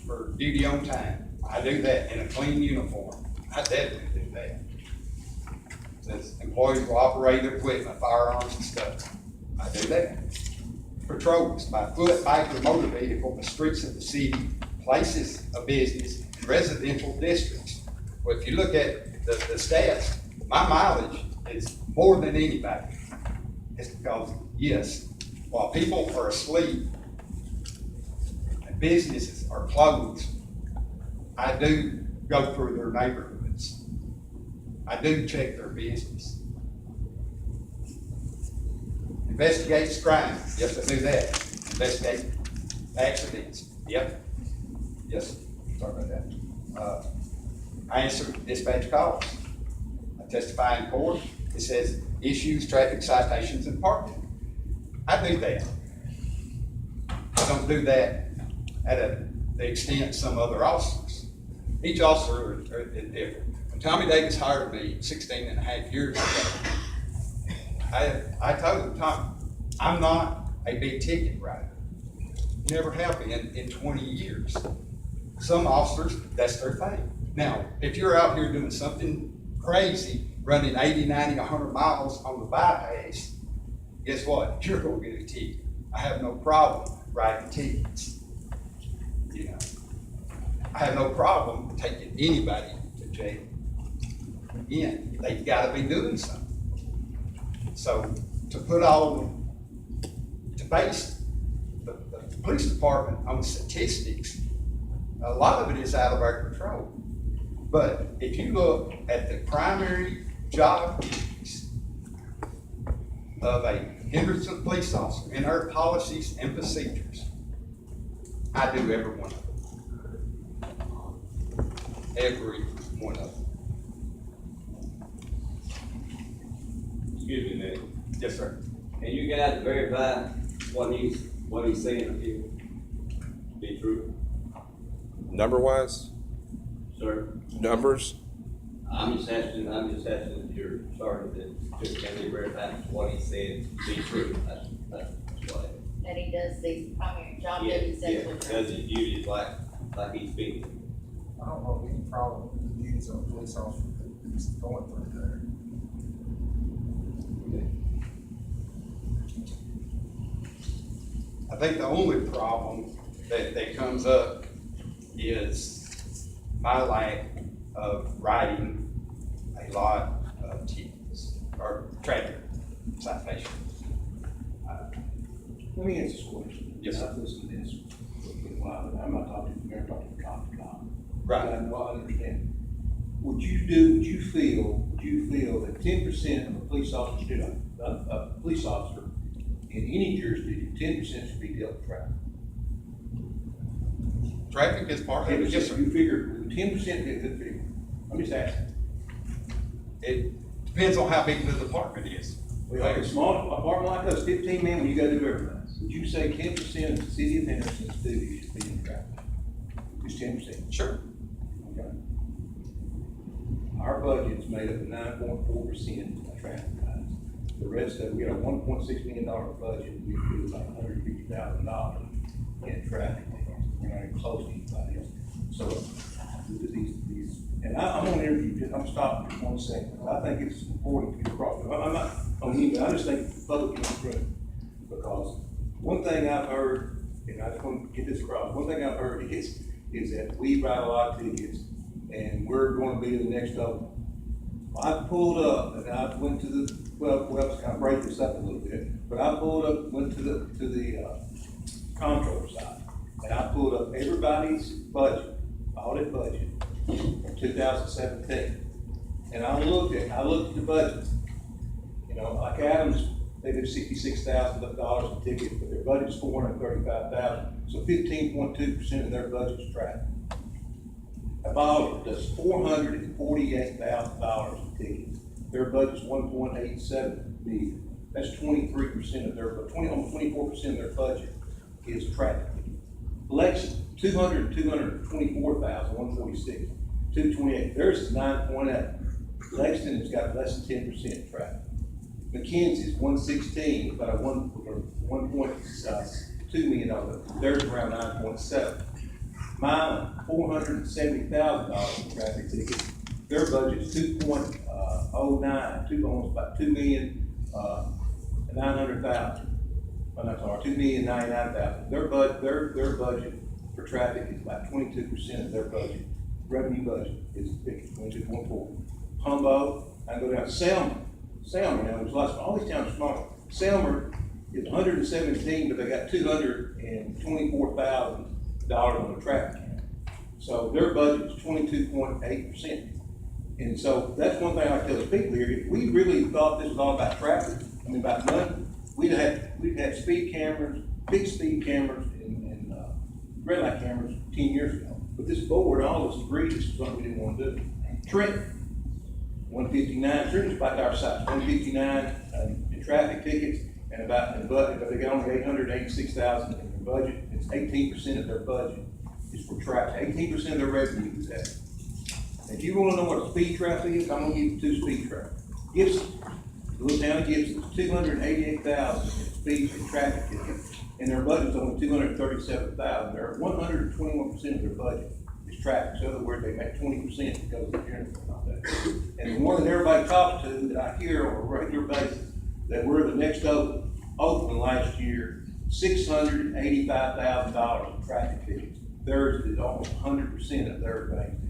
for duty on time. I do that in a clean uniform. I definitely do that. Says employees will operate their equipment, firearms and stuff. I do that. Patrols by foot, bike, or motor vehicle, the streets of the city, places of business, and residential districts. Well, if you look at the stats, my mileage is more than anybody. It's because, yes, while people are asleep and businesses are closed, I do go through their neighborhoods. I do check their business. Investigates crime, yes, I do that. Investigate accidents, yep. Yes, sorry about that. I answer dispatch calls. I testify in court. It says issues traffic citations and parking. I do that. I don't do that at the extent some other officers. Each officer is different. When Tommy Davis hired me 16 and a half years ago, I told him, Tommy, I'm not a big ticket rider. Never have been in 20 years. Some officers, that's their thing. Now, if you're out here doing something crazy, running 80, 90, 100 miles on the bypass, guess what? You're gonna get a ticket. I have no problem writing tickets. You know, I have no problem taking anybody to jail. Again, they've gotta be doing something. So to base the police department on statistics, a lot of it is out of our control. But if you look at the primary job duties of a Henderson police officer and our policies and procedures, I do every one of them. Every one of them. Excuse me, Nick. Yes, sir. And you guys verify what he's saying up here to be true? Number wise, Sir? numbers, I'm just asking your sergeant to can they verify what he said to be true? That's what. That he does these primary job Yeah, duties. yeah, does his duties like he's speaking. I don't know any problem with the duties of a police officer that's going through there. I think the only problem that comes up is my lack of writing a lot of tickets or traffic citations. Let me ask this question. Yes, sir. I've listened to this for a little while, but I'm not talking to the mayor, I'm talking to cop to cop. Right. I know, I understand. Would you feel that 10% of a police officer, a police officer in any jurisdiction, 10% should be dealt with traffic? Traffic is part of it. Yes, sir. You figure 10% be a good figure. I'm just asking. It depends on how big the department is. We have a small apartment like us, 15 men, when you gotta do everything. Would you say 10% of the city of Henderson's duties should be in traffic? Just 10%? Sure. Okay. Our budget's made up of 9.4% of traffic guys. The rest of it, we got a $1.6 million budget, we do about $150,000 in traffic. We're not even close to anybody else. So, these, and I'm on interview, I'm stopping for 1 second. I think it's important to get across. I'm not on anybody, I just think the public is true. Because one thing I've heard, and I just want to get this across, one thing I've heard is that we write a lot of tickets and we're going to be the next of them. I pulled up and I went to the, well, to kind of break this up a little bit, but I pulled up, went to the comptroller side, and I pulled up everybody's budget, audit budget from 2017. And I looked at the budget. You know, like Adams, they do $66,000 a ticket, but their budget's $435,000. So 15.2% of their budget's traffic. About does $448,000 a ticket. Their budget's $1.87 billion. That's 23% of their, almost 24% of their budget is traffic. Lexington, 224,000, 146, 228. Theirs is 9.8. Lexington has got less than 10% traffic. McKenzie's 116, about a $1.2 million. Theirs around 9.7. Mine, $470,000 traffic ticket. Their budget's 2.09, almost about $2,900,000. I'm not sorry, $2,099,000. Their budget for traffic is about 22% of their budget. Revenue budget is 22.4. Humboldt, I go down to Selma. Selma, now there's lots of, all these towns are small. Selma is 117, but they got $224,000 on the traffic count. So their budget is 22.8%. And so that's one thing I tell the people here, if we really thought this was all about traffic, I mean, about money, we'd had speed cameras, big speed cameras and red light cameras 10 years ago. But this board, all of us agreed this is something we didn't want to do. Trent, 159, Trent's about our size, 159 in traffic tickets and about in budget, but they got only 886,000 in their budget. It's 18% of their budget is for traffic. 18% of their revenue is that. If you want to know what a speed trap is, I'm going to give you two speed traps. Gibson, the little town of Gibson, is 288,000 in speed and traffic tickets, and their budget's only 237,000. They're 121% of their budget is traffic. So in other words, they make 20% because of the general and all that. And the one that everybody talks to that I hear on a regular basis, that we're the next Oakland last year, $685,000 in traffic tickets. Theirs is almost 100% of their thing.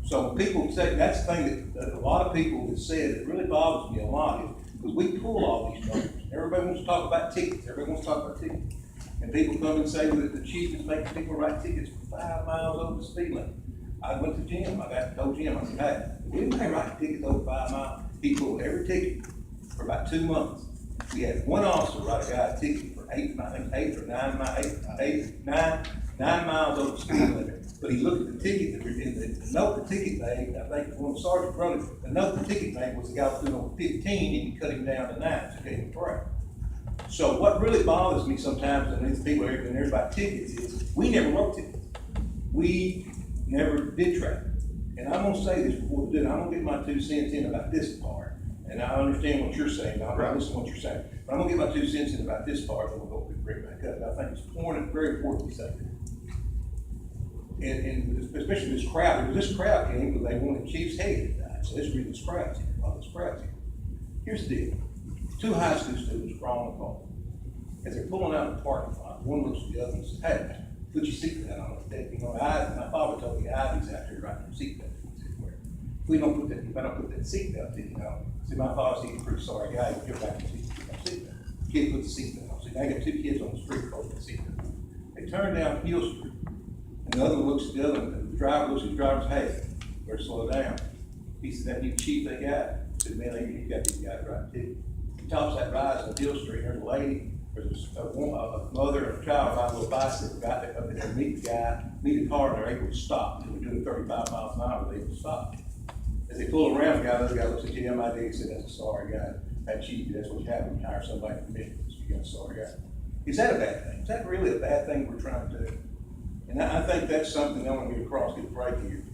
So when people say, that's the thing that a lot of people have said, it really bothers me a lot, is because we pull all these numbers. Everybody wants to talk about tickets. Everybody wants to talk about tickets. And people come and say that the chief is making people write tickets for 5 miles over the speed limit. I went to Jim. I told Jim, I said, hey, we may write tickets over 5 miles. He pulled every ticket for about 2 months. We had one officer write a guy a ticket for 9 miles over the speed limit. But he looked at the ticket, the note the ticket made, I think when the sergeant wrote it, the note the ticket made was the guy was doing over 15 and he cut him down to 9, so gave him a break. So what really bothers me sometimes, and these people are hearing about tickets, is we never wrote tickets. We never did traffic. And I'm gonna say this before we do it, I'm gonna get my 2 cents in about this part. And I understand what you're saying, I'm not listening to what you're saying. But I'm gonna get my 2 cents in about this part, and we'll go bring it back up. I think it's important, very important to say that. And especially this crowd, because this crowd came because they wanted Chief's head to die. So let's read this crowd here, all this crowd here. Here's the deal. 2 high school students were on the car. As they're pulling out of the parking lot, one looks at the other and says, hey, put your seatbelt on. You know, my father told me Ivy's out here writing seatbelt. If I don't put that seatbelt in, you know. See, my father said, he's a pretty sorry guy. He'll get back to seatbelt. Kid put the seatbelt on. See, I got 2 kids on the street holding the seatbelt. They turn down Hill Street. And the other one looks at the other one, and the driver looks at the driver's head. Better slow down. He said, that new chief they got. I said, man, you got these guys right too. He tops that rise on Hill Street, there's a lady, there's a mother and a child riding a little bicycle, got there, up there, meet the guy, meet the car, and they're able to stop. They were doing 35 miles an hour, they're able to stop. As they pull around, the other guy looks at you, MID, and said, that's a sorry guy. That chief, that's what you have when you hire somebody to commit. You got a sorry guy. Is that a bad thing? Is that really a bad thing we're trying to do? And I think that's something I want to get across, get right here.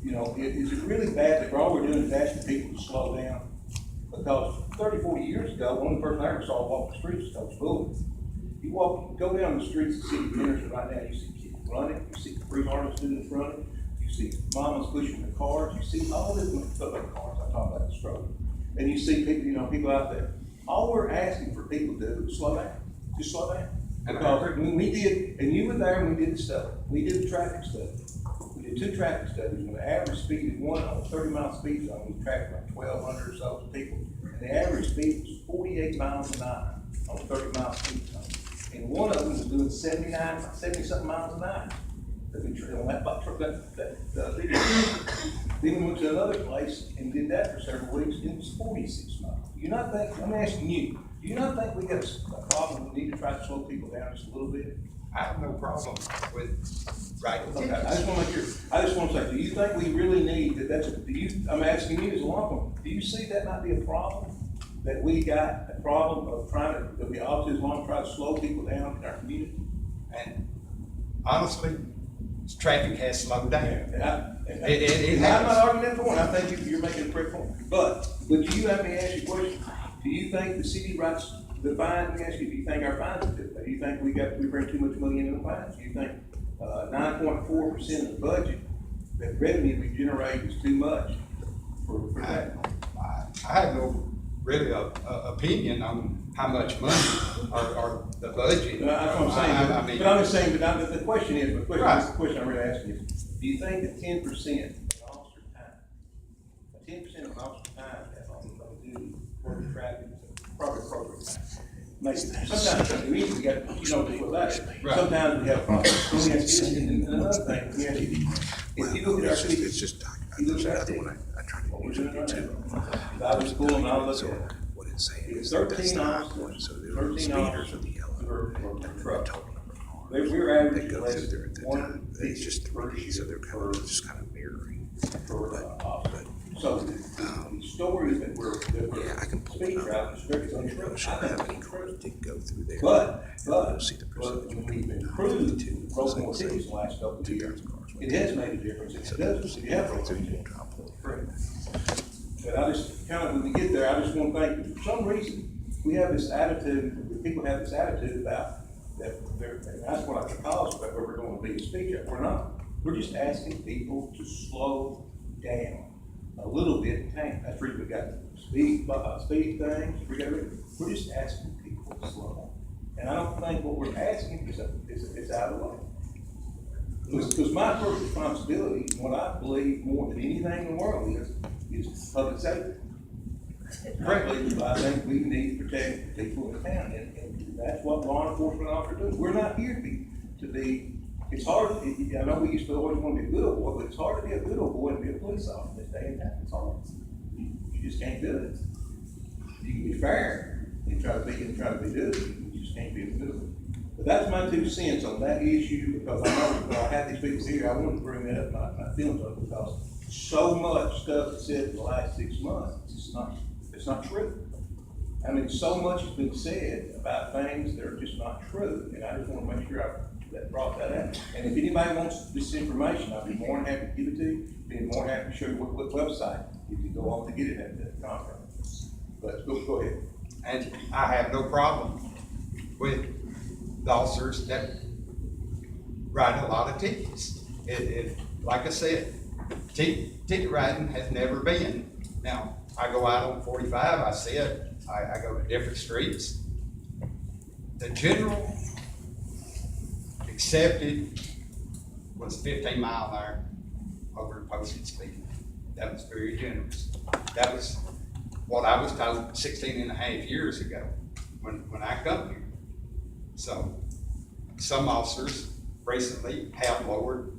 You know, is it really bad that all we're doing is asking people to slow down? Because 30, 40 years ago, one person I ever saw walk the streets was Coach Bullock. You go down the streets of the city of Henderson right now, you see kids running, you see 3 artists students running, you see mamas pushing the cars, you see all this football cars, I'm talking about the struggle. And you see people, you know, people out there. All we're asking for people to do is slow down, just slow down. Because when we did, and you were there and we did the study, we did the traffic study. We did 2 traffic studies, when the average speed is one on a 30-mile speed zone, we tracked like 1,200 or so people. And the average speed was 48 miles an hour on a 30-mile speed zone. And one of them was doing 70-something miles an hour. On that truck, then we went to another place and did that for several weeks, and it was 46 miles. Do you not think, I'm asking you, do you not think we got a problem, we need to try to slow people down just a little bit? I have no problem with writing Okay, tickets. I just want to say, do you think we really need, I'm asking you as a law firm, do you see that might be a problem? That we got a problem of that we obviously as long try to slow people down in our community? And honestly, traffic has slowed down. I'm not arguing that point. I think you're making a great point. But do you have me ask you a question? Do you think the city writes the fines? Let me ask you, do you think our fines are too bad? Do you think we bring too much money into the fines? Do you think 9.4% of the budget, that revenue we generate is too much for that? I have no really opinion on how much money or the budget. That's what I'm saying. But I'm just saying, but the question is, the question I'm really asking is, do you think that 10% of officer time, 10% of officer time that's on duty for the traffic, probably appropriate time? Sometimes we got, sometimes we have problems. And another thing, if you look at our city, you look at our city, I was cool and I looked at it. It's 13 officers, 13 officers per truck. We're averaging less than 150 per year per officer. So the stories that we're speaking about, strictly untrue. I think it's true. But when we've improved, broke more tickets in the last couple of years, it has made a difference. It does, you have broke tickets. But I just, kind of, when we get there, I just want to think, for some reason, we have this attitude, people have this attitude about that, and that's what I call about where we're going to be a speech at. We're not. We're just asking people to slow down a little bit. That's where we got speed things. We're just asking people to slow down. And I don't think what we're asking is out of the way. Because my first responsibility, what I believe more than anything in the world is public safety. Frankly, I think we need to protect people in the town, and that's what law enforcement officers do. We're not here to be, it's hard, I know we used to always want to be a good old boy, but it's hard to be a good old boy and be a police officer this day and time. It's hard. You just can't do it. You can be fair and try to be good, you just can't be a good one. But that's my 2 cents on that issue, because I know when I had these people here, I wanted to bring that up, my feelings on it, because so much stuff that's said in the last 6 months, it's not true. I mean, so much has been said about things that are just not true, and I just want to make sure I brought that out. And if anybody wants this information, I'll be more than happy to give it to you, be more than happy to show you what website you can go on to get it at the conference. But go ahead. And I have no problem with the officers that write a lot of tickets. Like I said, ticket writing has never been. Now, I go out on 45, I see it, I go to different streets. The general accepted was 15 mile an hour over posted speed. That was very generous. That was what I was told 16 and a half years ago when I come here. So some officers recently have lowered,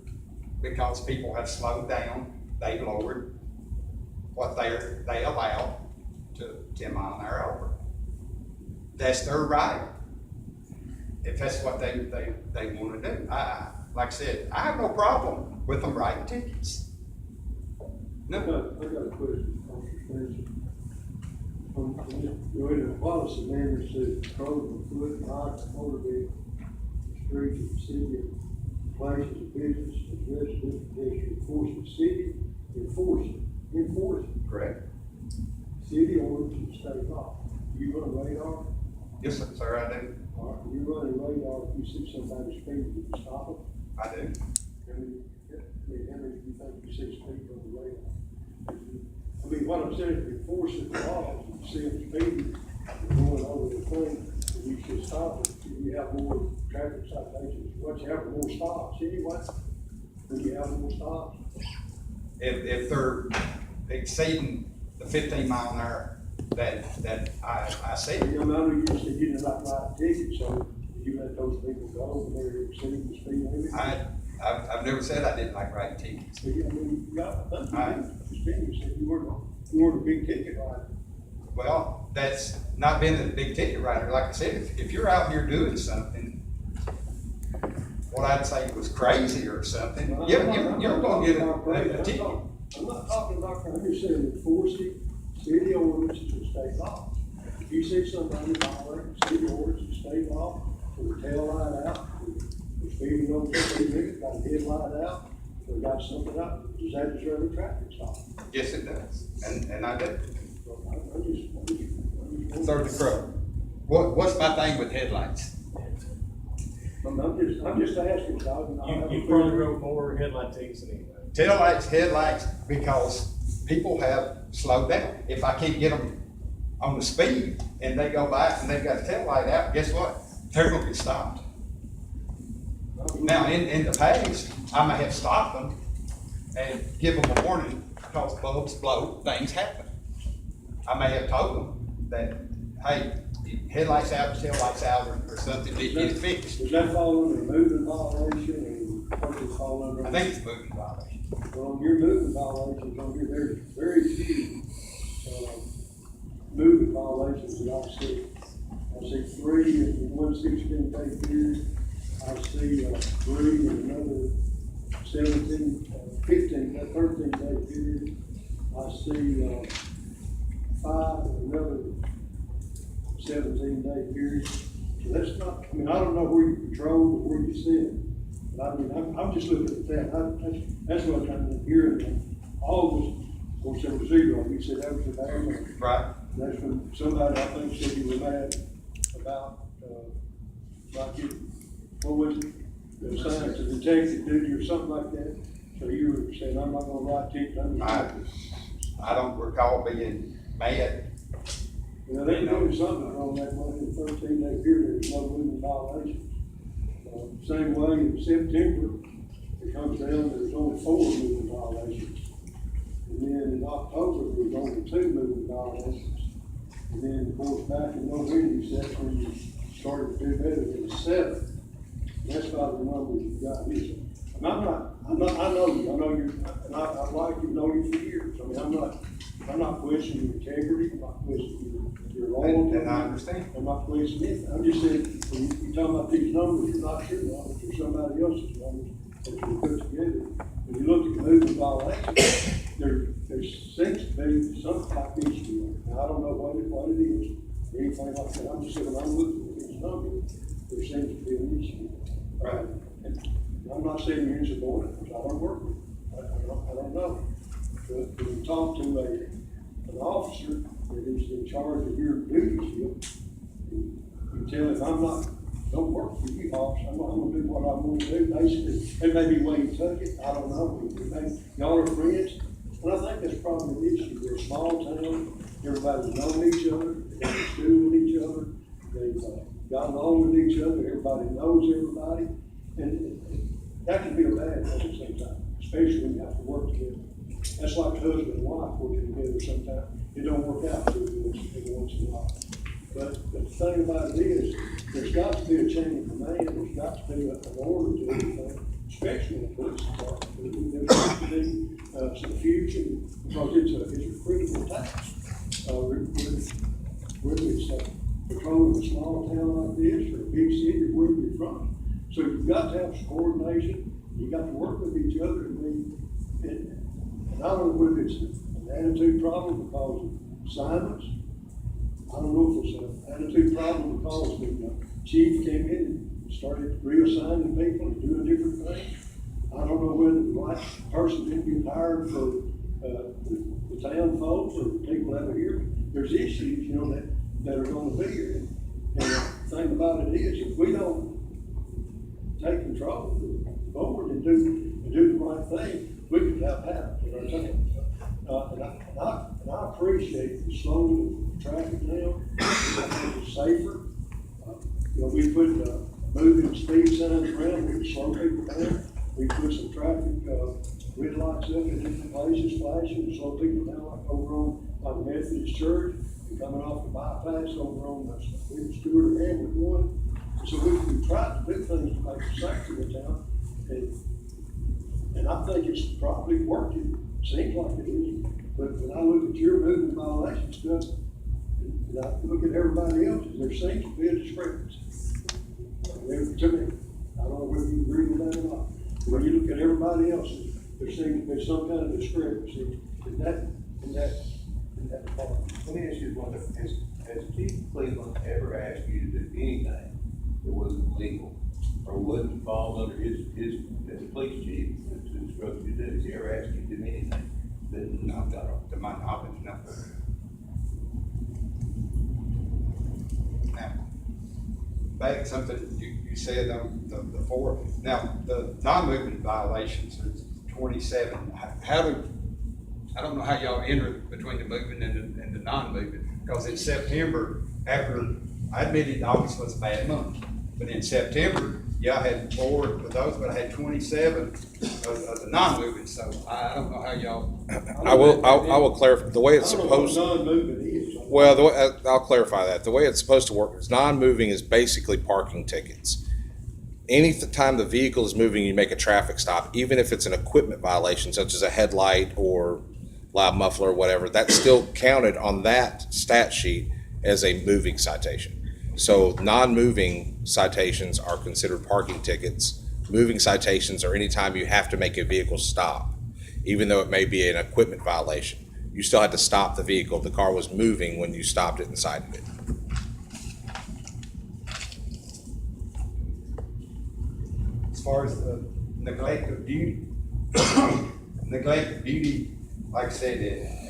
because people have slowed down, they've lowered what they allow to 10 mile an hour over. That's their right. If that's what they want to do. Like I said, I have no problem with them writing tickets. No. I got a question, Officer Spencer. In the policy manual says control of foot, bike, motor vehicle, streets of the city, places of business, and residential district, enforcing city, enforcing. Correct. City orders and state law. Do you run a radar? Yes, sir, I do. All right, you run a radar, if you see somebody speeding, you can stop it? I do. How many do you think you see speeding on the radar? I mean, what I'm saying is enforcing the law, if you see them speeding, going over the thing, and you should stop it, you have more traffic citations. Once you have more stops anyway, then you have more stops. If they're exceeding the 15 mile an hour that I see. I know you said you didn't like write tickets, so you let those people go when they're exceeding the speed limit? I've never said I didn't like writing tickets. So, I mean, you got you said you weren't a big ticket writer. Well, that's not being a big ticket writer. Like I said, if you're out here doing something, what I'd say was crazy or something, you're going to get a ticket. I'm not talking about, I'm just saying enforcing city ordinances and state law. If you see somebody violating city ordinances and state law, with the tail light out, with speeding over 50 minutes, got a headlight out, or got something up, does that deserve a traffic stop? Yes, it does, and I do. I'm Third the crow. What's my thing with headlights? I'm just asking, dog. You probably wrote more headlight tickets than anybody. Taillights, headlights, because people have slowed down. If I can't get them on the speed and they go by and they've got a tail light out, guess what? They're going to get stopped. Now, in the past, I may have stopped them and give them a warning because bulbs blow, things happen. I may have told them that, hey, headlights out, tail lights out, or something that needs fixed. Does that fall under moving violation and what does it fall under? I think it's moving violation. Well, on your moving violations on here, there's very few, moving violations that I see. I see 3 in one 16-day period. I see, 3 in another 13-day period. I see, 5 in another 17-day period. So that's not, I mean, I don't know where you control or where you sit. But I mean, I'm just looking at that. That's what I'm hearing. August, of course, there was 0. You said that was a bad one. Right. That's when somebody, I think, said you were mad about, like you, what was it? The signs, the detective duty or something like that. So you were saying, I'm not gonna write tickets. I don't recall being mad. You know, they were doing something on that one in the 13-day period, there's no moving violations. Same way in September, it comes down, there's only 4 moving violations. And then in October, there's only 2 moving violations. And then, of course, back in November, you said when you started to do better, it was 7. And that's about the numbers you got here. And I know you, and I've liked you, know you for years. I mean, I'm not questioning your integrity, I'm not questioning your loyalty. And I understand. I'm not questioning anything. I'm just saying, when you talk about these numbers, you're not your numbers, or somebody else's numbers that you put together. When you look at the moving violations, there seems to be some type of issue. Now, I don't know what it is, or anything like that. I'm just saying, when I'm looking at these numbers, there seems to be an issue. Right. And I'm not saying you're insubordinate, because I don't work with you. I don't know. But when you talk to an officer that is in charge of your duties, you tell him, don't work for you, officer, I'm gonna do what I want to do, basically. It may be the way you took it, I don't know. Y'all are friends, and I think that's probably the issue. We're a small town, everybody's known each other, they go to school with each other, they've got along with each other, everybody knows everybody, and that can be a bad thing at the same time, especially when you have to work together. That's like husband and wife working together sometimes. It don't work out too good every once in a while. But the thing about it is, there's got to be a chain of command, there's got to be an order to everything, especially in the police department. There's got to be some fusion, because it's a critical task. Whether it's patrolling a small town like this, or a big city, or wherever you're from. So you've got to have some coordination, you've got to work with each other, and I don't know whether it's an attitude problem because of silence. I don't know if it's an attitude problem because the chief came in and started reassigning people and doing different things. I don't know whether the right person didn't get hired for the town folks or the people that are here. There's issues, that are going to be here. And the thing about it is, if we don't take control of the board and do the right thing, we could have havoc in our town. And I appreciate the slowing the traffic down. I think it's safer. We put moving speed signs around, we can slow people down. We put some traffic red lights up in different places, flashing, to slow people down, like over on by the Methodist Church, and coming off the bypass over on the Stewart and Hamlet one. So we try to do things to make it safer in the town. And I think it's probably working. Seems like it is. But when I look at your moving violation stuff, and I look at everybody else's, there seems to be a discrepancy. To me, I don't know whether you agree with that or not. When you look at everybody else's, there seems to be some kind of discrepancy in that department. Let me ask you one thing. Has Chief Cleveland ever asked you to do anything that wasn't legal or wouldn't fall under his as a police chief to instruct you to do? Has he ever asked you to do anything? No, to my knowledge, no. Now, back to something you said on the 4. Now, the non-movement violations is 27. I don't know how y'all enter between the moving and the non-moving, because in September, after, I admitted August was a bad month, but in September, I had 4 of those, but I had 27 of the non-moving, so I don't know how y'all. I will clarify, the way it's supposed to. Non-moving is. Well, I'll clarify that. The way it's supposed to work is non-moving is basically parking tickets. time the vehicle is moving, you make a traffic stop, even if it's an equipment violation, such as a headlight or loud muffler or whatever, that's still counted on that stat sheet as a moving citation. So non-moving citations are considered parking tickets. Moving citations are anytime you have to make a vehicle stop, even though it may be an equipment violation. You still had to stop the vehicle. The car was moving when you stopped it and cited it. As far as the neglect of duty, neglect of duty, like I said,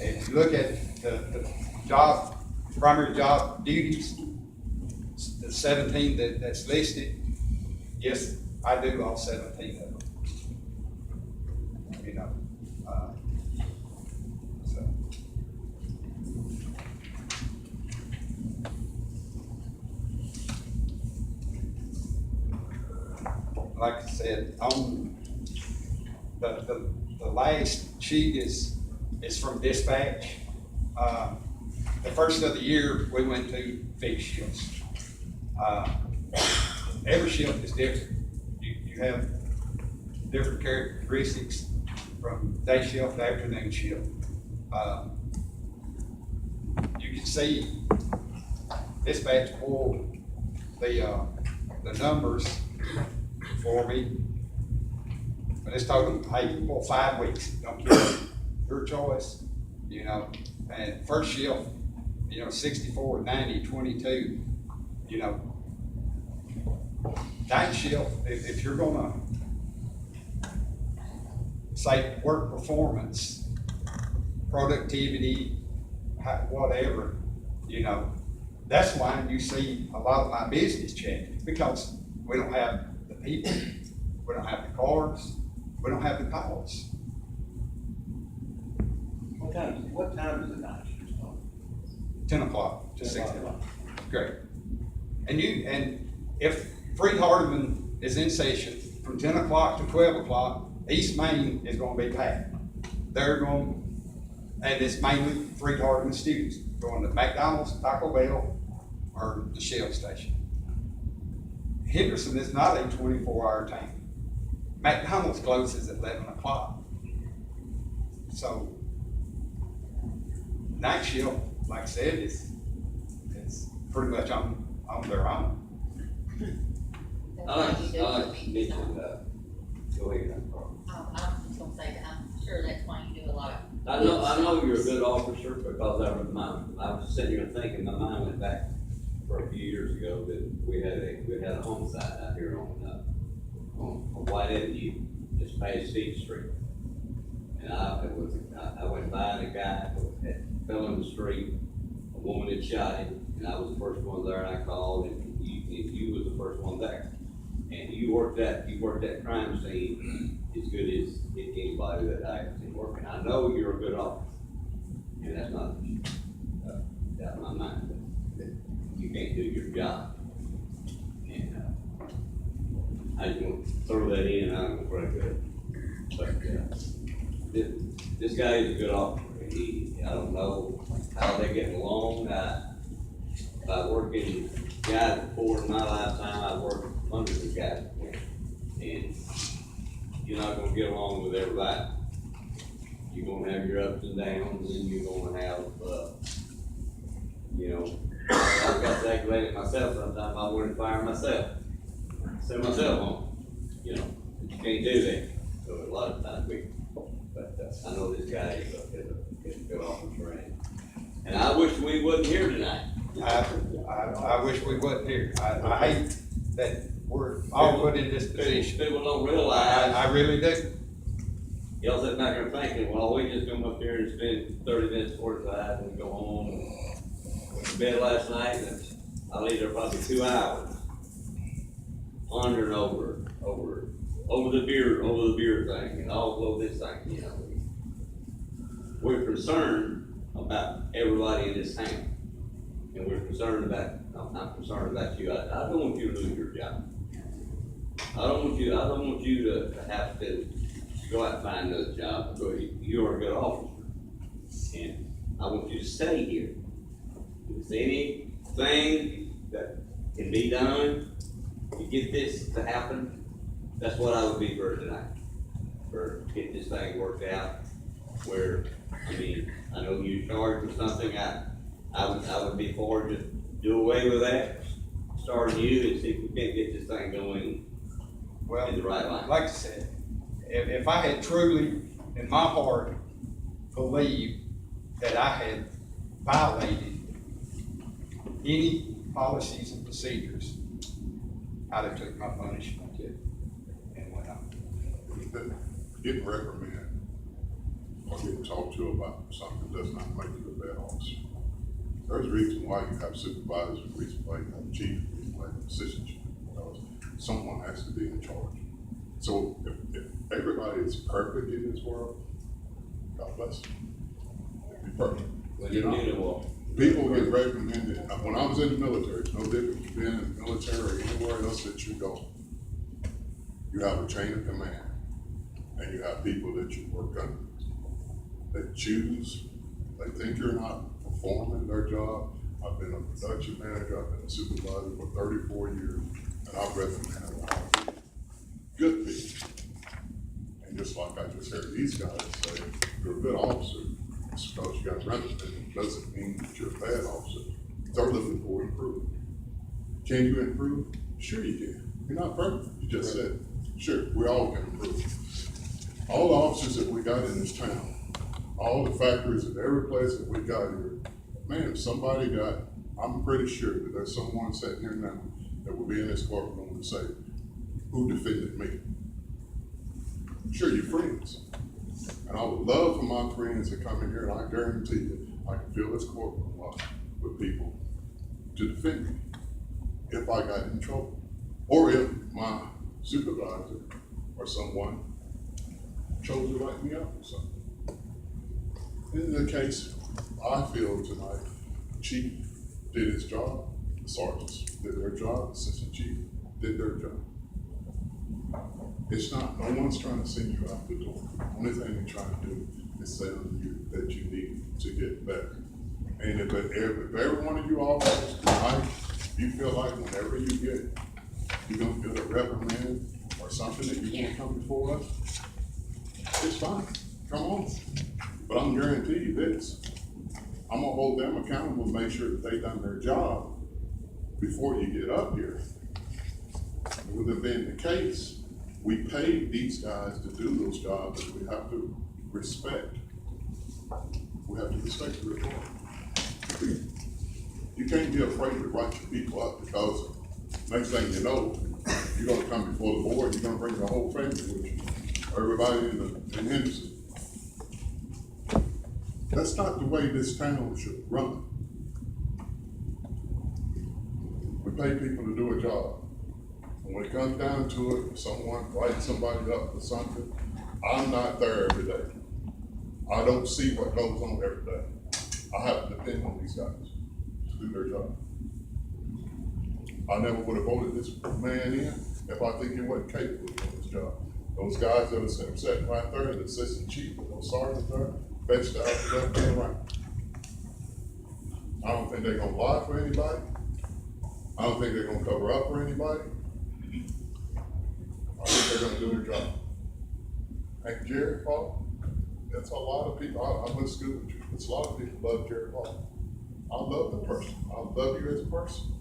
if you look at the job, primary job duties, the 17 that's listed, yes, I do all 17 of them. You know, so. Like I said, on the last sheet is from dispatch. The first of the year, we went to fixed shifts. Every shift is different. You have different characteristics from day shift to afternoon shift. You can see dispatch pulled the numbers for me. But it's told them, hey, for 5 weeks, don't care, your choice, you know. And first shift, you know, 64, 90, 22, you know. Night shift, if you're gonna say work performance, productivity, whatever, you know, that's why you see a lot of my business change, because we don't have the people, we don't have the cars, we don't have the calls. What time is the night shift start? 10 o'clock to 6 10 o'clock. Great. And if Freed Hardeman is in session from 10 o'clock to 12 o'clock, East Main is gonna be packed. They're going, and it's mainly Freed Hardeman students going to McDonald's, Taco Bell, or the Shell station. Henderson is not a 24-hour tank. McDonald's closes at 11 o'clock. So, night shift, like I said, it's pretty much on their own. I like to mention, go ahead, Carl. I was just gonna say that I'm sure that's why you do a lot of. I know you're a good officer, because I was sitting here thinking, my mind went back for a few years ago that we had a homicide out here on White Avenue, just past State Street. And I went by and a guy had fell in the street, a woman had shot him, and I was the first one there, and I called, and you was the first one there. And you worked that crime scene as good as anybody that I have seen working. I know you're a good officer, and that's not out of my mind, that you can't do your job. And I just want to throw that in, and I'm going to good. But this guy is a good officer. I don't know how they're getting along. By working guys before in my lifetime, I've worked hundreds of guys before. And you're not going to get along with everybody. You're going to have your ups and downs, and you're going to have, you know, I've got to aggravate myself sometimes. I want to fire myself, send myself home. You know, you can't do that. So a lot of times but I know this guy is a good officer, and I wish we wasn't here tonight. I wish we wasn't here. I hate that we're all put in this position. People don't realize. I really do. Y'all sitting back there thinking, well, we just come up here and spend 30 minutes, 45, and go home. Went to bed last night, and I laid there probably 2 hours, pondering over the beer thing, and all of this thing, you know. We're concerned about everybody in this town. And we're concerned about, I'm concerned about you. I don't want you to lose your job. I don't want you to have to go out and find another job, because you're a good officer. And I want you to stay here. If there's anything that can be done, to get this to happen, that's what I would be for tonight. For get this thing worked out where, I mean, I know you charged for something, I would be for just do away with that, start you and see if we can't get this thing going Well, in the right line. like I said, if I had truly, in my heart, believed that I had violated any policies and procedures, I'd have took my punishment and went on. Getting reprimanded or getting talked to about something does not make you a bad officer. There's a reason why you have supervisors, reason why you have chief, reason why you have assistant chief, because someone has to be in charge. So if everybody is perfect in this world, God bless them. Be perfect. You know, people get reprimanded. When I was in the military, it's no different from being in the military or anywhere else that you go. You have a chain of command, and you have people that you work under. They choose, they think you're not performing their job. I've been a production manager, I've been a supervisor for 34 years, and I've reprimanded a lot of people. Good people. And just like I just heard these guys say, you're a good officer. It's because you got reprimanded doesn't mean that you're a bad officer. They're looking for improvement. Can you improve? Sure you can. You're not perfect. You just said, sure, we all can improve. All the officers that we got in this town, all the factories and every place that we got here, man, if somebody got, I'm pretty sure that there's someone sitting here now that will be in this courtroom and say, who defended me? Sure, you're friends. And I would love for my friends to come in here, and I guarantee you, I can fill this courtroom up with people to defend me if I got in trouble. Or if my supervisor or someone chose to write me up or something. In the case, I feel tonight, the chief did his job, the sergeants did their job, the assistant chief did their job. It's not, no one's trying to send you out the door. The only thing they're trying to do is tell you that you need to get better. And if every one of you officers tonight, you feel like whenever you're gonna get a reprimand or something that you can't come before us, it's fine, come on. But I'm guaranteeing you this, I'm gonna hold them accountable and make sure that they done their job before you get up here. With it being the case, we paid these guys to do those jobs, and we have to respect. We have to respect the report. You can't be afraid to write your people up, because next thing you know, you're gonna come before the board, you're gonna bring the whole family with you, everybody in Henderson. That's not the way this town should run. We pay people to do a job. And when it comes down to it, if someone writes somebody up for something, I'm not there every day. I don't see what goes on every day. I have to depend on these guys to do their job. I never would have voted this man in if I think he wasn't capable of doing his job. Those guys that are sitting right there, the assistant chief, and those sergeants there, fetched out the left and right. I don't think they're gonna lie for anybody. I don't think they're gonna cover up for anybody. I think they're gonna do their job. And Jerry Paul, that's a lot of people, I went to school with you, it's a lot of people love Jerry Paul. I love the person, I love you as a person.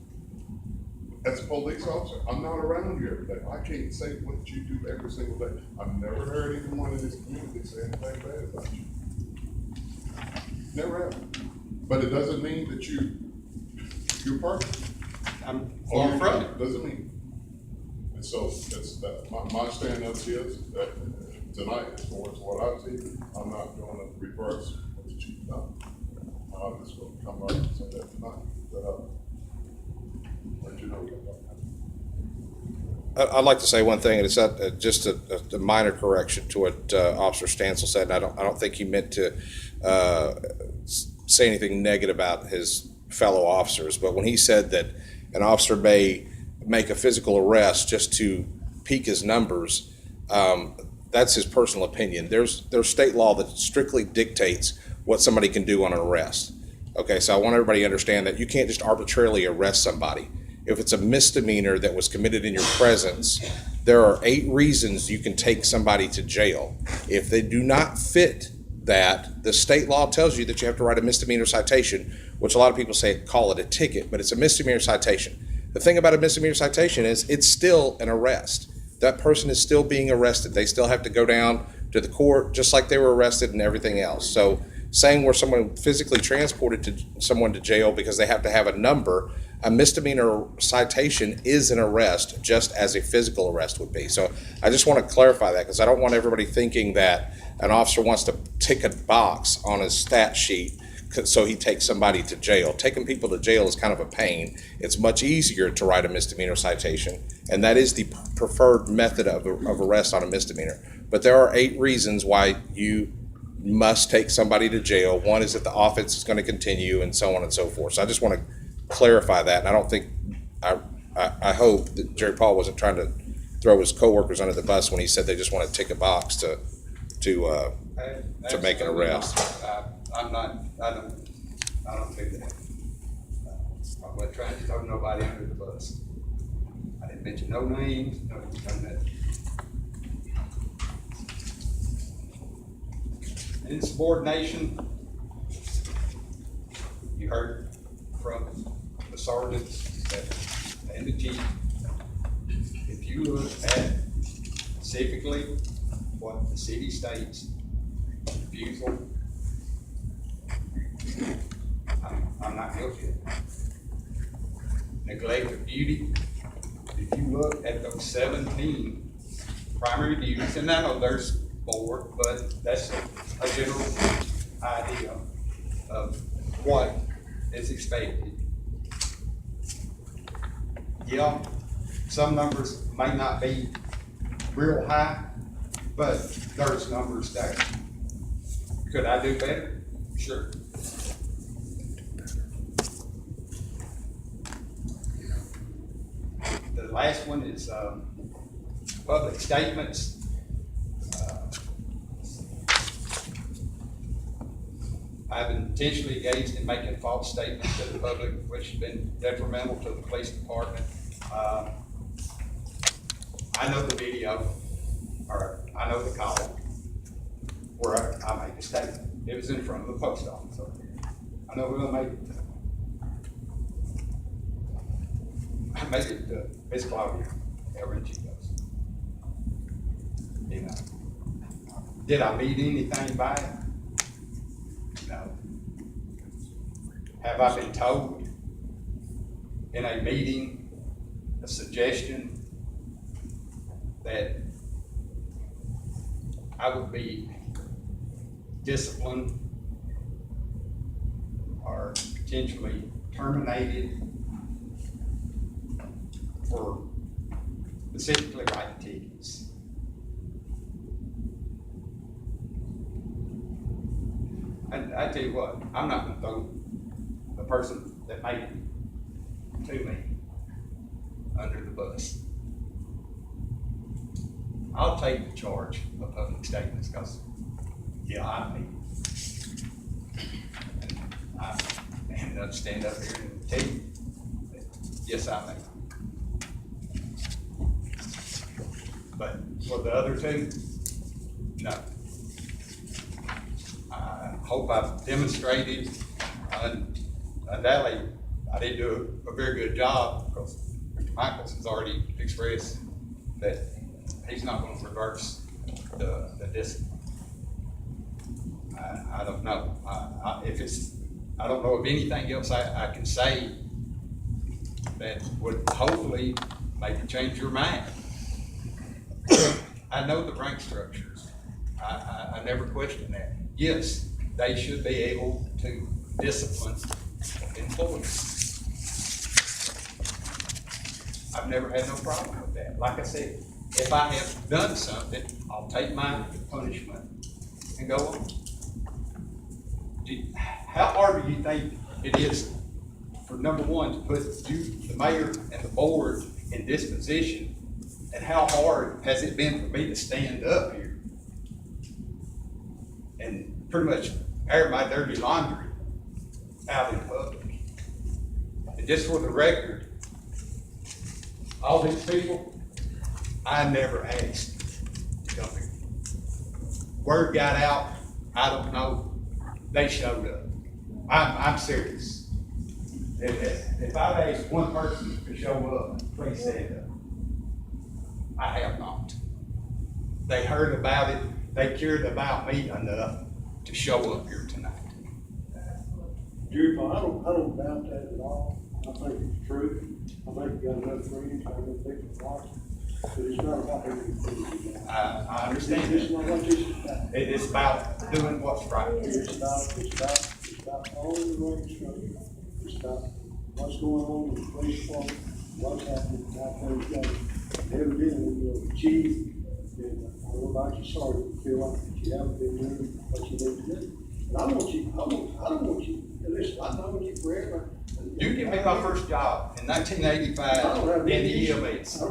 As a police officer, I'm not around you every day. I can't say what you do every single day. I've never heard anyone in this community say anything bad about you. Never have. But it doesn't mean that you're perfect. I'm far from it. Doesn't mean. And so that's that. My stand up is that tonight, as far as what I see, I'm not going to reverse what the chief done. I'm just going to come up and say that tonight. Let you know. I'd like to say one thing, and it's just a minor correction to what Officer Stansel said. And I don't think he meant to say anything negative about his fellow officers. But when he said that an officer may make a physical arrest just to peak his numbers, that's his personal opinion. There's state law that strictly dictates what somebody can do on an arrest. Okay, so I want everybody to understand that you can't just arbitrarily arrest somebody if it's a misdemeanor that was committed in your presence, there are 8 reasons you can take somebody to jail. If they do not fit that, the state law tells you that you have to write a misdemeanor citation, which a lot of people say call it a ticket, but it's a misdemeanor citation. The thing about a misdemeanor citation is it's still an arrest. That person is still being arrested. They still have to go down to the court just like they were arrested and everything else. So saying where someone physically transported someone to jail because they have to have a number, a misdemeanor citation is an arrest just as a physical arrest would be. So I just want to clarify that because I don't want everybody thinking that an officer wants to tick a box on his stat sheet so he takes somebody to jail. Taking people to jail is kind of a pain. It's much easier to write a misdemeanor citation, and that is the preferred method of arrest on a misdemeanor. But there are 8 reasons why you must take somebody to jail. One is that the offense is going to continue and so on and so forth. So I just want to clarify that. And I don't think, I hope that Jerry Paul wasn't trying to throw his coworkers under the bus when he said they just want to tick a box to make an arrest. I don't do that. I'm not trying to throw nobody under the bus. I didn't mention no names, no nothing. Insubordination, you heard from the sergeants and the chief. If you look at specifically what the city states, refusal, I'm not guilty of that. Neglect of duty, if you look at those 17 primary duties, and I know there's more, but that's a general idea of what is expected. Yeah, some numbers may not be real high, but there's numbers there. Could I do better? Sure. The last one is public statements. I've intentionally engaged in making false statements to the public, which has been detrimental to the police department. I know the video, or I know the call where I made a statement. It was in front of the post office. So I know who I made it to. I made it to Miss Claudia, wherever she goes. You know, did I mean anything by it? No. Have I been told in a meeting, a suggestion that I would be disciplined or potentially terminated for specifically writing tickets? I tell you what, I'm not gonna throw the person that made it to me under the bus. I'll take the charge of public statements because, yeah, I made it. And I ended up stand up here and tell you that, yes, I made it. But for the other 2, no. I hope I've demonstrated, undoubtedly, I didn't do a very good job because Mr. Michaels has already expressed that he's not going to reverse the discipline. I don't know. I don't know of anything else I can say that would hopefully maybe change your mind. I know the rank structures. I never question that. Yes, they should be able to discipline employees. I've never had no problem with that. Like I said, if I have done something, I'll take my punishment and go on. How hard do you think it is for number one to put you, the mayor, and the board in this position? And how hard has it been for me to stand up here and pretty much air my dirty laundry out in public? And just for the record, all these people, I never asked to come here. Word got out, I don't know, they showed up. I'm serious. If I've asked one person to show up, please stand up. I have not. They heard about it, they cared about me enough to show up here tonight. Jerry, I don't doubt that at all. I think it's true. I think you got enough friends, I got enough people to watch. But it's not about everything. I understand It's not what this is about. It's about doing what's right. It's about following the right instructions. It's about what's going on with the police department, what's happening, how things go. Evidently, you're a chief, and I don't know about you, sorry, you feel like you haven't been doing what you need to do. And I don't want you, listen, I've known you forever. You give me my first job in 1985 in the EMS.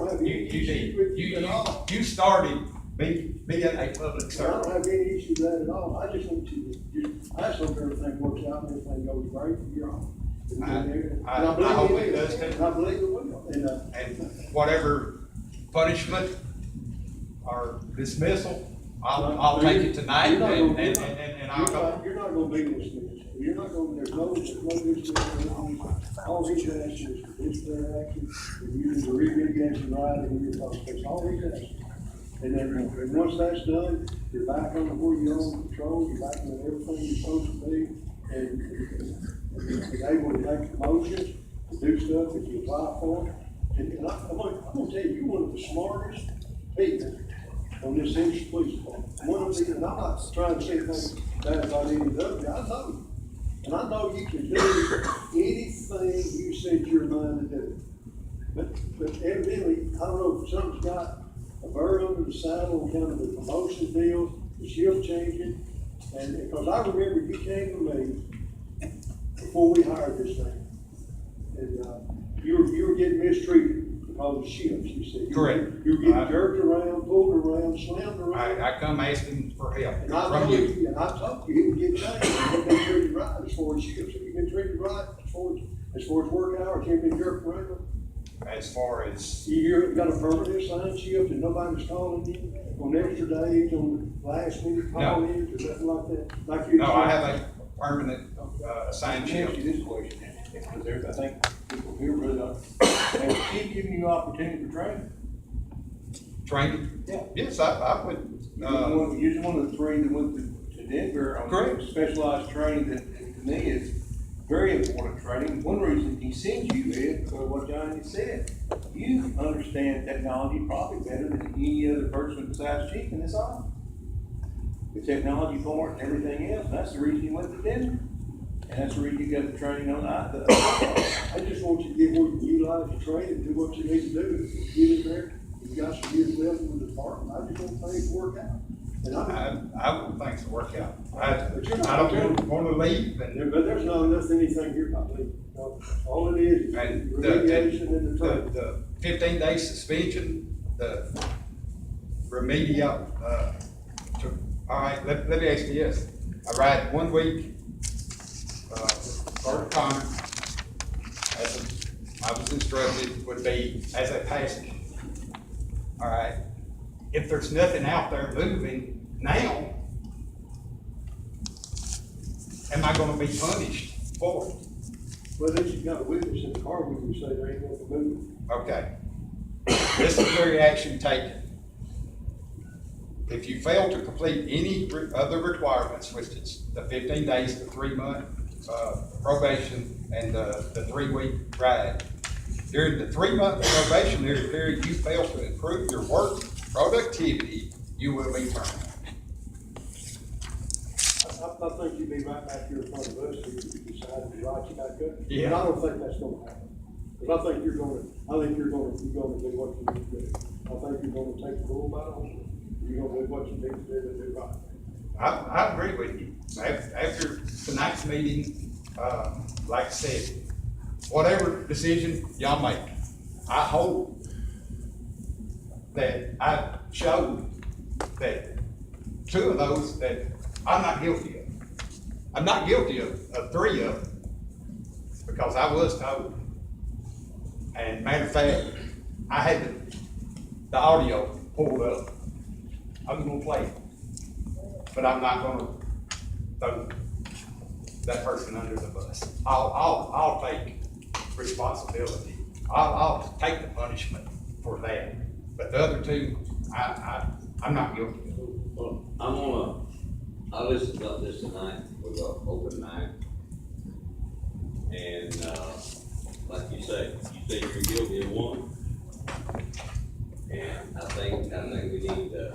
You started being a public I servant. don't have any issue with that at all. I just want you to, I just hope everything works out and everything goes great for you all. I hope it does too. And I believe it will. And whatever punishment or dismissal, I'll take it tonight and I'll go. You're not gonna be dismissed. You're not gonna, there's no dismissal. All he's asking is for disciplinary action, and you do the re-mitigation right, and you're supposed to, that's all he's asking. And then, and once that's done, you're back on where you're on patrol, you're back on everything you're supposed to be, and you're able to make promotions, to do stuff that you apply for. And I'm gonna tell you, you're one of the smartest people on this Henderson Police Department. One of the, and I'm not trying to say anything bad about any of them, I know you. And I know you can do anything you set your mind to do. But evidently, I don't know if something's got a bird under the saddle on kind of the promotion deal, the shift changing. And because I remember you came to me before we hired this thing. And you were getting mistreated because of shifts, you said. Correct. You were getting jerked around, pulled around, slammed around. I come asking for help And I from told you. you, and I told you, he would get changed, he'd been treated right as far as shifts, he'd been treated right as far as work hours, he'd been jerked around. As far as, You got a permanent assigned shift and nobody's calling you on extra days, on last minute call-ins or nothing like that? Like you no, I said. have a permanent assigned Let me ask shift. you this question, because I think people here really don't, has she given you opportunity for training? Training? Yeah. Yes, I would. You're one of the three that went to Denver on Correct. specialized training that to me is very important training. One reason he sends you is because of what Johnny said. You understand technology probably better than any other person besides Chief in this office. The technology for it and everything else, and that's the reason you went to Denver. And that's the reason you got the training on that. I just want you to get where you utilize your training, do what you need to do, get in there. You got some years left in the department, I just want things to work out. And I want things to work out. I don't want to leave and. But there's not enough anything here about leaving. No, all it is And remediation and the training. the 15-day suspension, the remedial, all right, let me ask you this. I ride 1 week, first time, I was instructed would be as a passenger. All right, if there's nothing out there moving now, am I gonna be punished for it? Well, then you got a witness in the car when you say there ain't nothing moving. Okay. Disciplinary action taken. If you fail to complete any other requirements, which is the 15 days, the 3-month probation, and the 3-week ride, during the 3-month probationary period, you fail to improve your work productivity, you will be terminated. I think you'd be right back here in front of us if you decided to write you back up. Yeah. And I don't think that's gonna happen. Because I think you're gonna do what you need to do. I think you're gonna take the bull by the horn. You're gonna do what you need to do to do right. I agree with you. After tonight's meeting, like I said, whatever decision y'all make, I hope that I showed that 2 of those that I'm not guilty of. I'm not guilty of 3 of them because I was told. And matter of fact, I had the audio pulled up. I'm gonna play it. But I'm not gonna throw that person under the bus. I'll take responsibility. I'll take the punishment for that. But the other two, I'm not guilty. Well, I listened about this tonight with an open mind. And, like you say you're guilty of one. And I think we need to,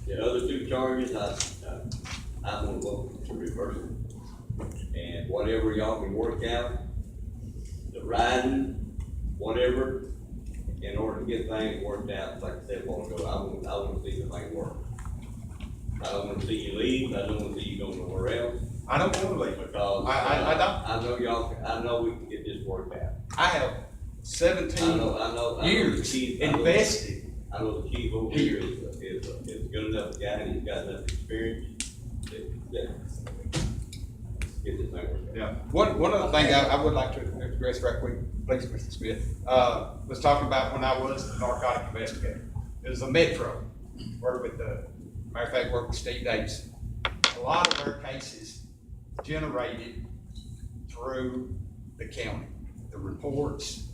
the other two charges, I'm gonna vote to reverse it. And whatever y'all can work out, the riding, whatever, in order to get things worked out, like I said a while ago, I want to see the thing work. I don't want to see you leave, I don't want to see you go nowhere else. I don't want to leave. Because, I don't. I know we can get this worked out. I have 17 years invested. I know the chief over here is good enough guy, and he's got enough experience that get this thing worked out. Yeah. One other thing I would like to address right quick, please, Mr. Smith, was talking about when I was the narcotic investigator. It was a metro, worked with matter of fact, worked with Steve Davis. A lot of our cases generated through the county. The reports,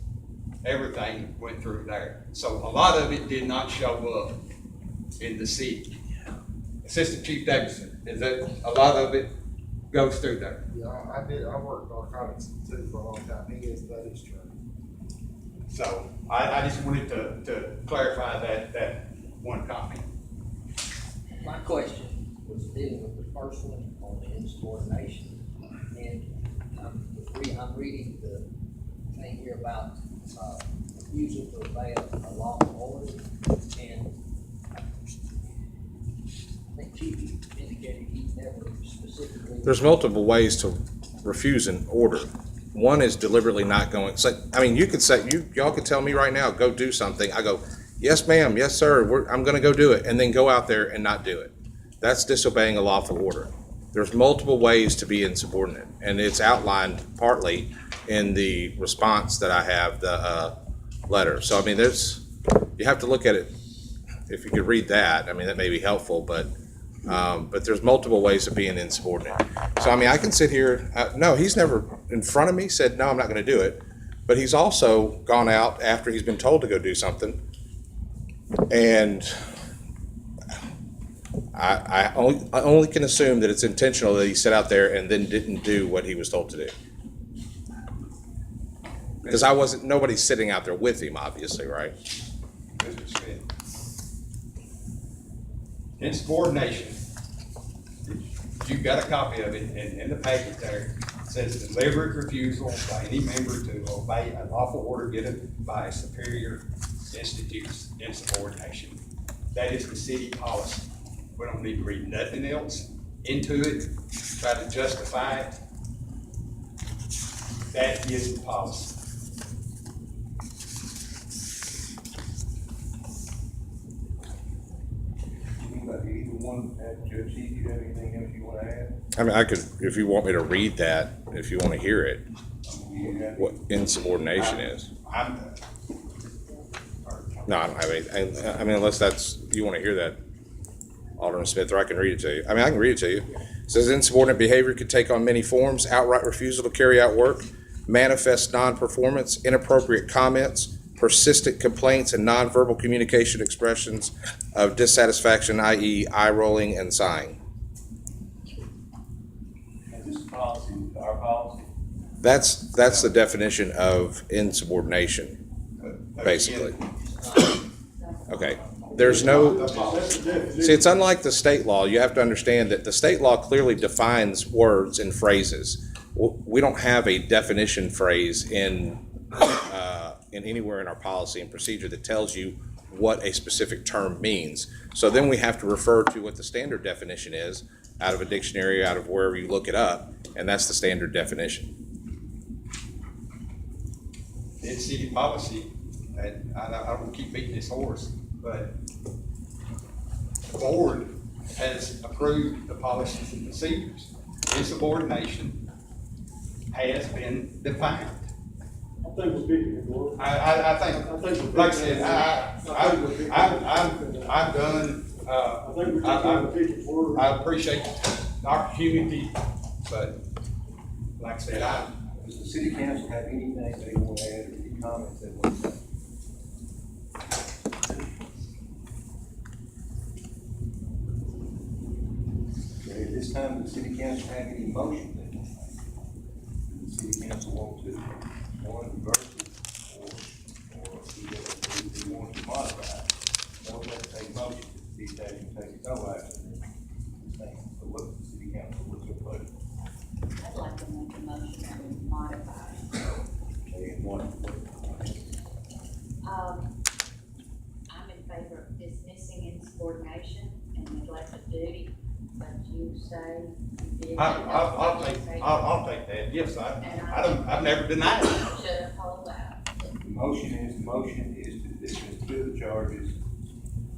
everything went through there. So a lot of it did not show up in the city. Assistant Chief Davidson, is that a lot of it goes through there? Yeah, I worked narcotics too for a long time. That is true. So I just wanted to clarify that one comment. My question was dealing with the first one on the insubordination. And I'm reading the thing here about refusal to obey a lawful order. And I think Chief indicated he never specifically. There's multiple ways to refuse an order. One is deliberately not going. So, I mean, you could say, y'all could tell me right now, go do something. I go, yes, ma'am, yes, sir, I'm going to go do it, and then go out there and not do it. That's disobeying a lawful order. There's multiple ways to be insubordinate, and it's outlined partly in the response that I have, the letter. So, I mean, you have to look at it. If you could read that, I mean, that may be helpful, but there's multiple ways of being insubordinate. So, I mean, I can sit here, no, he's never in front of me said, no, I'm not going to do it. But he's also gone out after he's been told to go do something. And I only can assume that it's intentional that he sat out there and then didn't do what he was told to do. Because nobody's sitting out there with him, obviously, right? Mr. Smith. Insubordination. You've got a copy of it in the packet there. It says deliberate refusal by any member to obey a lawful order given by a superior institutes insubordination. That is the city policy. We don't need to read nothing else into it, try to justify it. That is the policy. Either one, Judge, do you have anything else you want to add? I mean, I could, if you want me to read that, if you want to hear it, what insubordination is. No, I don't have anything. I mean, unless you want to hear that, Alderman Smith, or I can read it to you. I mean, I can read it to you. It says insubordinate behavior could take on many forms: outright refusal to carry out work, manifest non-performance, inappropriate comments, persistent complaints, and nonverbal communication expressions of dissatisfaction, i.e. eye rolling and sighing. And this policy, our policy. That's the definition of insubordination, basically. Okay. There's no, see, it's unlike the state law. You have to understand that the state law clearly defines words and phrases. We don't have a definition phrase in anywhere in our policy and procedure that tells you what a specific term means. So then we have to refer to what the standard definition is out of a dictionary, out of wherever you look it up, and that's the standard definition. In city policy, and I don't want to keep beating this horse, but the board has approved the policies and procedures. Insubordination has been defined. think we're picking it, Lord. I think, like I said, I'm done. I think we're just trying to pick it forward. I appreciate the opportunity, but like I said, Does the city council have anything they want to add or any comments they want to make? Okay, at this time, does the city council have any motion they want to make? Does the city council want to, one, reverse it, or do they want to modify it? No, let's take motion, these days you take no action. So what does the city council, what's your pleasure? I'd like to make a motion to modify. Okay, and one. I'm in favor of dismissing insubordination and neglect of duty, but you say you did. I'll take that, yes, I've never denied it. Should have called out. The motion is to dismiss two of the charges,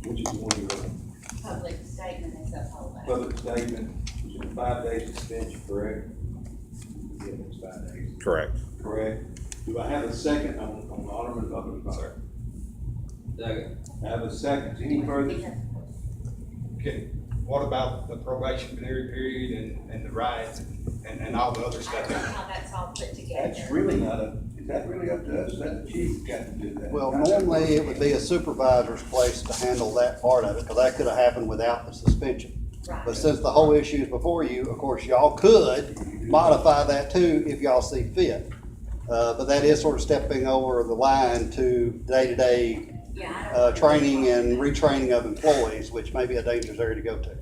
which is one you're going. Public statement is upheld. Public statement, which is a 5-day suspension, correct? Yeah, it's 5 days. Correct. Correct. Do I have a second on Alderman Butler's motion? Second. I have a second. Any further? Okay, what about the probationary period and the rights and all the other I stuff? don't know how that's all put together. That's really not is that really up to us? That the chief got to do that? Well, normally it would be a supervisor's place to handle that part of it, because that could have happened without the suspension. Right. But since the whole issue is before you, of course, y'all could modify that too if y'all see fit. But that is sort of stepping over the line to day-to-day Yeah, I don't. training and retraining of employees, which may be a dangerous area to go to.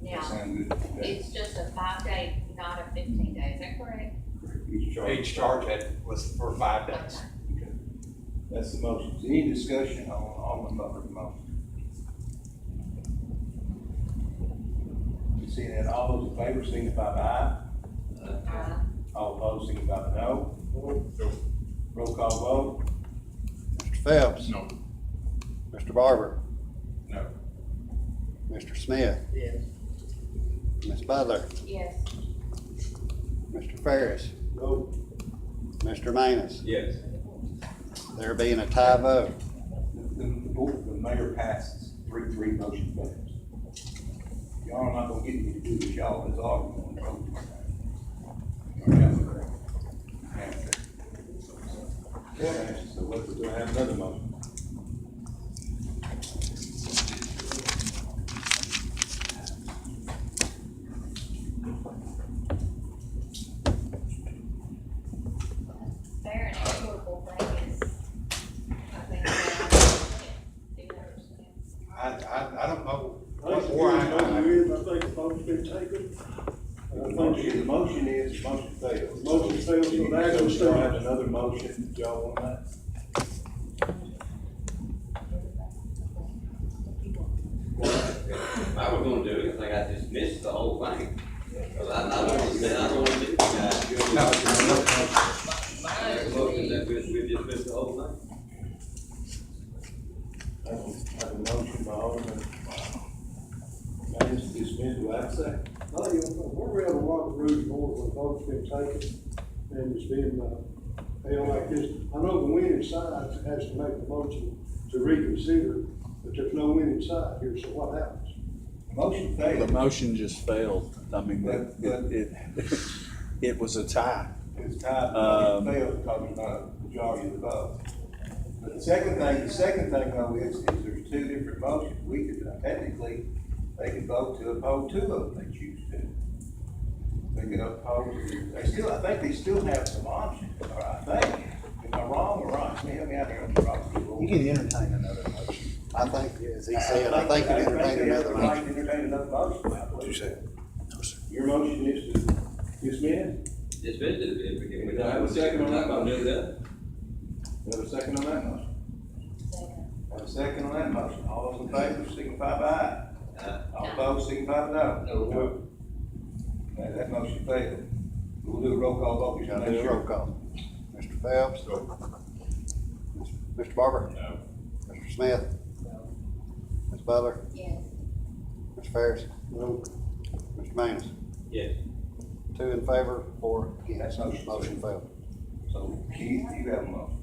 Now, Sound good? it's just a 5-day, not a 15-day, is that correct? Each charge was for 5 days. Okay. That's the motion. Any discussion on Alderman Butler's motion? You see that, all those in favor signify by aye. All opposed signify by no. Roll call vote. Mr. Phelps? No. Mr. Barber? No. Mr. Smith? Yes. Ms. Butler? Yes. Mr. Ferris? No. Mr. Manus? Yes. There being a tie vote. The mayor passes 3-3 motion fails. Y'all are not gonna get me to do this, y'all is arguing on the vote. Okay, so let's do I have another motion? Fair and equitable thing is, I think, do you understand? I don't know I think where the vote's been taken. The motion fails. Motion fails, so that goes Y'all to- have another motion, y'all want that? If I were gonna do it, I think I just missed the whole thing. Cause I don't want to do it, guys. Make a motion that we just missed the whole thing. Have a motion by Alderman Manus to dismiss, do I have a second? No, we're around a lot of rules board when votes been taken and it's been, held like this. I know the winning side has to make the motion to reconsider, but there's no winning side here, so what happens? Motion failed. The motion just failed. I mean, But- it was a tie. It's tied, motion failed because there's not a majority of the vote. But the second thing though is there's two different motions. We could, technically, they could vote to oppose two of them they choose to. They could oppose, I think they still have some options, or I think. Am I wrong or right? Can you help me out here on the property rules? You can entertain another motion. I think, as he said, I think you can entertain another Right, motion. entertain another motion, I believe. You said? Your motion is to dismiss? Just missed it, if we Do I have a second on that not gonna do motion? that. Do I have a second on that motion? Second. Have a second on that motion. All those in favor signify by aye. All opposed signify by no. No. That motion failed. We'll do a roll call vote. just to Gotta make do a sure. roll call. Mr. Phelps? Mr. Barber? No. Mr. Smith? No. Ms. Butler? Yes. Mr. Ferris? No. Mr. Manus? Yes. 2 in favor, 4 against. That motion Motion failed. So Keith, you have a motion.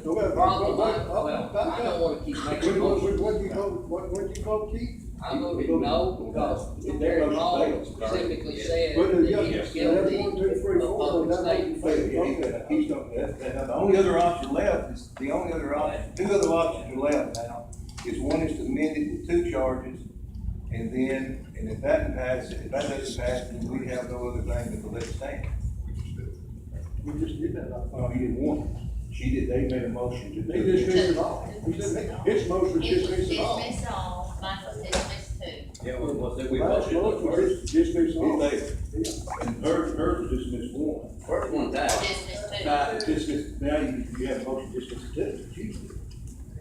Go ahead. Problem, well, I don't wanna keep making motions. What you vote, Keith? I voted no, because Gary Hall specifically said But, that yeah, he was yeah, that's guilty 1, 2, 3, of 4, public that's statement. what He's talking, the only other option left is, the only other option, two other options are left now. Is one is to amend it with 2 charges, and then, and if that doesn't pass, then we have no other thing but to let it stand. We just did that. No, you didn't want it. She did, they made a motion to. They dismissed it all. He said, his motion was It was dismissed it all. dismissed all, mine was dismissed too. Yeah, well, then we Last motioned motion first. was dismissed all. And hers was dismissed one. First one died. Dismissed two. Dismissed, now you have a motion to dismiss two.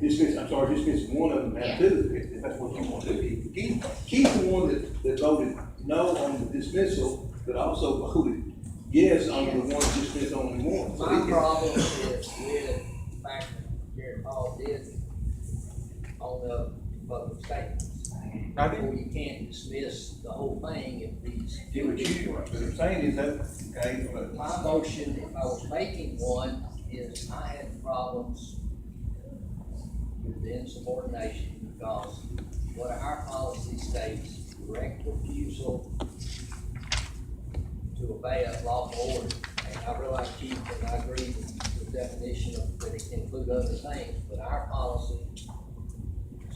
Dismiss, I'm sorry, dismiss one of them, Yeah. have two, if that's what you want to do. Keith the one that voted no on the dismissal, but also voted yes on the one dismissed only one. So My he can- problem is with the fact that Gary Hall did on the public statements. Therefore, you can't dismiss the whole thing if these. Yeah, but you, what I'm saying is that, okay, but. My motion, if I was making one, is I had problems with the insubordination because what our policy states, direct refusal to obey a lawful order. And I realize, Chief, and I agree with the definition of that it can include other things, but our policy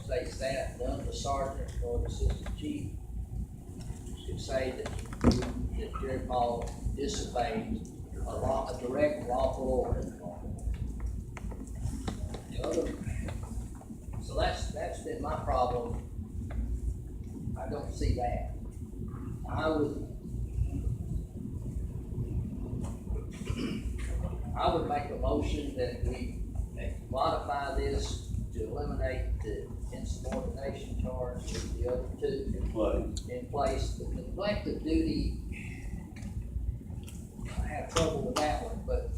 states that none of the sergeant or the assistant chief should say that Jerry Paul disobeyed a direct lawful order. The other, so that's been my problem. I don't see that. I would make a motion that we modify this to eliminate the insubordination charge with the other two in place. The neglect of duty, I have trouble with that one, but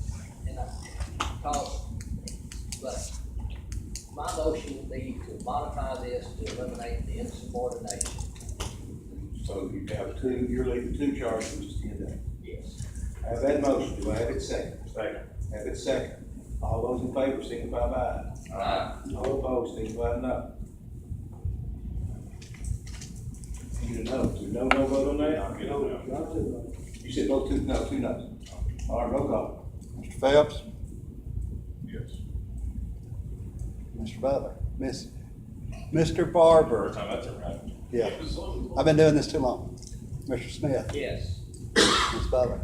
my motion would be to modify this to eliminate the insubordination. So you have two, you're leaving 2 charges, just in there. Yes. I have that motion, do I have it second? Second. Have it second. All those in favor signify by aye. Aye. All opposed signify no. You no vote on that? You said no, 2 no's. All right, roll call. Mr. Phelps? Yes. Mr. Butler? Mr. Barber? That's all right. Yeah. I've been doing this too long. Mr. Smith? Yes. Ms. Butler?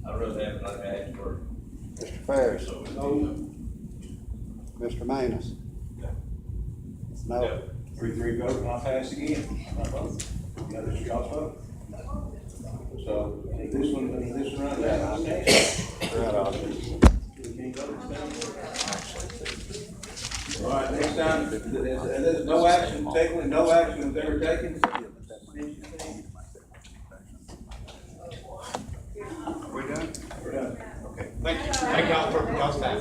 I'd rather have it like I asked for. Mr. Ferris? Mr. Manus? No. 3-3 vote, and I'll pass again. My vote. The others, y'all's vote. So, this one runs out, I'll stand. Right on. All right, next time, there's no action taken, no action was ever taken. We're done? We're done. Okay, thank you. Thank y'all for y'all's time.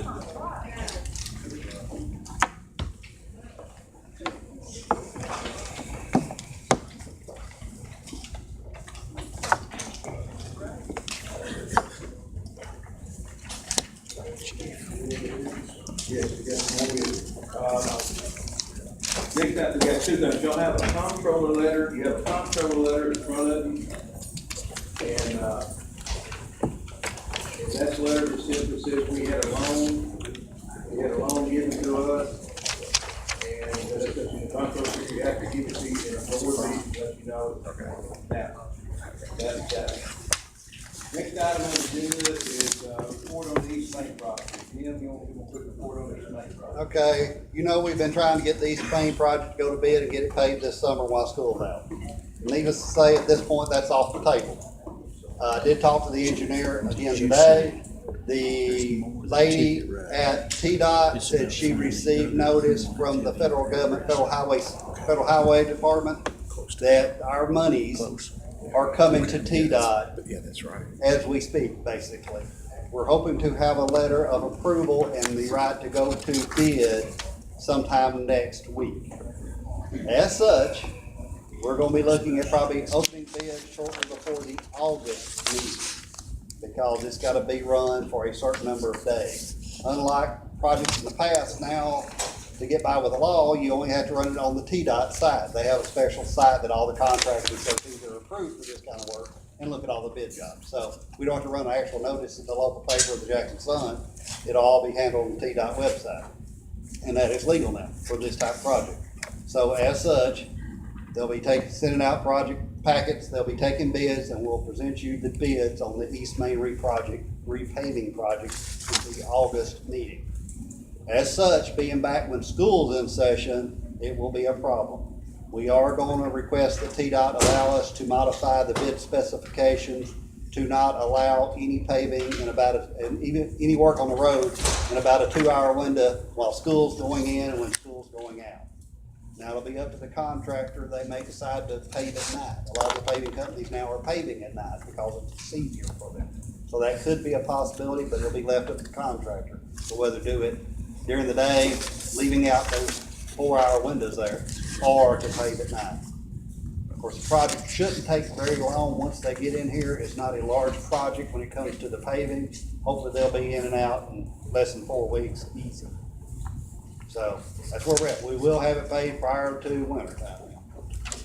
Yes, we got some more with next up, we got 2 things. Y'all have a comptroller letter, you have a comptroller letter in front of you. And that's a letter that simply says we had a loan given to us. And that's what the comptroller, you have to give it to you in a board meeting, to let you know. Okay. Now, that's that. Next item on the agenda is, report on the East Main project. Jim, you want a quick report on the East Main project? Okay, you know, we've been trying to get the East Main project to go to bid and get it paid this summer while school's out. Needless to say, at this point, that's off the table. I did talk to the engineer again today. The lady at TDOT said she received notice from the federal government, Federal Highway Department, that our monies are coming to TDOT. Yeah, that's right. As we speak, basically. We're hoping to have a letter of approval and the right to go to bid sometime next week. As such, we're gonna be looking at probably opening bids shortly before the August meeting, because it's gotta be run for a certain number of days. Unlike projects in the past, now, to get by with the law, you only have to run it on the TDOT site. They have a special site that all the contractors go to that are approved for this kind of work and look at all the bid jobs. So we don't have to run an actual notice in the local paper of the Jackson Sun. It'll all be handled on the TDOT website. And that is legal now for this type of project. So as such, they'll be sending out project packets, they'll be taking bids, and we'll present you the bids on the East Main repaving project at the August meeting. As such, being back when school's in session, it will be a problem. We are going to request that TDOT allow us to modify the bid specifications to not allow any paving and even any work on the road in about a 2-hour window while school's going in and when school's going out. Now, it'll be up to the contractor. They may decide to pave at night. A lot of the paving companies now are paving at night because it's easier for them. So that could be a possibility, but it'll be left up to the contractor to whether do it during the day, leaving out those 4-hour windows there, or to pave at night. Of course, the project shouldn't take very long once they get in here. It's not a large project when it comes to the paving. Hopefully they'll be in and out in less than 4 weeks, easy. So that's where we're at. We will have it paved prior to winter time.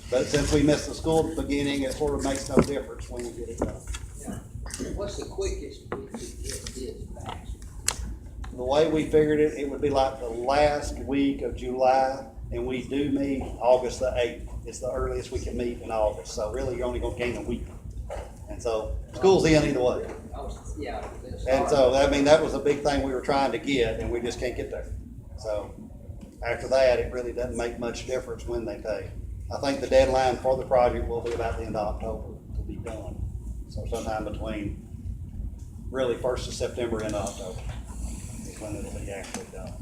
But since we missed the school at the beginning, it sort of makes no difference when you get it done. What's the quickest we could get this back? The way we figured it, it would be like the last week of July, and we do meet August the 8th. It's the earliest we can meet in August, so really you're only gonna gain a week. And so, school's in either way. Yeah. And so, I mean, that was a big thing we were trying to get, and we just can't get there. So, after that, it really doesn't make much difference when they pay. I think the deadline for the project will be about the end of October to be done. So sometime between really 1st of September and October is when it'll be actually done.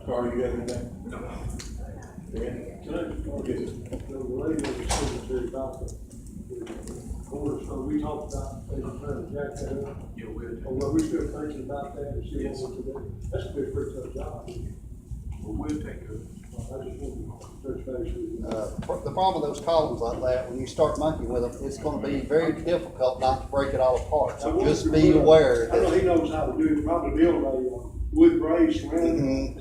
Carl, you got anything? No. Can I just want to get the lady of the cemetery about the quarter, so we talked about maybe trying to jack that up. Yeah, we'll Or were we still thinking about that and see what we could do? That's gonna be a pretty tough job. we'll take care of it. I just want to touch base with you. The problem with those columns like that, when you start monkeying with them, it's gonna be very difficult not to break it all apart. So just be aware I know that, he knows how to do it, probably build a wood brace around it.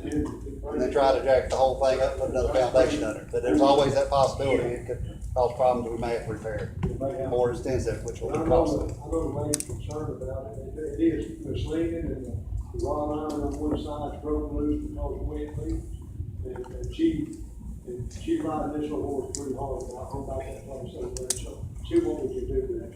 and then try to jack the whole thing up, put another foundation under it. But there's always that possibility it could cause problems we may have to repair. More extensive, which will be costly. I know the lady's concerned about it. It is misleading, and the rod iron on one side's broken loose because of wet leaves. And she's riding this little horse pretty hard about that place over there, so see what we can do with that.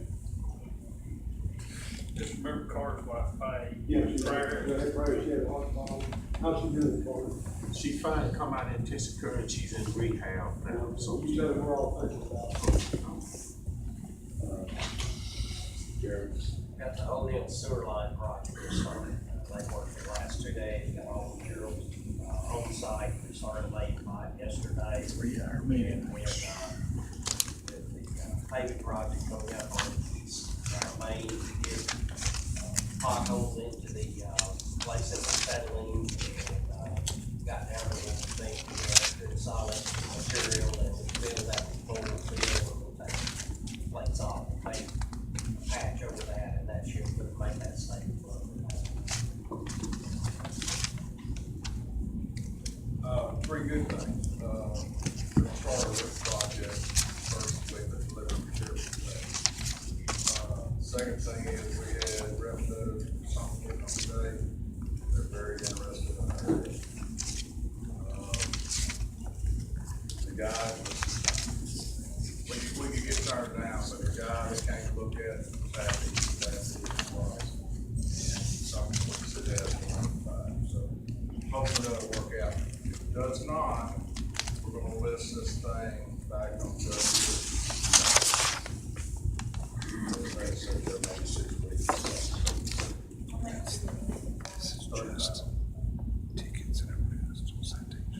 Just remember Carter's wife, Patty. Yeah, she Prayer. had a heart problem. How's she doing, Carter? She finally come out in Tessica and she's in rehab now, so. You said we're all thinking about it. Jerry? Got the O'Neill sewer line project started. They worked the last 2 days, got all the materials on site. We started late night yesterday. 3-hour meeting. With the paving project coming up on Main, to get potholes into the place that was settling, and got down to the thing, to the solid material, and we filled that full field, and we'll take plates off and paint a patch over that, and that should make that safe flow. Three good things. We're gonna start with the project first, with the delivery material today. Second thing is we had revenue, something on today. They're very interested in our area. The guy was, we could get turned down, but the guy that came to look at it was happy with that price. And something we said that's $105. So hopefully that'll work out. If it does not, we're gonna list this thing back on the.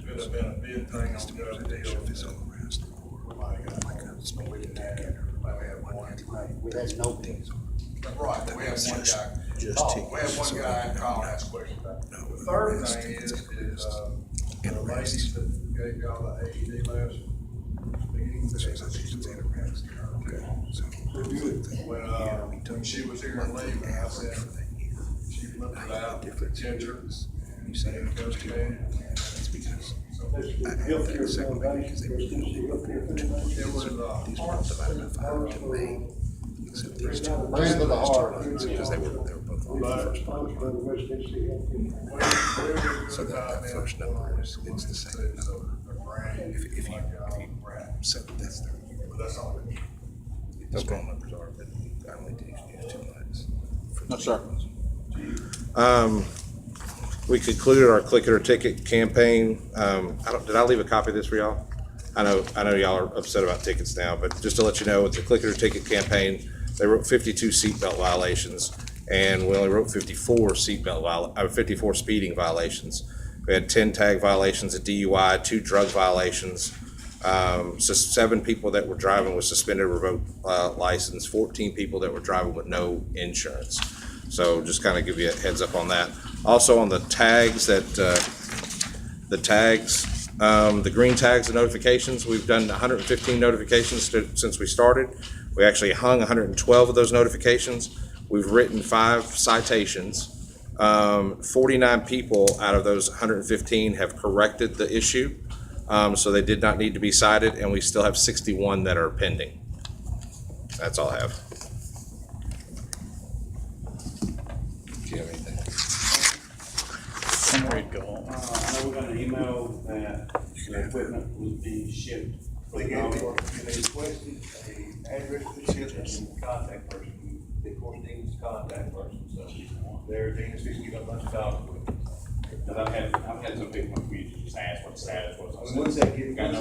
Could have been a bid thing on the deal. We might have got one, but we didn't have, we might have one. We had no bids. had one guy, Just call, tickets, we had one so guy they call know. and ask questions about it. No, The third arrest, thing is, it's the and ladies that gave y'all the AED list, meetings, This was a patient's interest. Okay, so. when she was here and leaving, I said, she looked it out, ginger, You say it goes to, that's because I have that second one because they were it was, these were all divided by 5 to me. Except these two. Brand of the heart. Because they were both on the first part. So that first number is, it's the same number. If you, so that's the. but that's all it is. The phone numbers are, but I only did use 2 months. No, sir. We concluded our Click It or Ticket campaign. Did I leave a copy of this for y'all? I know y'all are upset about tickets now, but just to let you know, with the Click It or Ticket campaign, they wrote 52 seatbelt violations, and we only wrote 54 54 speeding violations. We had 10 tag violations, a DUI, 2 drug violations, so 7 people that were driving with suspended revoked license, 14 people that were driving with no insurance. So just kind of give you a heads up on that. Also on the tags the green tags and notifications, we've done 115 notifications since we started. We actually hung 112 of those notifications. We've written 5 citations. 49 people out of those 115 have corrected the issue. So they did not need to be cited, and we still have 61 that are pending. That's all I have. Do you have anything? I'm ready to go home. I know we got an email that the equipment was being shipped. They requested an address to the ship and a contact person. They coordinated the contact person, so they're supposed to get a bunch of dollars with it. But I've had some people we just ask what the status was. Once that gets in, we're gonna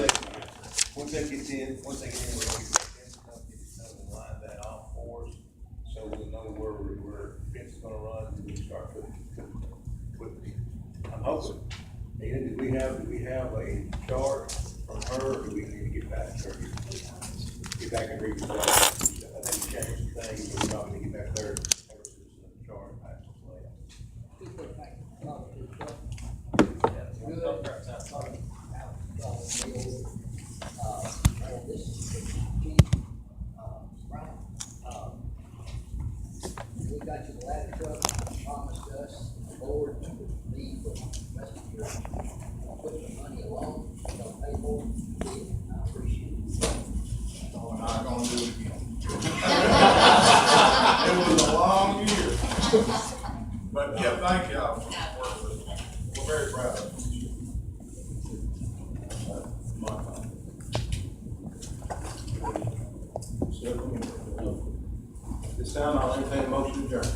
get that stuff, get it done and line that off for us, so we'll know where fence is gonna run, and we start putting I'm hoping. And do we have a chart from her, or do we need to get back to her? Get back and read the chart. I think we changed the thing, but we probably need to get back there. Chart, pass this layout. We got you the ladder truck, promised us, the board, me, for the rest of your equipment money alone, don't pay for it, I appreciate it. I'm not gonna do it again. It was a long year. But yeah, thank y'all for working with us. We're very proud of you. This time I'll entertain a motion to adjourn.